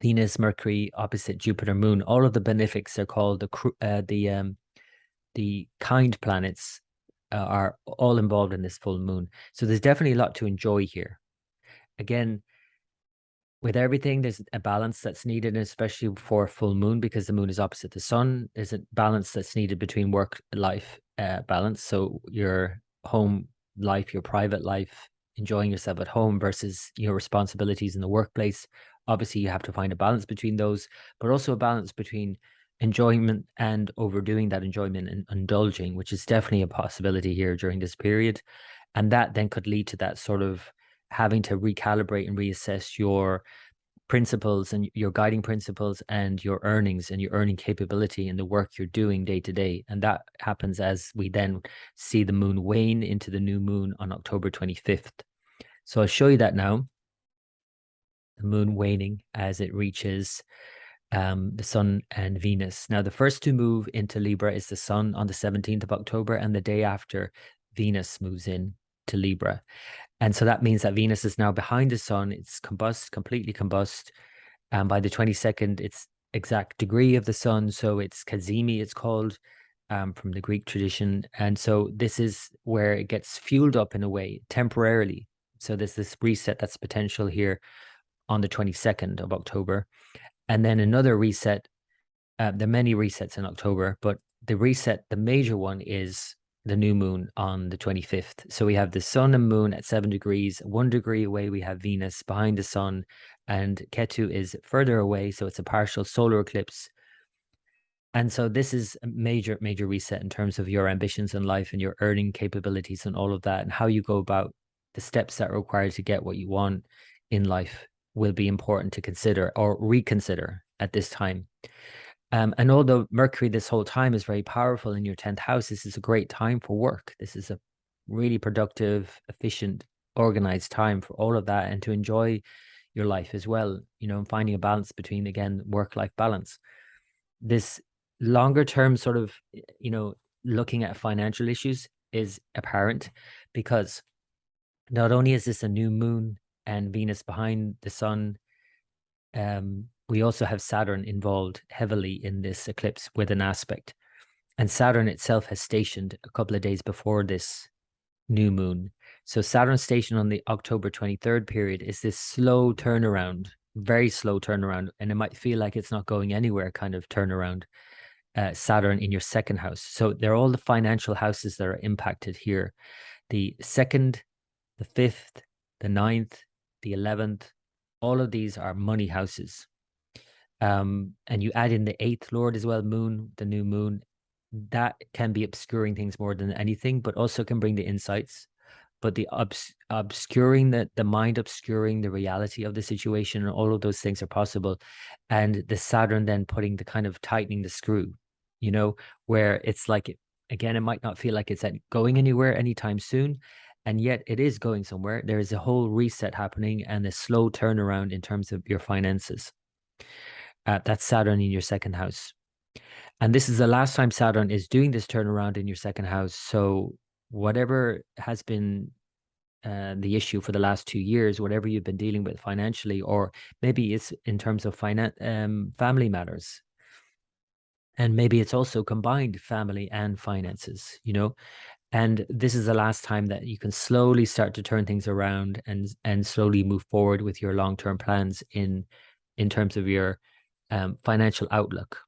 Venus, Mercury, opposite Jupiter, Moon. All of the benefics are called the kind planets are all involved in this full moon. So there's definitely a lot to enjoy here. Again, with everything, there's a balance that's needed, especially for full moon, because the moon is opposite the sun. There's a balance that's needed between work-life balance. So your home life, your private life, enjoying yourself at home versus your responsibilities in the workplace. Obviously, you have to find a balance between those, but also a balance between enjoyment and overdoing that enjoyment and indulging, which is definitely a possibility here during this period. And that then could lead to that sort of having to recalibrate and reassess your principles and your guiding principles and your earnings and your earning capability and the work you're doing day to day. And that happens as we then see the moon wane into the new moon on October 25th. So I'll show you that now. The moon waning as it reaches the sun and Venus. Now, the first to move into Libra is the sun on the 17th of October, and the day after, Venus moves in to Libra. And so that means that Venus is now behind the sun. It's completely combust. And by the 22nd, it's exact degree of the sun. So it's Cazimi, it's called, from the Greek tradition. And so this is where it gets fueled up in a way temporarily. So there's this reset that's potential here on the 22nd of October. And then another reset. There are many resets in October, but the major one is the new moon on the 25th. So we have the sun and moon at 7 degrees. 1 degree away, we have Venus behind the sun, and Ketu is further away. So it's a partial solar eclipse. And so this is a major, major reset in terms of your ambitions in life and your earning capabilities and all of that, and how you go about the steps that are required to get what you want in life will be important to consider or reconsider at this time. And although Mercury this whole time is very powerful in your 10th house, this is a great time for work. This is a really productive, efficient, organized time for all of that and to enjoy your life as well, and finding a balance between, again, work-life balance. This longer term sort of, looking at financial issues is apparent because not only is this a new moon and Venus behind the sun. We also have Saturn involved heavily in this eclipse with an aspect. And Saturn itself has stationed a couple of days before this new moon. So Saturn station on the October 23rd period is this slow turnaround, very slow turnaround. And it might feel like it's not going anywhere kind of turnaround. Saturn in your second house. So they're all the financial houses that are impacted here. The second, the fifth, the ninth, the 11th, all of these are money houses. And you add in the eighth lord as well, moon, the new moon. That can be obscuring things more than anything, but also can bring the insights. But the obscuring the mind, obscuring the reality of the situation, and all of those things are possible. And the Saturn then putting the kind of tightening the screw, where it's like, again, it might not feel like it's going anywhere anytime soon. And yet it is going somewhere. There is a whole reset happening and a slow turnaround in terms of your finances. That's Saturn in your second house. And this is the last time Saturn is doing this turnaround in your second house. So whatever has been the issue for the last 2 years, whatever you've been dealing with financially, or maybe it's in terms of family matters. And maybe it's also combined family and finances, and this is the last time that you can slowly start to turn things around and slowly move forward with your long-term plans in terms of your financial outlook.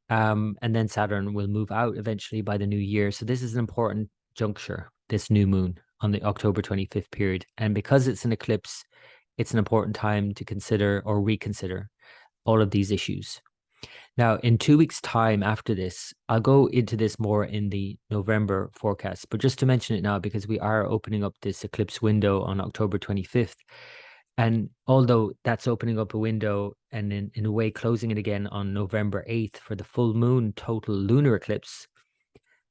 And then Saturn will move out eventually by the new year. So this is an important juncture, this new moon on the October 25th period. And because it's an eclipse, it's an important time to consider or reconsider all of these issues. Now, in 2 weeks' time after this, I'll go into this more in the November forecast. But just to mention it now, because we are opening up this eclipse window on October 25th. And although that's opening up a window and in a way closing it again on November 8th for the full moon total lunar eclipse,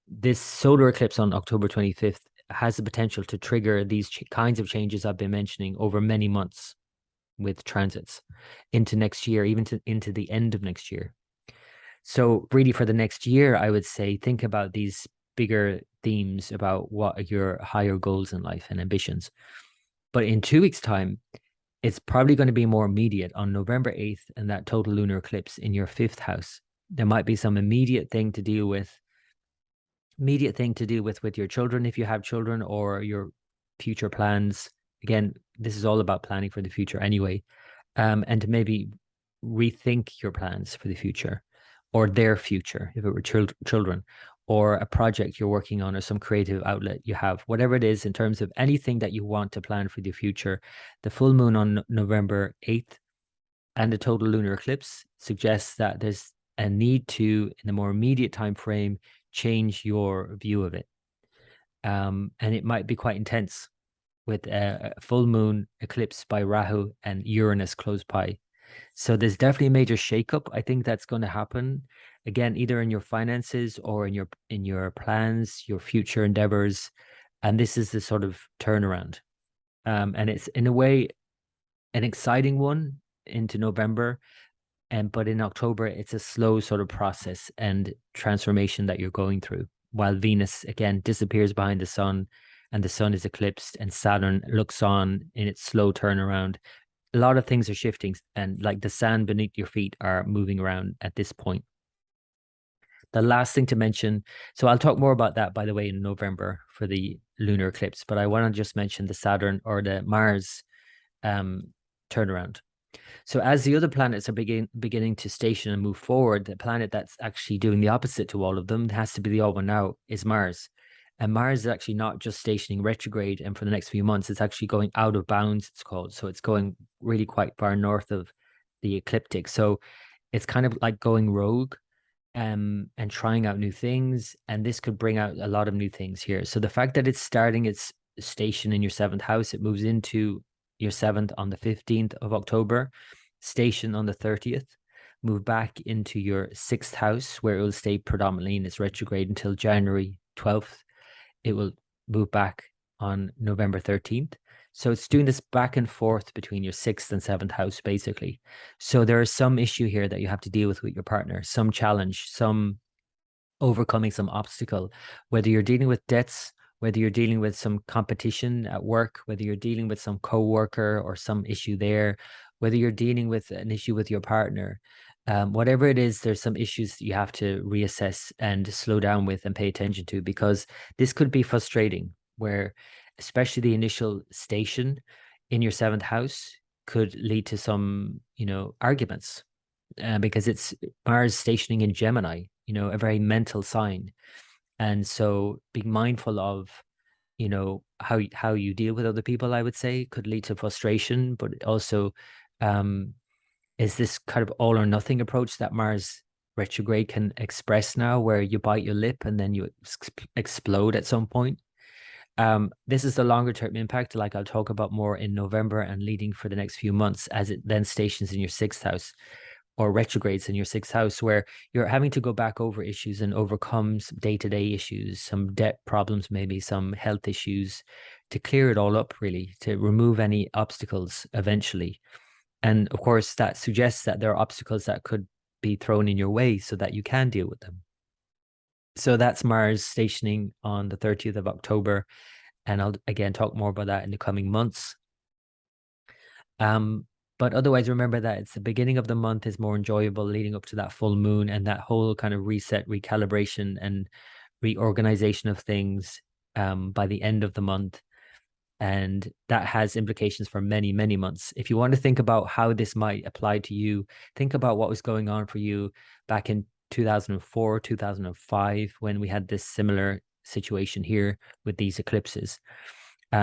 this solar eclipse on October 25th has the potential to trigger these kinds of changes I've been mentioning over many months with transits into next year, even into the end of next year. So really for the next year, I would say, think about these bigger themes about what are your higher goals in life and ambitions. But in 2 weeks' time, it's probably going to be more immediate on November 8th and that total lunar eclipse in your fifth house. There might be some immediate thing to deal with with your children, if you have children, or your future plans. Again, this is all about planning for the future anyway. And to maybe rethink your plans for the future or their future, if it were children, or a project you're working on, or some creative outlet you have, whatever it is, in terms of anything that you want to plan for the future. The full moon on November 8th and the total lunar eclipse suggests that there's a need to, in the more immediate time frame, change your view of it. And it might be quite intense with a full moon eclipse by Rahu and Uranus close by. So there's definitely a major shakeup. I think that's going to happen again, either in your finances or in your plans, your future endeavors. And this is the sort of turnaround. And it's in a way an exciting one into November. But in October, it's a slow sort of process and transformation that you're going through, while Venus again disappears behind the sun and the sun is eclipsed and Saturn looks on in its slow turnaround. A lot of things are shifting, and like the sand beneath your feet are moving around at this point. The last thing to mention, so I'll talk more about that, by the way, in November for the lunar eclipse, but I want to just mention the Saturn or the Mars turnaround. So as the other planets are beginning to station and move forward, the planet that's actually doing the opposite to all of them, has to be the odd one now, is Mars. And Mars is actually not just stationing retrograde, and for the next few months, it's actually going out of bounds, it's called. So it's going really quite far north of the ecliptic. So it's kind of like going rogue and trying out new things. And this could bring out a lot of new things here. So the fact that it's starting its station in your seventh house, it moves into your seventh on the 15th of October, station on the 30th, move back into your sixth house, where it will stay predominantly in its retrograde until January 12th. It will move back on November 13th. So it's doing this back and forth between your sixth and seventh house, basically. So there is some issue here that you have to deal with your partner, some challenge, some overcoming some obstacle, whether you're dealing with debts whether you're dealing with some competition at work, whether you're dealing with some coworker or some issue there, whether you're dealing with an issue with your partner, whatever it is, there's some issues that you have to reassess and slow down with and pay attention to, because this could be frustrating, where especially the initial station in your seventh house could lead to some, arguments, because it's Mars stationing in Gemini, a very mental sign. And so being mindful of, how you deal with other people, I would say, could lead to frustration, but also um, is this kind of all or nothing approach that Mars retrograde can express now, where you bite your lip and then you explode at some point. This is the longer term impact, like I'll talk about more in November and leading for the next few months, as it then stations in your sixth house or retrogrades in your sixth house, where you're having to go back over issues and overcome day-to-day issues, some debt problems, maybe some health issues, to clear it all up, really, to remove any obstacles eventually. And of course, that suggests that there are obstacles that could be thrown in your way so that you can deal with them. So that's Mars stationing on the 30th of October. And I'll again talk more about that in the coming months. But otherwise, remember that it's the beginning of the month is more enjoyable, leading up to that full moon and that whole kind of reset, recalibration, and reorganization of things by the end of the month. And that has implications for many, many months. If you want to think about how this might apply to you, think about what was going on for you back in 2004, 2005, when we had this similar situation here with these eclipses.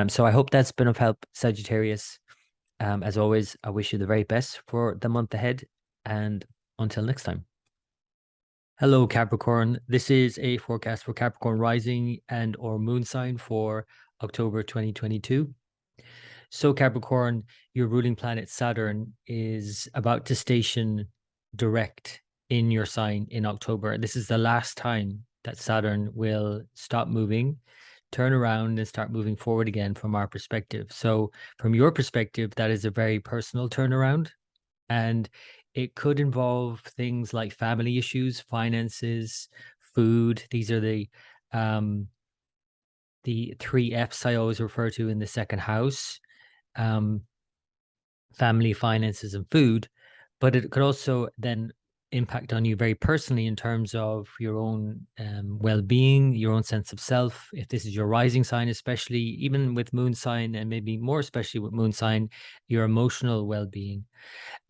So I hope that's been of help, Sagittarius. As always, I wish you the very best for the month ahead, and until next time. Hello, Capricorn. This is a forecast for Capricorn rising and or moon sign for October 2022. So Capricorn, your ruling planet Saturn is about to station direct in your sign in October. This is the last time that Saturn will stop moving, turn around and start moving forward again from our perspective. So from your perspective, that is a very personal turnaround, and it could involve things like family issues, finances, food. These are the three F's I always refer to in the second house. Family, finances, and food. But it could also then impact on you very personally in terms of your own well-being, your own sense of self. If this is your rising sign, especially, even with moon sign, and maybe more especially with moon sign, your emotional well-being.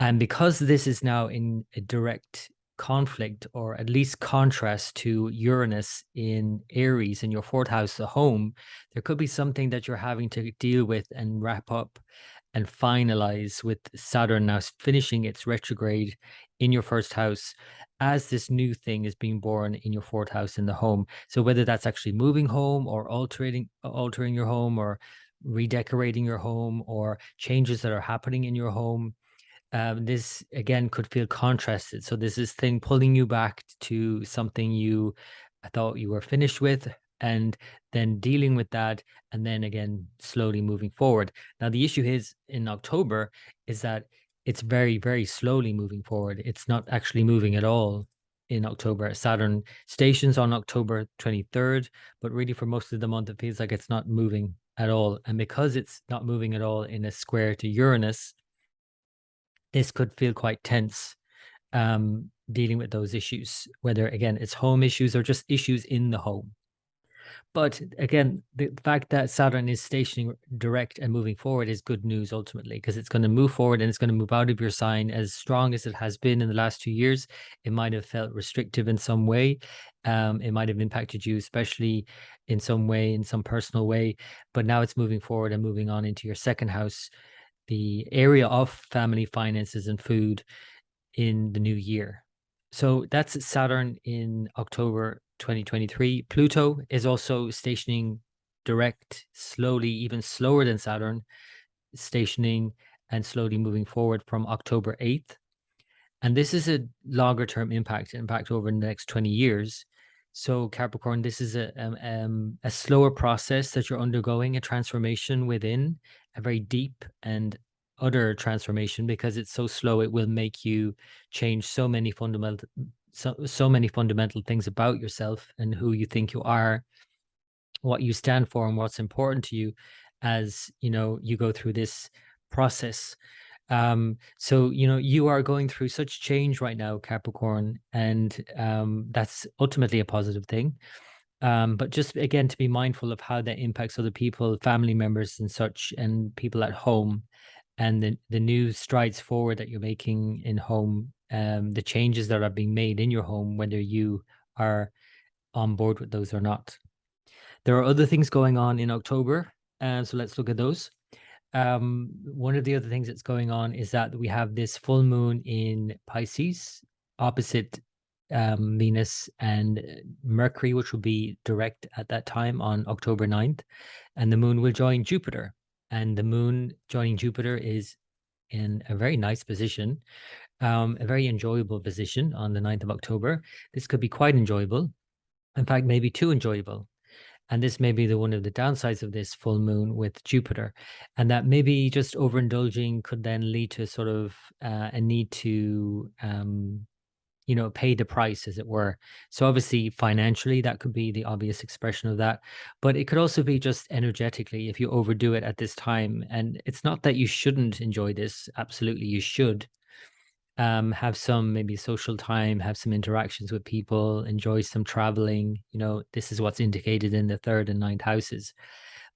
And because this is now in a direct conflict, or at least contrast, to Uranus in Aries in your fourth house, the home, there could be something that you're having to deal with and wrap up and finalize, with Saturn now finishing its retrograde in your first house as this new thing is being born in your fourth house in the home. So whether that's actually moving home or altering your home, or redecorating your home, or changes that are happening in your home, this again could feel contrasted. So this is thing pulling you back to something you thought you were finished with, and then dealing with that, and then again slowly moving forward. Now the issue is in October is that it's very, very slowly moving forward. It's not actually moving at all in October. Saturn stations on October 23rd, but really for most of the month it feels like it's not moving at all. And because it's not moving at all in a square to Uranus, this could feel quite tense, dealing with those issues, whether again it's home issues or just issues in the home. But again, the fact that Saturn is stationing direct and moving forward is good news ultimately, because it's going to move forward and it's going to move out of your sign as strong as it has been in the last 2 years. It might have felt restrictive in some way. It might have impacted you, especially in some way, in some personal way. But now it's moving forward and moving on into your second house, the area of family, finances, and food in the new year. So that's Saturn in October 2023. Pluto is also stationing direct, slowly, even slower than Saturn, stationing and slowly moving forward from October 8th. And this is a longer term impact over the next 20 years. So Capricorn, this is a slower process that you're undergoing, a transformation within, a very deep and utter transformation. Because it's so slow, it will make you change so many fundamental things about yourself and who you think you are. what you stand for and what's important to you as you go through this process. So you are going through such change right now, Capricorn, and that's ultimately a positive thing. But just again to be mindful of how that impacts other people, family members and such, and people at home, and the new strides forward that you're making in home, the changes that are being made in your home, whether you are on board with those or not. There are other things going on in October, so let's look at those. One of the other things that's going on is that we have this full moon in Pisces, opposite Venus and Mercury, which will be direct at that time on October 9th. And the moon will join Jupiter. And the moon joining Jupiter is in a very nice position, a very enjoyable position on the 9th of October. This could be quite enjoyable. In fact, maybe too enjoyable. And this may be one of the downsides of this full moon with Jupiter, and that maybe just overindulging could then lead to sort of a need to, pay the price, as it were. So obviously, financially, that could be the obvious expression of that, but it could also be just energetically if you overdo it at this time. And it's not that you shouldn't enjoy this; absolutely, you should have some maybe social time, have some interactions with people, enjoy some traveling. This is what's indicated in the third and ninth houses.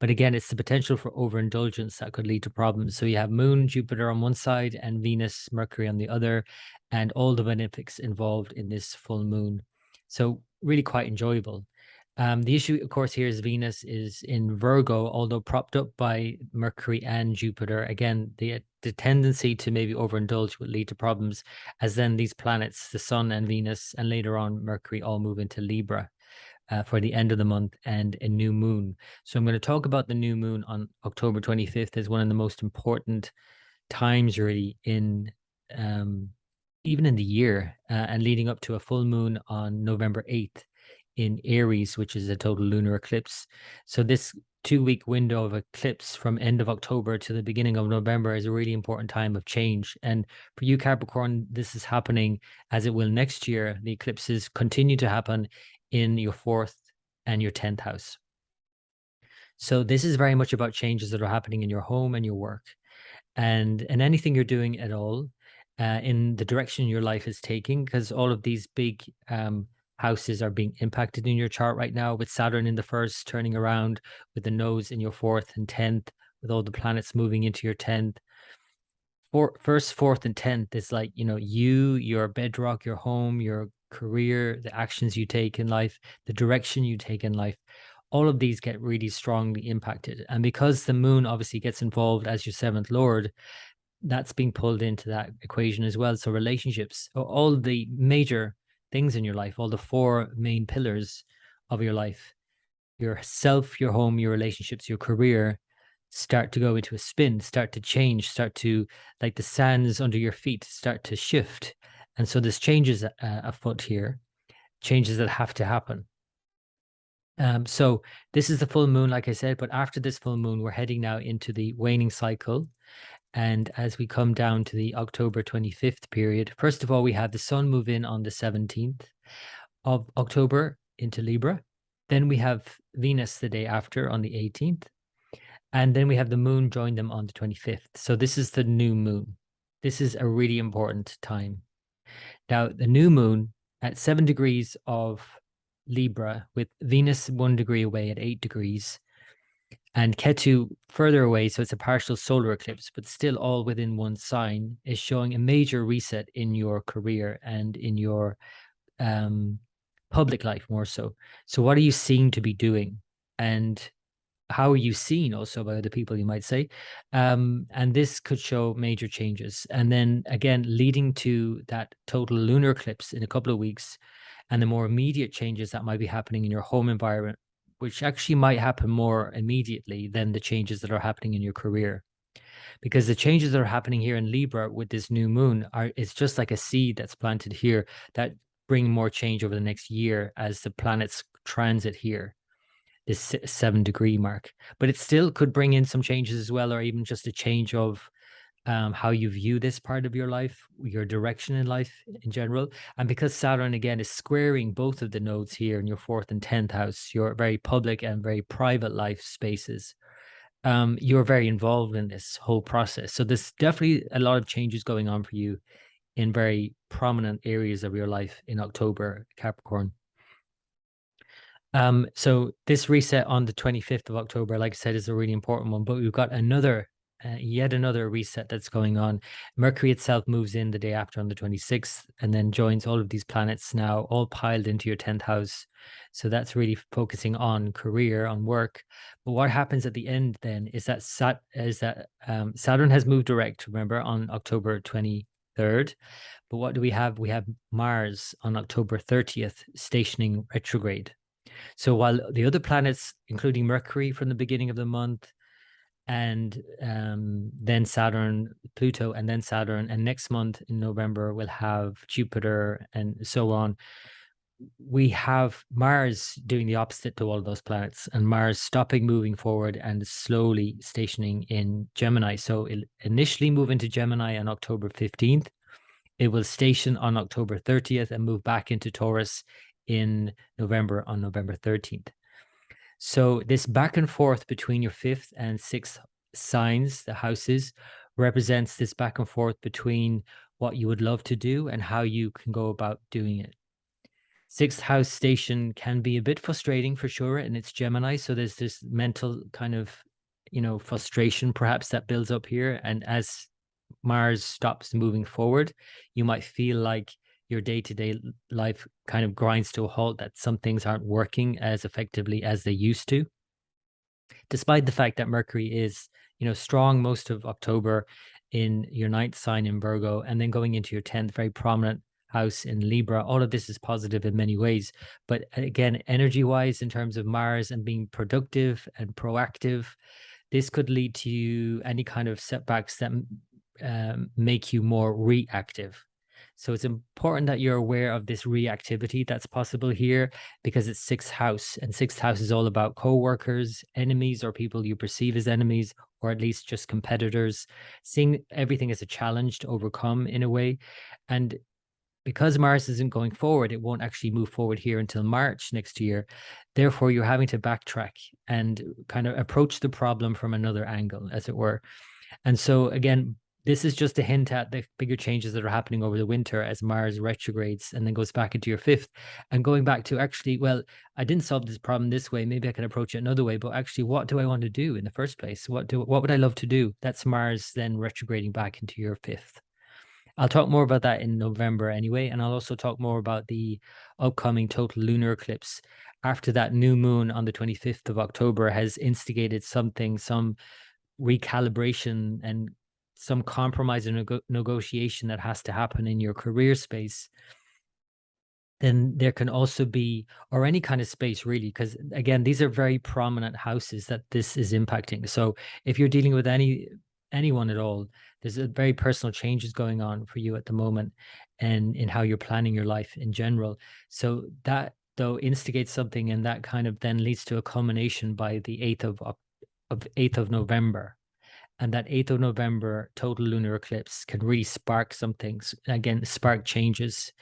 But again, it's the potential for overindulgence that could lead to problems. So you have Moon, Jupiter on one side, and Venus, Mercury on the other, and all the benefics involved in this full moon. So really quite enjoyable. The issue, of course, here is Venus is in Virgo, although propped up by Mercury and Jupiter. Again, the tendency to maybe overindulge would lead to problems, as then these planets, the Sun and Venus, and later on Mercury, all move into Libra for the end of the month and a new moon. So I'm going to talk about the new moon on October 25th as one of the most important times really in even in the year, and leading up to a full moon on November 8th in Aries, which is a total lunar eclipse. So this 2-week window of eclipse from end of October to the beginning of November is a really important time of change. And for you, Capricorn, this is happening as it will next year. The eclipses continue to happen in your 4th and your 10th house. So this is very much about changes that are happening in your home and your work, and anything you're doing at all, in the direction your life is taking, because all of these big houses are being impacted in your chart right now, with Saturn in the first turning around, with the nodes in your 4th and 10th, with all the planets moving into your 10th. First, 4th, and 10th is like, your bedrock, your home, your career, the actions you take in life, the direction you take in life. All of these get really strongly impacted. And because the moon obviously gets involved as your 7th lord, that's being pulled into that equation as well. So relationships, all the major things in your life, all the 4 main pillars of your life, yourself, your home, your relationships, your career, start to go into a spin, start to change, start to, like the sands under your feet, start to shift. And so there's changes afoot here, changes that have to happen. So this is the full moon, like I said, but after this full moon, we're heading now into the waning cycle. And as we come down to the October 25th period, first of all, we have the sun move in on the 17th of October into Libra. Then we have Venus the day after on the 18th. And then we have the moon join them on the 25th. So this is the new moon. This is a really important time. Now, the new moon at 7 degrees of Libra, with Venus 1 degree away at 8 degrees, and Ketu further away, so it's a partial solar eclipse, but still all within one sign, is showing a major reset in your career and in your public life more so. So what are you seen to be doing? And how are you seen also by other people, you might say? And this could show major changes. And then again, leading to that total lunar eclipse in a couple of weeks, and the more immediate changes that might be happening in your home environment, which actually might happen more immediately than the changes that are happening in your career. Because the changes that are happening here in Libra with this new moon it's just like a seed that's planted here that bring more change over the next year as the planets transit here, this 7 degree mark. But it still could bring in some changes as well, or even just a change of how you view this part of your life, your direction in life in general. And because Saturn, again, is squaring both of the nodes here in your 4th and 10th house, your very public and very private life spaces, you're very involved in this whole process. So there's definitely a lot of changes going on for you in very prominent areas of your life in October, Capricorn. So this reset on the 25th of October, like I said, is a really important one, but we've got yet another reset that's going on. Mercury itself moves in the day after on the 26th and then joins all of these planets now all piled into your 10th house. So that's really focusing on career, on work. But what happens at the end then is that Saturn has moved direct, remember, on October 23rd. But what do we have? We have Mars on October 30th stationing retrograde. So while the other planets, including Mercury from the beginning of the month, and then Saturn, Pluto, and then Saturn, and next month in November we'll have Jupiter and so on, we have Mars doing the opposite to all of those planets, and Mars stopping moving forward and slowly stationing in Gemini. So it'll initially move into Gemini on October 15th. It will station on October 30th and move back into Taurus in November on November 13th. So this back and forth between your 5th and 6th signs, the houses, represents this back and forth between what you would love to do and how you can go about doing it. 6th house station can be a bit frustrating for sure, and it's Gemini, so there's this mental kind of, frustration perhaps that builds up here. And as Mars stops moving forward, you might feel like your day-to-day life kind of grinds to a halt, that some things aren't working as effectively as they used to, despite the fact that Mercury is, strong most of October in your 9th sign in Virgo, and then going into your 10th, very prominent house in Libra. All of this is positive in many ways. But again, energy-wise, in terms of Mars and being productive and proactive, this could lead to any kind of setbacks that make you more reactive. So it's important that you're aware of this reactivity that's possible here, because it's 6th house, and 6th house is all about co-workers, enemies, or people you perceive as enemies, or at least just competitors, seeing everything as a challenge to overcome in a way. And because Mars isn't going forward, it won't actually move forward here until March next year. Therefore, you're having to backtrack and kind of approach the problem from another angle, as it were. And so again, this is just a hint at the bigger changes that are happening over the winter as Mars retrogrades and then goes back into your 5th, and going back to actually, well, I didn't solve this problem this way. Maybe I can approach it another way, but actually, what do I want to do in the first place? What would I love to do? That's Mars then retrograding back into your 5th. I'll talk more about that in November anyway, and I'll also talk more about the upcoming total lunar eclipse after that new moon on the 25th of October has instigated some recalibration and some compromise and negotiation that has to happen in your career space. Then there can also be, or any kind of space really, because again, these are very prominent houses that this is impacting. So if you're dealing with anyone at all, there's a very personal changes going on for you at the moment, and in how you're planning your life in general. So that though instigates something, and that kind of then leads to a culmination by the 8th of November. And that 8th of November total lunar eclipse can really spark some things. Again, spark changes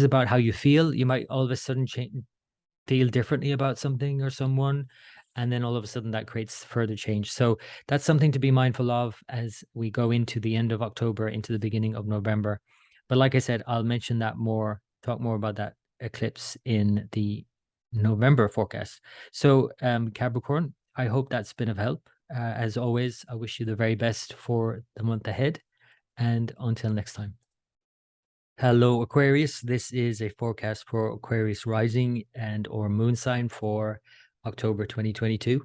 about how you feel. You might all of a sudden feel differently about something or someone, and then all of a sudden that creates further change. So that's something to be mindful of as we go into the end of October, into the beginning of November. But like I said, I'll mention that more, talk more about that eclipse in the November forecast. So Capricorn, I hope that's been of help. As always, I wish you the very best for the month ahead, and until next time. Hello, Aquarius. This is a forecast for Aquarius rising and or moon sign for October 2022.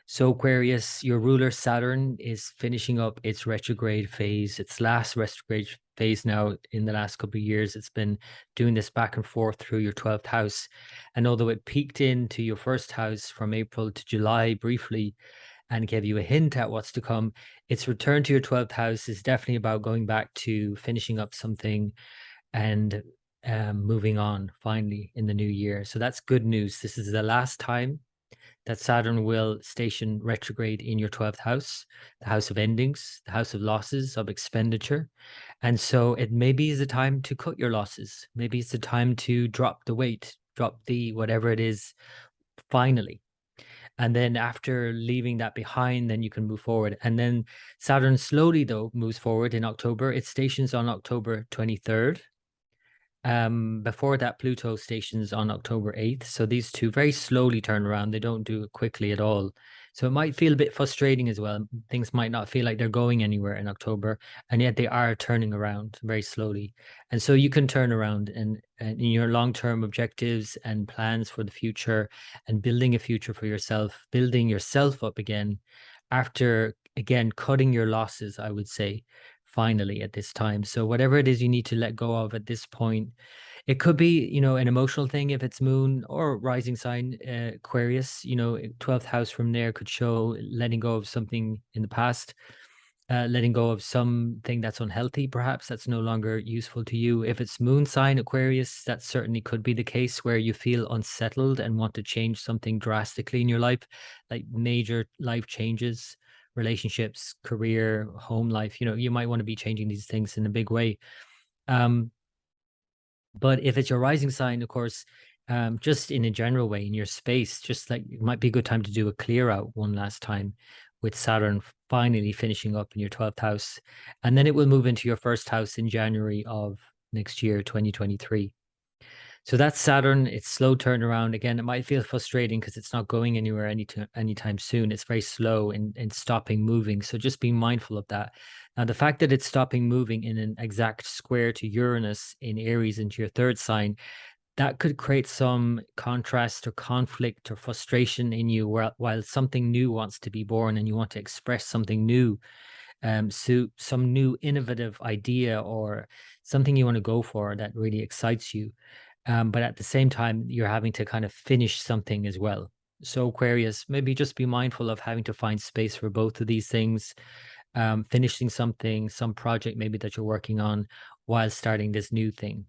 So Aquarius, your ruler Saturn is finishing up its retrograde phase, its last retrograde phase now in the last couple of years. It's been doing this back and forth through your 12th house. And although it peaked into your 1st house from April to July briefly and gave you a hint at what's to come, its return to your 12th house is definitely about going back to finishing up something and moving on finally in the new year. So that's good news. This is the last time that Saturn will station retrograde in your 12th house, the house of endings, the house of losses, of expenditure. And so it maybe is a time to cut your losses. Maybe it's a time to drop the weight, drop the whatever it is finally. And then after leaving that behind, then you can move forward. And then Saturn slowly, though, moves forward in October. It stations on October 23rd. Before that, Pluto stations on October 8th. So these two very slowly turn around. They don't do it quickly at all. So it might feel a bit frustrating as well. Things might not feel like they're going anywhere in October, and yet they are turning around very slowly. And so you can turn around and in your long-term objectives and plans for the future and building a future for yourself, building yourself up again after, again, cutting your losses, I would say, finally at this time. So whatever it is you need to let go of at this point, it could be, an emotional thing if it's moon or rising sign, Aquarius, 12th house from there could show letting go of something in the past, letting go of something that's unhealthy, perhaps that's no longer useful to you. If it's moon sign Aquarius, that certainly could be the case where you feel unsettled and want to change something drastically in your life, like major life changes, relationships, career, home life. You might want to be changing these things in a big way. But if it's your rising sign, of course, just in a general way, in your space, just like it might be a good time to do a clear out one last time with Saturn finally finishing up in your 12th house. And then it will move into your first house in January of next year, 2023. So that's Saturn. It's slow turnaround. Again, it might feel frustrating because it's not going anywhere anytime soon. It's very slow in stopping moving. So just be mindful of that. Now, the fact that it's stopping moving in an exact square to Uranus in Aries into your third sign, that could create some contrast or conflict or frustration in you while something new wants to be born and you want to express something new. So some new innovative idea or something you want to go for that really excites you. But at the same time, you're having to kind of finish something as well. So Aquarius, maybe just be mindful of having to find space for both of these things, finishing something, some project maybe that you're working on while starting this new thing.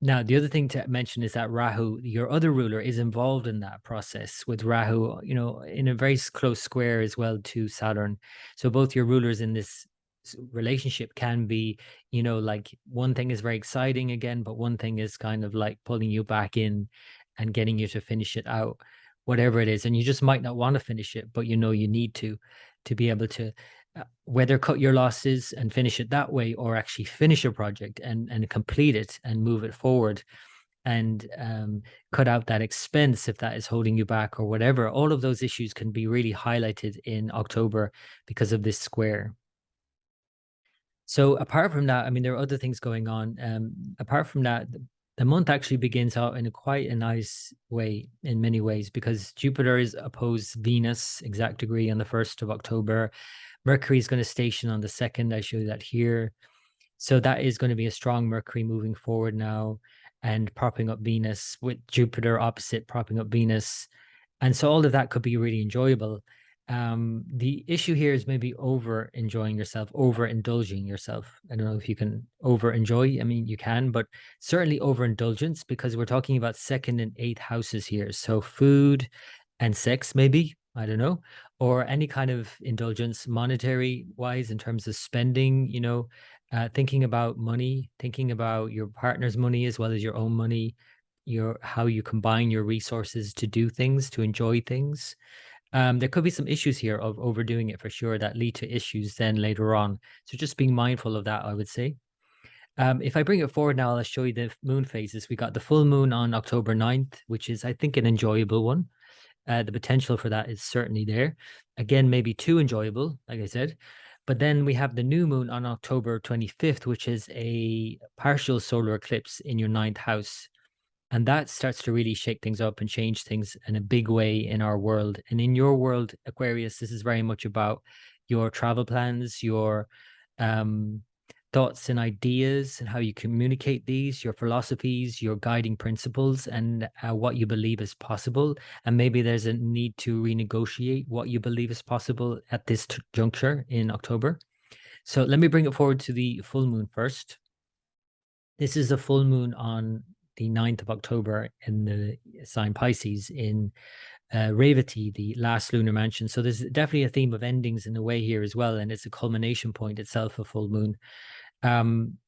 Now, the other thing to mention is that Rahu, your other ruler, is involved in that process with Rahu, in a very close square as well to Saturn. So both your rulers in this relationship can be, like one thing is very exciting again, but one thing is kind of like pulling you back in and getting you to finish it out, whatever it is. And you just might not want to finish it, but you need to be able to whether cut your losses and finish it that way or actually finish a project and complete it and move it forward and cut out that expense if that is holding you back or whatever. All of those issues can be really highlighted in October because of this square. So apart from that, I mean, there are other things going on. Apart from that, the month actually begins out in quite a nice way in many ways because Jupiter is opposed Venus, exact degree, on the 1st of October. Mercury is going to station on the 2nd. I show you that here. So that is going to be a strong Mercury moving forward now and propping up Venus with Jupiter opposite propping up Venus. And so all of that could be really enjoyable. The issue here is maybe over enjoying yourself, over indulging yourself. I don't know if you can over enjoy. I mean, you can, but certainly overindulgence because we're talking about 2nd and 8th houses here. So food and sex, maybe, I don't know, or any kind of indulgence monetary wise in terms of spending, thinking about money, thinking about your partner's money as well as your own money, how you combine your resources to do things, to enjoy things. There could be some issues here of overdoing it for sure that lead to issues then later on. So just being mindful of that, I would say. If I bring it forward now, I'll show you the moon phases. We got the full moon on October 9th, which is, I think, an enjoyable one. The potential for that is certainly there. Again, maybe too enjoyable, like I said. But then we have the new moon on October 25th, which is a partial solar eclipse in your 9th house. And that starts to really shake things up and change things in a big way in our world. And in your world, Aquarius, this is very much about your travel plans, your thoughts and ideas and how you communicate these, your philosophies, your guiding principles, and what you believe is possible. And maybe there's a need to renegotiate what you believe is possible at this juncture in October. So let me bring it forward to the full moon first. This is a full moon on the 9th of October in the sign Pisces in Revati, the last lunar mansion. So there's definitely a theme of endings in a way here as well, and it's a culmination point itself, a full moon.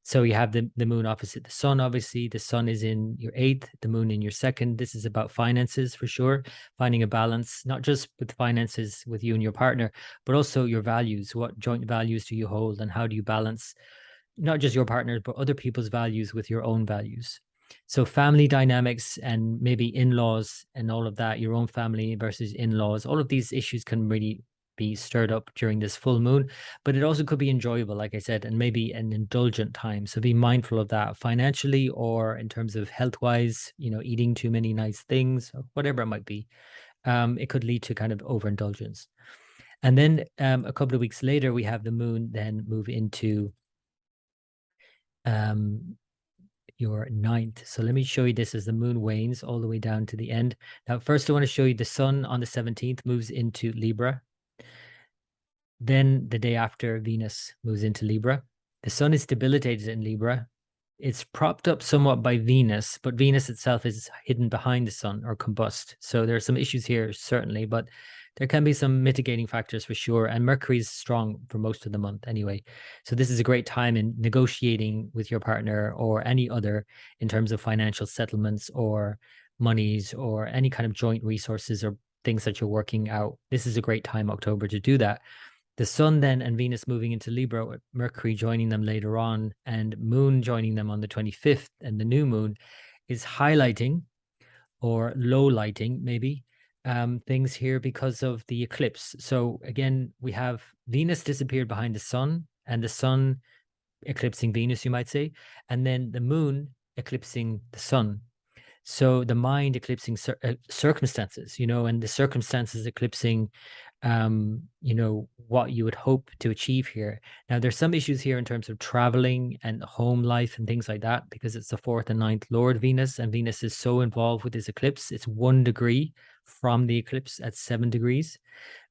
So you have the moon opposite the sun. Obviously, the sun is in your 8th, the moon in your 2nd. This is about finances for sure, finding a balance, not just with finances with you and your partner, but also your values. What joint values do you hold, and how do you balance not just your partners, but other people's values with your own values? So family dynamics and maybe in-laws and all of that, your own family versus in-laws, all of these issues can really be stirred up during this full moon, but it also could be enjoyable, like I said, and maybe an indulgent time. So be mindful of that financially or in terms of health-wise, eating too many nice things or whatever it might be. It could lead to kind of overindulgence. And then a couple of weeks later, we have the moon then move into your 9th. So let me show you this as the moon wanes all the way down to the end. Now, first I want to show you the sun on the 17th moves into Libra. Then the day after, Venus moves into Libra. The sun is debilitated in Libra. It's propped up somewhat by Venus, but Venus itself is hidden behind the sun or combust. So there are some issues here, certainly, but there can be some mitigating factors for sure. And Mercury is strong for most of the month anyway. So this is a great time in negotiating with your partner or any other in terms of financial settlements or monies or any kind of joint resources or things that you're working out. This is a great time, October, to do that. The sun then and Venus moving into Libra, with Mercury joining them later on and moon joining them on the 25th, and the new moon is highlighting or low lighting maybe things here because of the eclipse. So again, we have Venus disappeared behind the sun and the sun eclipsing Venus, you might say, and then the moon eclipsing the sun. So the mind eclipsing circumstances, and the circumstances eclipsing what you would hope to achieve here. Now, there's some issues here in terms of traveling and home life and things like that, because it's the 4th and 9th Lord Venus, and Venus is so involved with this eclipse. It's 1 degree from the eclipse at 7 degrees.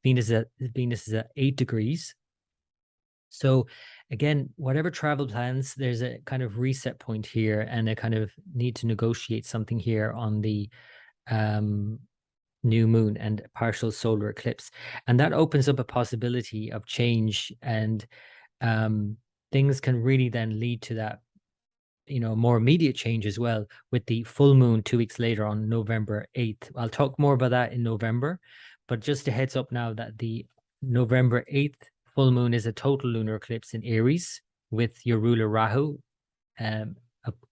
Venus is at 8 degrees. So again, whatever travel plans, there's a kind of reset point here and a kind of need to negotiate something here on the new moon and partial solar eclipse. And that opens up a possibility of change, and things can really then lead to that, more immediate change as well with the full moon 2 weeks later on November 8th. I'll talk more about that in November, but just a heads up now that the November 8th full moon is a total lunar eclipse in Aries with your ruler Rahu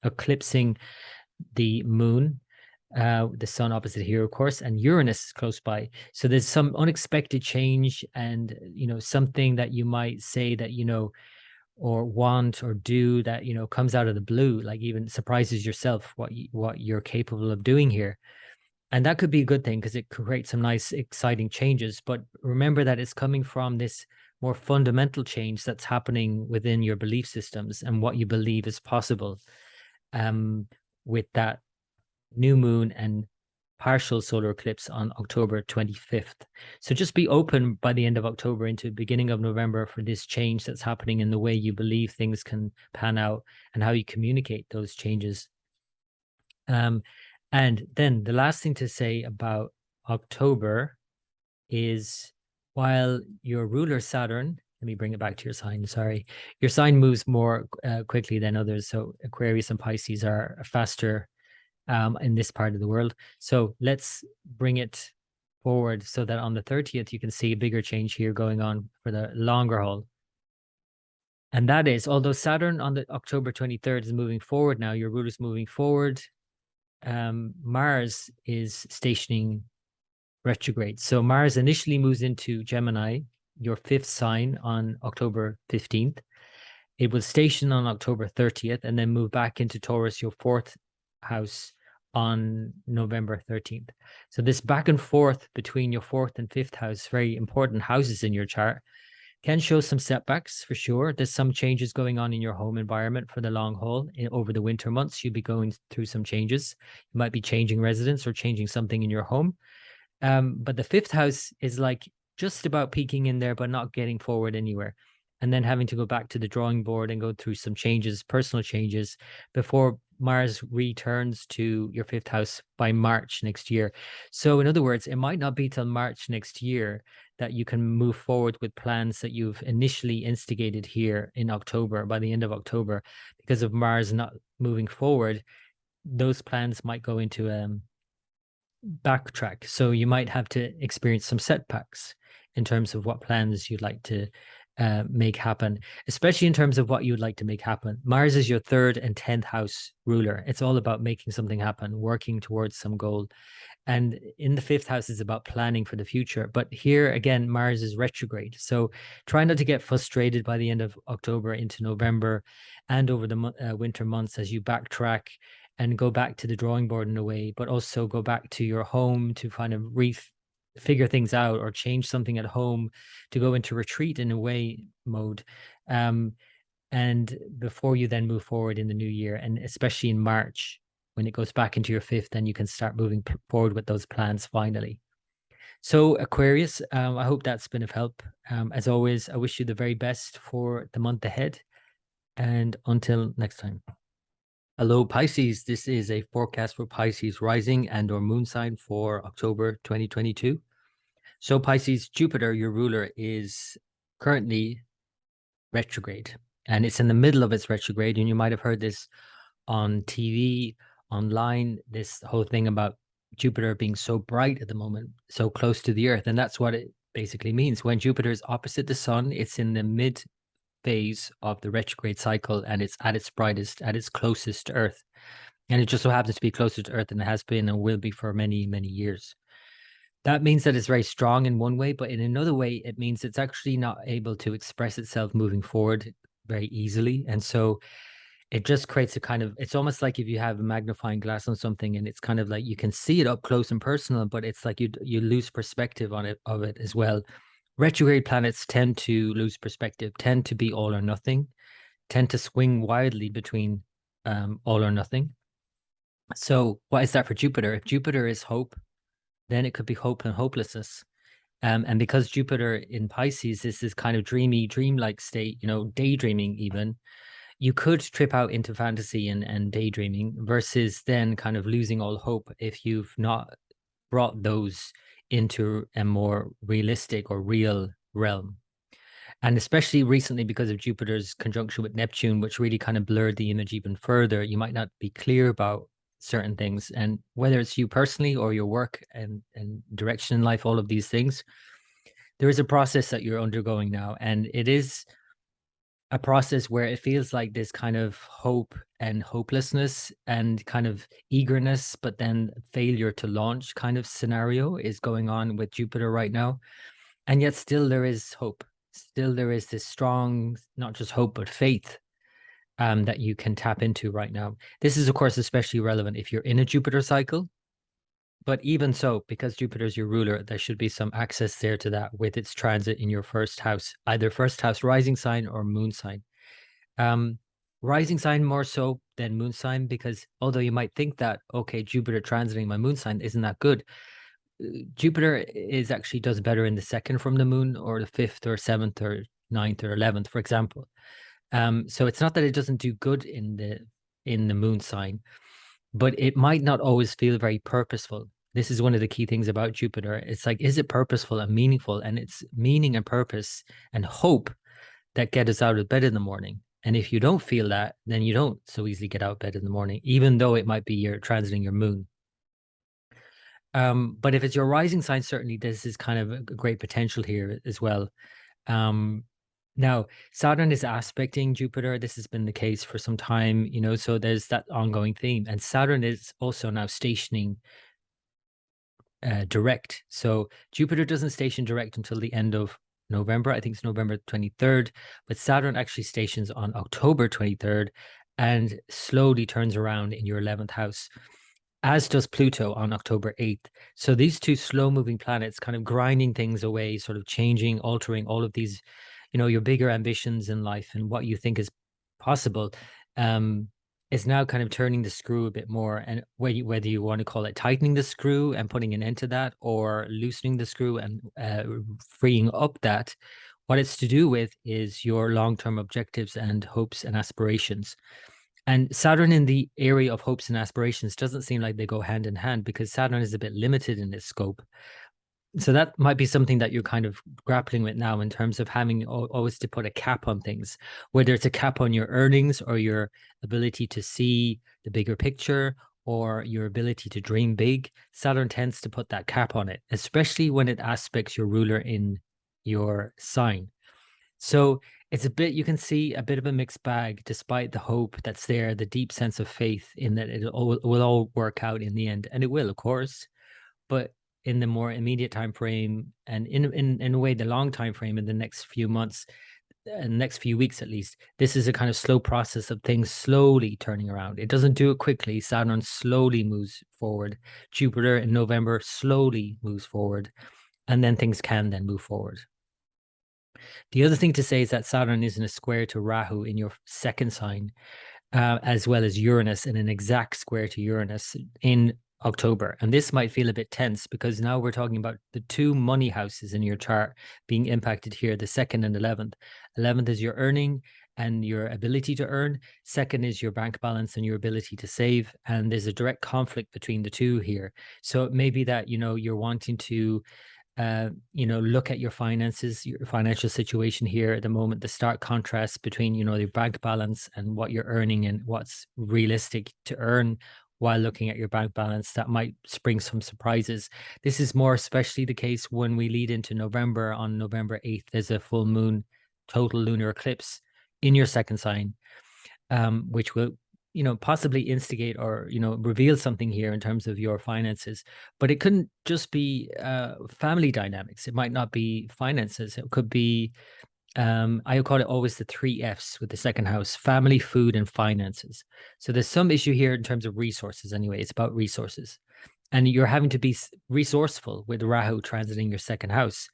eclipsing the moon, the sun opposite here, of course, and Uranus is close by. So there's some unexpected change and, something that you might say that, or want or do that, comes out of the blue, like even surprises yourself what you're capable of doing here. And that could be a good thing because it creates some nice, exciting changes. But remember that it's coming from this more fundamental change that's happening within your belief systems and what you believe is possible with that new moon and partial solar eclipse on October 25th. So just be open by the end of October into the beginning of November for this change that's happening in the way you believe things can pan out and how you communicate those changes. And then the last thing to say about October is while your ruler Saturn, let me bring it back to your sign, sorry, your sign moves more quickly than others. So Aquarius and Pisces are faster in this part of the world. So let's bring it forward so that on the 30th, you can see a bigger change here going on for the longer haul. And that is, although Saturn on the October 23rd is moving forward now, your ruler is moving forward, Mars is stationing retrograde. So Mars initially moves into Gemini, your 5th sign, on October 15th. It will station on October 30th and then move back into Taurus, your 4th house, on November 13th. So this back and forth between your 4th and 5th house, very important houses in your chart, can show some setbacks for sure. There's some changes going on in your home environment for the long haul. Over the winter months, you'll be going through some changes. You might be changing residence or changing something in your home. But the 5th house is like just about peaking in there, but not getting forward anywhere. And then having to go back to the drawing board and go through some changes, personal changes, before Mars returns to your fifth house by March next year. So in other words, it might not be till March next year that you can move forward with plans that you've initially instigated here in October, by the end of October, because of Mars not moving forward. Those plans might go into backtrack. So you might have to experience some setbacks in terms of what plans you'd like to make happen, especially in terms of what you'd like to make happen. Mars is your third and 10th house ruler. It's all about making something happen, working towards some goal. And in the fifth house is about planning for the future. But here again, Mars is retrograde. So try not to get frustrated by the end of October into November and over the winter months as you backtrack and go back to the drawing board in a way, but also go back to your home to kind of figure things out or change something at home, to go into retreat in a way mode. And before you then move forward in the new year, and especially in March, when it goes back into your fifth, then you can start moving forward with those plans finally. So Aquarius, I hope that's been of help. As always, I wish you the very best for the month ahead. And until next time. Hello, Pisces. This is a forecast for Pisces rising and or moon sign for October 2022. So Pisces, Jupiter, your ruler, is currently retrograde, and it's in the middle of its retrograde. And you might have heard this on TV, online, this whole thing about Jupiter being so bright at the moment, so close to the Earth. And that's what it basically means. When Jupiter is opposite the sun, it's in the mid phase of the retrograde cycle, and it's at its brightest, at its closest to Earth. And it just so happens to be closer to Earth than it has been and will be for many, many years. That means that it's very strong in one way, but in another way, it means it's actually not able to express itself moving forward very easily. And so it just creates a kind of, it's almost like if you have a magnifying glass on something and it's kind of like you can see it up close and personal, but it's like you lose perspective on it of it as well. Retrograde planets tend to lose perspective, tend to be all or nothing, tend to swing wildly between all or nothing. So what is that for Jupiter? If Jupiter is hope, then it could be hope and hopelessness. And because Jupiter in Pisces is this kind of dreamy, dreamlike state, daydreaming even, you could trip out into fantasy and daydreaming versus then kind of losing all hope if you've not brought those into a more realistic or real realm. And especially recently, because of Jupiter's conjunction with Neptune, which really kind of blurred the image even further, you might not be clear about certain things. And whether it's you personally or your work and direction in life, all of these things, there is a process that you're undergoing now. And it is a process where it feels like this kind of hope and hopelessness and kind of eagerness, but then failure to launch kind of scenario is going on with Jupiter right now. And yet still there is hope. Still there is this strong, not just hope, but faith that you can tap into right now. This is, of course, especially relevant if you're in a Jupiter cycle. But even so, because Jupiter is your ruler, there should be some access there to that with its transit in your first house, either first house rising sign or moon sign. Rising sign more so than moon sign, because although you might think that, okay, Jupiter transiting my moon sign, isn't that good? Jupiter is actually does better in the second from the moon or the fifth or seventh or ninth or 11th, for example. So it's not that it doesn't do good in the moon sign, but it might not always feel very purposeful. This is one of the key things about Jupiter. It's like, is it purposeful and meaningful? And it's meaning and purpose and hope that get us out of bed in the morning. And if you don't feel that, then you don't so easily get out of bed in the morning, even though it might be you're transiting your moon. But if it's your rising sign, certainly this is kind of a great potential here as well. Now, Saturn is aspecting Jupiter. This has been the case for some time, so there's that ongoing theme. And Saturn is also now stationing direct. So Jupiter doesn't station direct until the end of November. I think it's November 23rd, but Saturn actually stations on October 23rd and slowly turns around in your 11th house, as does Pluto on October 8th. So these two slow-moving planets kind of grinding things away, sort of changing, altering all of these, your bigger ambitions in life and what you think is possible, is now kind of turning the screw a bit more. And whether you want to call it tightening the screw and putting an end to that, or loosening the screw and freeing up that, what it's to do with is your long-term objectives and hopes and aspirations. And Saturn in the area of hopes and aspirations doesn't seem like they go hand in hand, because Saturn is a bit limited in its scope. So that might be something that you're kind of grappling with now, in terms of having always to put a cap on things, whether it's a cap on your earnings or your ability to see the bigger picture or your ability to dream big. Saturn tends to put that cap on it, especially when it aspects your ruler in your sign. So it's a bit, you can see a bit of a mixed bag, despite the hope that's there, the deep sense of faith in that it will all work out in the end. And it will, of course. But in the more immediate time frame, and in a way, the long time frame, in the next few months and next few weeks at least, this is a kind of slow process of things slowly turning around. It doesn't do it quickly. Saturn slowly moves forward. Jupiter in November slowly moves forward, and then things can then move forward. The other thing to say is that Saturn is in a square to Rahu in your second sign, as well as Uranus in an exact square to Uranus in October. And this might feel a bit tense, because now we're talking about the two money houses in your chart being impacted here, the second and 11th. 11th is your earning and your ability to earn. Second is your bank balance and your ability to save. And there's a direct conflict between the two here. So it may be that, you're wanting to look at your finances, your financial situation here at the moment, the stark contrast between, your bank balance and what you're earning and what's realistic to earn while looking at your bank balance. That might spring some surprises. This is more especially the case when we lead into November. On November 8th, there's a full moon total lunar eclipse in your second sign, which will possibly instigate or reveal something here in terms of your finances. But it couldn't just be family dynamics. It might not be finances. It could be, I call it always the 3 Fs with the second house: family, food, and finances. So there's some issue here in terms of resources. Anyway, it's about resources, and you're having to be resourceful with Rahu transiting your second house,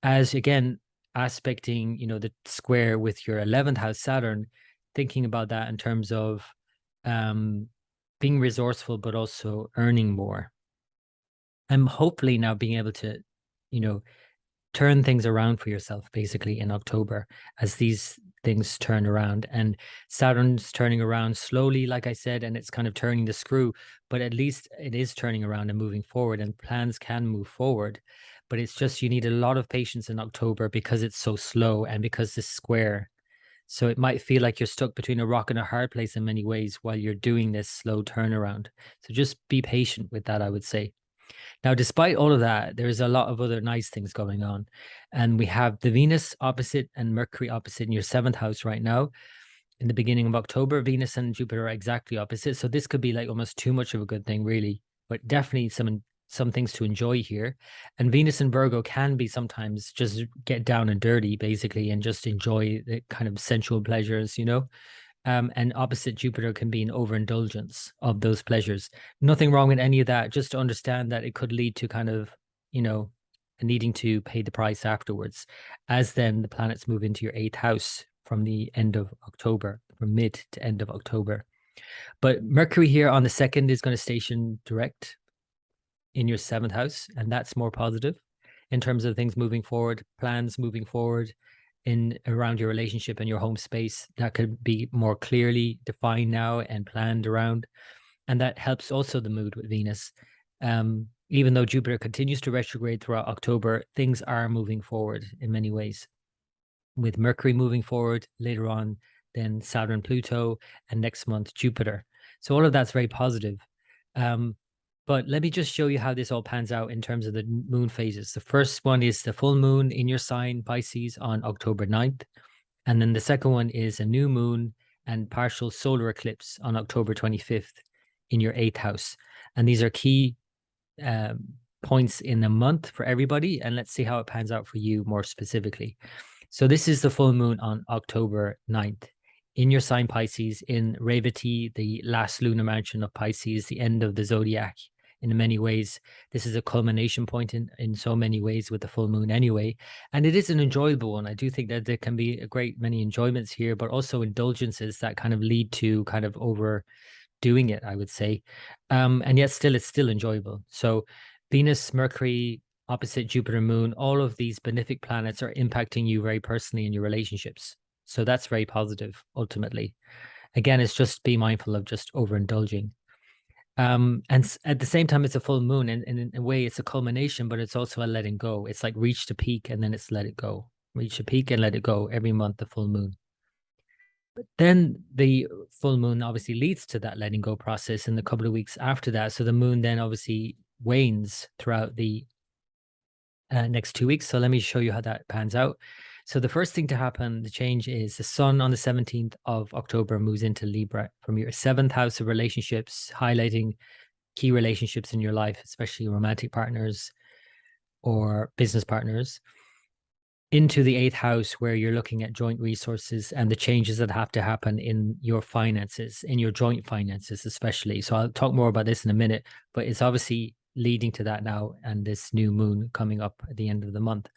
as again aspecting the square with your 11th house Saturn, thinking about that in terms of being resourceful, but also earning more. I'm hopefully now being able to, turn things around for yourself, basically, in October, as these things turn around. And Saturn's turning around slowly, like I said, and it's kind of turning the screw, but at least it is turning around and moving forward, and plans can move forward. But it's just, you need a lot of patience in October, because it's so slow and because this square. So it might feel like you're stuck between a rock and a hard place in many ways while you're doing this slow turnaround. So just be patient with that, I would say. Now, despite all of that, there's a lot of other nice things going on. And we have the Venus opposite and Mercury opposite in your 7th house right now. In the beginning of October, Venus and Jupiter are exactly opposite. So this could be like almost too much of a good thing, really, but definitely some things to enjoy here. And Venus and Virgo can be sometimes just get down and dirty, basically, and just enjoy the kind of sensual pleasures, and opposite Jupiter can be an overindulgence of those pleasures. Nothing wrong with any of that. Just to understand that it could lead to kind of, needing to pay the price afterwards, as then the planets move into your 8th house from the end of October, from mid to end of October. But Mercury here on the 2nd is going to station direct in your 7th house, and that's more positive in terms of things moving forward, plans moving forward in around your relationship and your home space. That could be more clearly defined now and planned around. And that helps also the mood with Venus. Even though Jupiter continues to retrograde throughout October, things are moving forward in many ways, with Mercury moving forward later on, then Saturn, Pluto, and next month Jupiter. So all of that's very positive. But let me just show you how this all pans out in terms of the moon phases. The first one is the full moon in your sign, Pisces, on October 9th. And then the second one is a new moon and partial solar eclipse on October 25th in your 8th house. And these are key points in the month for everybody. And let's see how it pans out for you more specifically. So this is the full moon on October 9th in your sign, Pisces, in Revati, the last lunar mansion of Pisces, the end of the zodiac. In many ways, this is a culmination point in so many ways with the full moon anyway. And it is an enjoyable one. I do think that there can be a great many enjoyments here, but also indulgences that kind of lead to kind of overdoing it, I would say. And yet still, it's still enjoyable. So Venus, Mercury, opposite Jupiter, Moon, all of these benefic planets are impacting you very personally in your relationships. So that's very positive, ultimately. Again, it's just be mindful of just overindulging. At the same time, it's a full moon, and in a way, it's a culmination, but it's also a letting go. It's like reach the peak and then it's let it go. Reach the peak and let it go every month, the full moon. But then the full moon obviously leads to that letting go process in the couple of weeks after that. So the moon then obviously wanes throughout the next 2 weeks. So let me show you how that pans out. So the first thing to happen, the change is the sun on the 17th of October moves into Libra from your seventh house of relationships, highlighting key relationships in your life, especially romantic partners or business partners, into the eighth house where you're looking at joint resources and the changes that have to happen in your finances, in your joint finances, especially. So I'll talk more about this in a minute, but it's obviously leading to that now and this new moon coming up at the end of the month.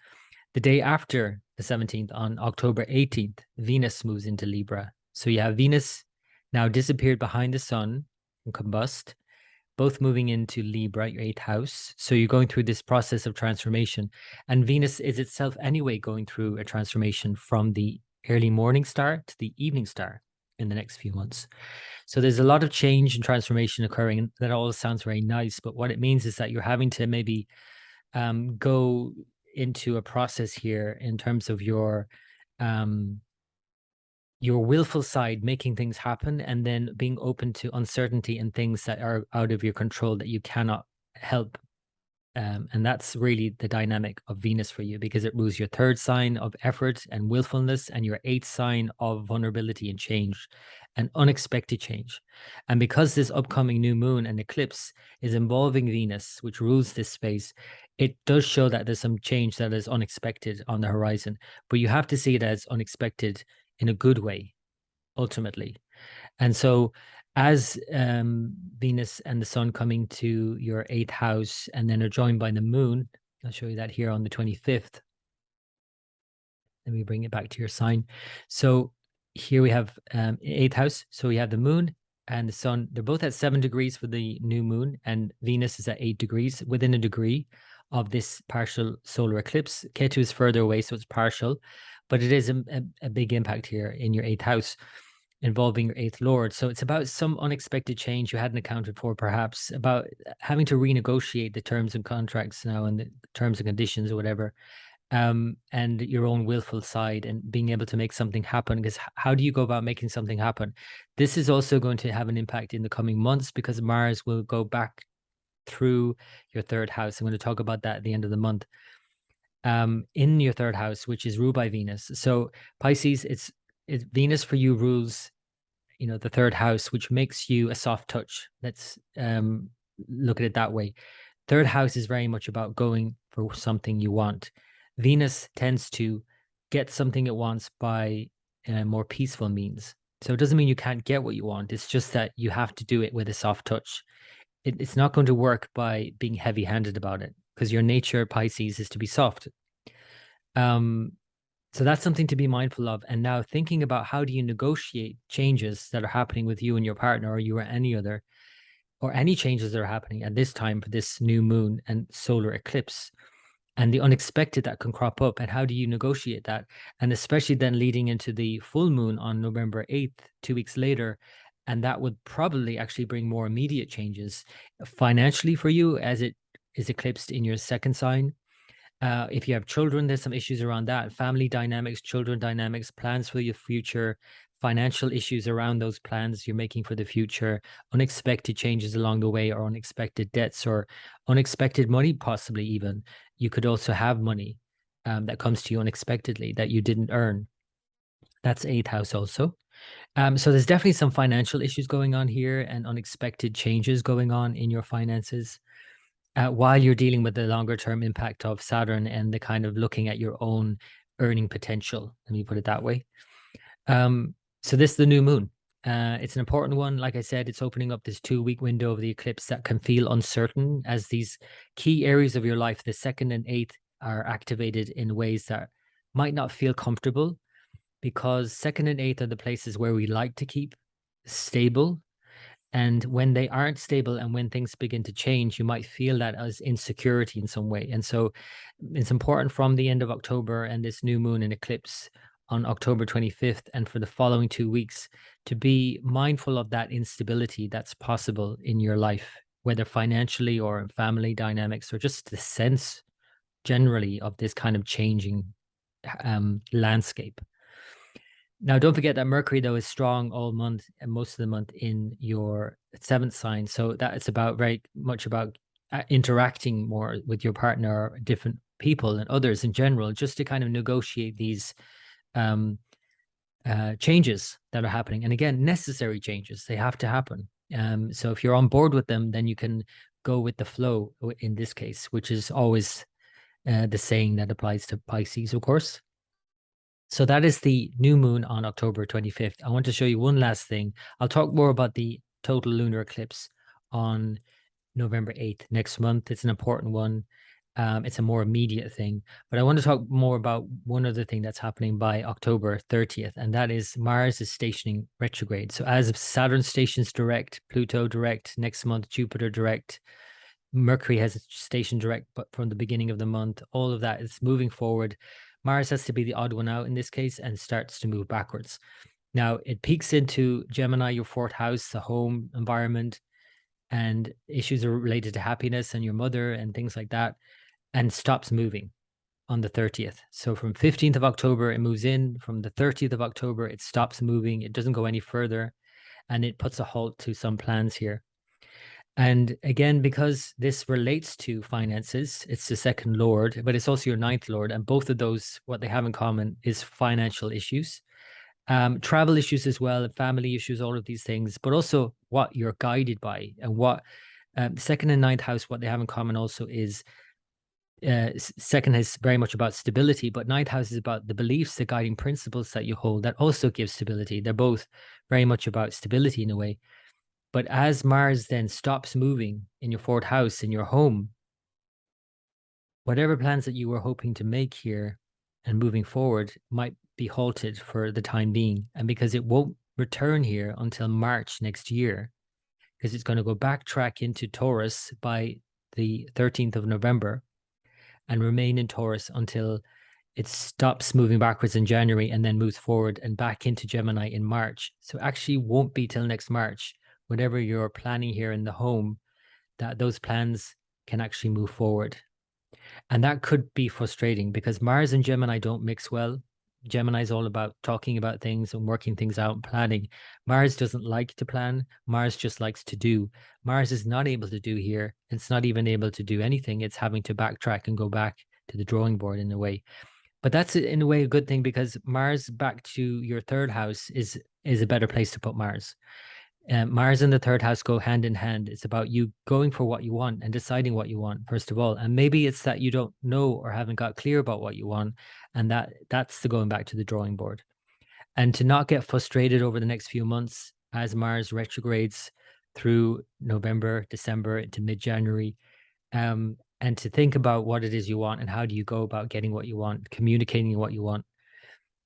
The day after the 17th, on October 18th, Venus moves into Libra. So you have Venus now disappeared behind the sun and combust, both moving into Libra, your eighth house. So you're going through this process of transformation. And Venus is itself anyway going through a transformation from the early morning star to the evening star in the next few months. So there's a lot of change and transformation occurring. And that all sounds very nice. But what it means is that you're having to maybe go into a process here in terms of your willful side, making things happen, and then being open to uncertainty and things that are out of your control that you cannot help. And that's really the dynamic of Venus for you, because it rules your third sign of effort and willfulness and your eighth sign of vulnerability and change and unexpected change. And because this upcoming new moon and eclipse is involving Venus, which rules this space, it does show that there's some change that is unexpected on the horizon. But you have to see it as unexpected in a good way, ultimately. And so as Venus and the sun coming to your eighth house and then are joined by the moon, I'll show you that here on the 25th. Let me bring it back to your sign. So here we have eighth house. So we have the moon and the sun. They're both at 7 degrees for the new moon, and Venus is at 8 degrees, within a degree of this partial solar eclipse. Ketu is further away, so it's partial, but it is a big impact here in your eighth house, involving your eighth lord. So it's about some unexpected change you hadn't accounted for, perhaps, about having to renegotiate the terms and contracts now and the terms and conditions or whatever, and your own willful side and being able to make something happen. Because how do you go about making something happen? This is also going to have an impact in the coming months because Mars will go back through your third house. I'm going to talk about that at the end of the month. In your third house, which is ruled by Venus. So Pisces, it's Venus for you rules, the third house, which makes you a soft touch. Let's look at it that way. Third house is very much about going for something you want. Venus tends to get something it wants by more peaceful means. So it doesn't mean you can't get what you want. It's just that you have to do it with a soft touch. It's not going to work by being heavy-handed about it, because your nature, Pisces, is to be soft. So that's something to be mindful of. And now thinking about, how do you negotiate changes that are happening with you and your partner, or you or any other, or any changes that are happening at this time for this new moon and solar eclipse, and the unexpected that can crop up, and how do you negotiate that? And especially then leading into the full moon on November 8th, 2 weeks later, and that would probably actually bring more immediate changes financially for you, as it is eclipsed in your second sign. If you have children, there's some issues around that. Family dynamics, children dynamics, plans for your future, financial issues around those plans you're making for the future, unexpected changes along the way, or unexpected debts, or unexpected money, possibly even. You could also have money that comes to you unexpectedly that you didn't earn. That's eighth house also. So there's definitely some financial issues going on here and unexpected changes going on in your finances, while you're dealing with the longer term impact of Saturn and the kind of looking at your own earning potential. Let me put it that way. So this is the new moon. It's an important one. Like I said, it's opening up this 2-week window of the eclipse that can feel uncertain, as these key areas of your life, the second and eighth, are activated in ways that might not feel comfortable, because second and eighth are the places where we like to keep stable. And when they aren't stable and when things begin to change, you might feel that as insecurity in some way. And so it's important from the end of October and this new moon and eclipse on October 25th and for the following 2 weeks to be mindful of that instability that's possible in your life, whether financially or in family dynamics, or just the sense generally of this kind of changing landscape. Now, don't forget that Mercury, though, is strong all month and most of the month in your 7th sign. So that it's about very much about interacting more with your partner, different people and others in general, just to kind of negotiate these changes that are happening. And again, necessary changes, they have to happen. So if you're on board with them, then you can go with the flow in this case, which is always the saying that applies to Pisces, of course. So that is the new moon on October 25th. I want to show you one last thing. I'll talk more about the total lunar eclipse on November 8th next month. It's an important one. It's a more immediate thing. But I want to talk more about one other thing that's happening by October 30th, and that is Mars is stationing retrograde. So as Saturn stations direct, Pluto direct, next month Jupiter direct, Mercury has a station direct, but from the beginning of the month, all of that is moving forward. Mars has to be the odd one out in this case and starts to move backwards. Now, it peaks into Gemini, your 4th house, the home environment, and issues are related to happiness and your mother and things like that, and stops moving on the 30th. So from 15th of October, it moves in. From the 30th of October, it stops moving. It doesn't go any further, and it puts a halt to some plans here. And again, because this relates to finances, it's the 2nd lord, but it's also your 9th lord. And both of those, what they have in common is financial issues, travel issues as well, family issues, all of these things, but also what you're guided by. And what 2nd and 9th house, what they have in common also is 2nd is very much about stability, but 9th house is about the beliefs, the guiding principles that you hold that also give stability. They're both very much about stability in a way. But as Mars then stops moving in your 4th house, in your home, whatever plans that you were hoping to make here and moving forward might be halted for the time being. And because it won't return here until March next year, because it's going to go backtrack into Taurus by the 13th of November and remain in Taurus until it stops moving backwards in January and then moves forward and back into Gemini in March. So actually won't be till next March, whatever you're planning here in the home, that those plans can actually move forward. And that could be frustrating because Mars and Gemini don't mix well. Gemini is all about talking about things and working things out and planning. Mars doesn't like to plan. Mars just likes to do. Mars is not able to do here. It's not even able to do anything. It's having to backtrack and go back to the drawing board in a way. But that's in a way a good thing because Mars back to your 3rd house is a better place to put Mars. Mars and the 3rd house go hand in hand. It's about you going for what you want and deciding what you want, first of all. And maybe it's that you don't know or haven't got clear about what you want. And that's the going back to the drawing board. And to not get frustrated over the next few months as Mars retrogrades through November, December into mid-January, and to think about what it is you want and how do you go about getting what you want, communicating what you want.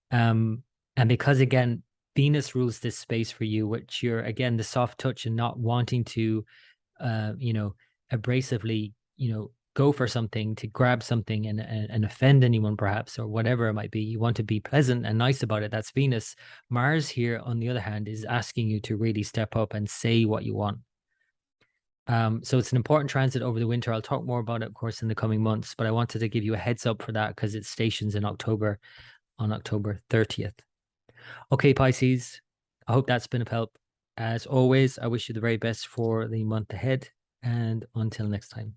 And because, again, Venus rules this space for you, which you're, again, the soft touch and not wanting to, abrasively, go for something, to grab something and offend anyone perhaps, or whatever it might be. You want to be pleasant and nice about it. That's Venus. Mars here, on the other hand, is asking you to really step up and say what you want. So it's an important transit over the winter. I'll talk more about it, of course, in the coming months, but I wanted to give you a heads up for that because it stations in October, on October 30th. Okay, Pisces, I hope that's been of help. As always, I wish you the very best for the month ahead, and until next time.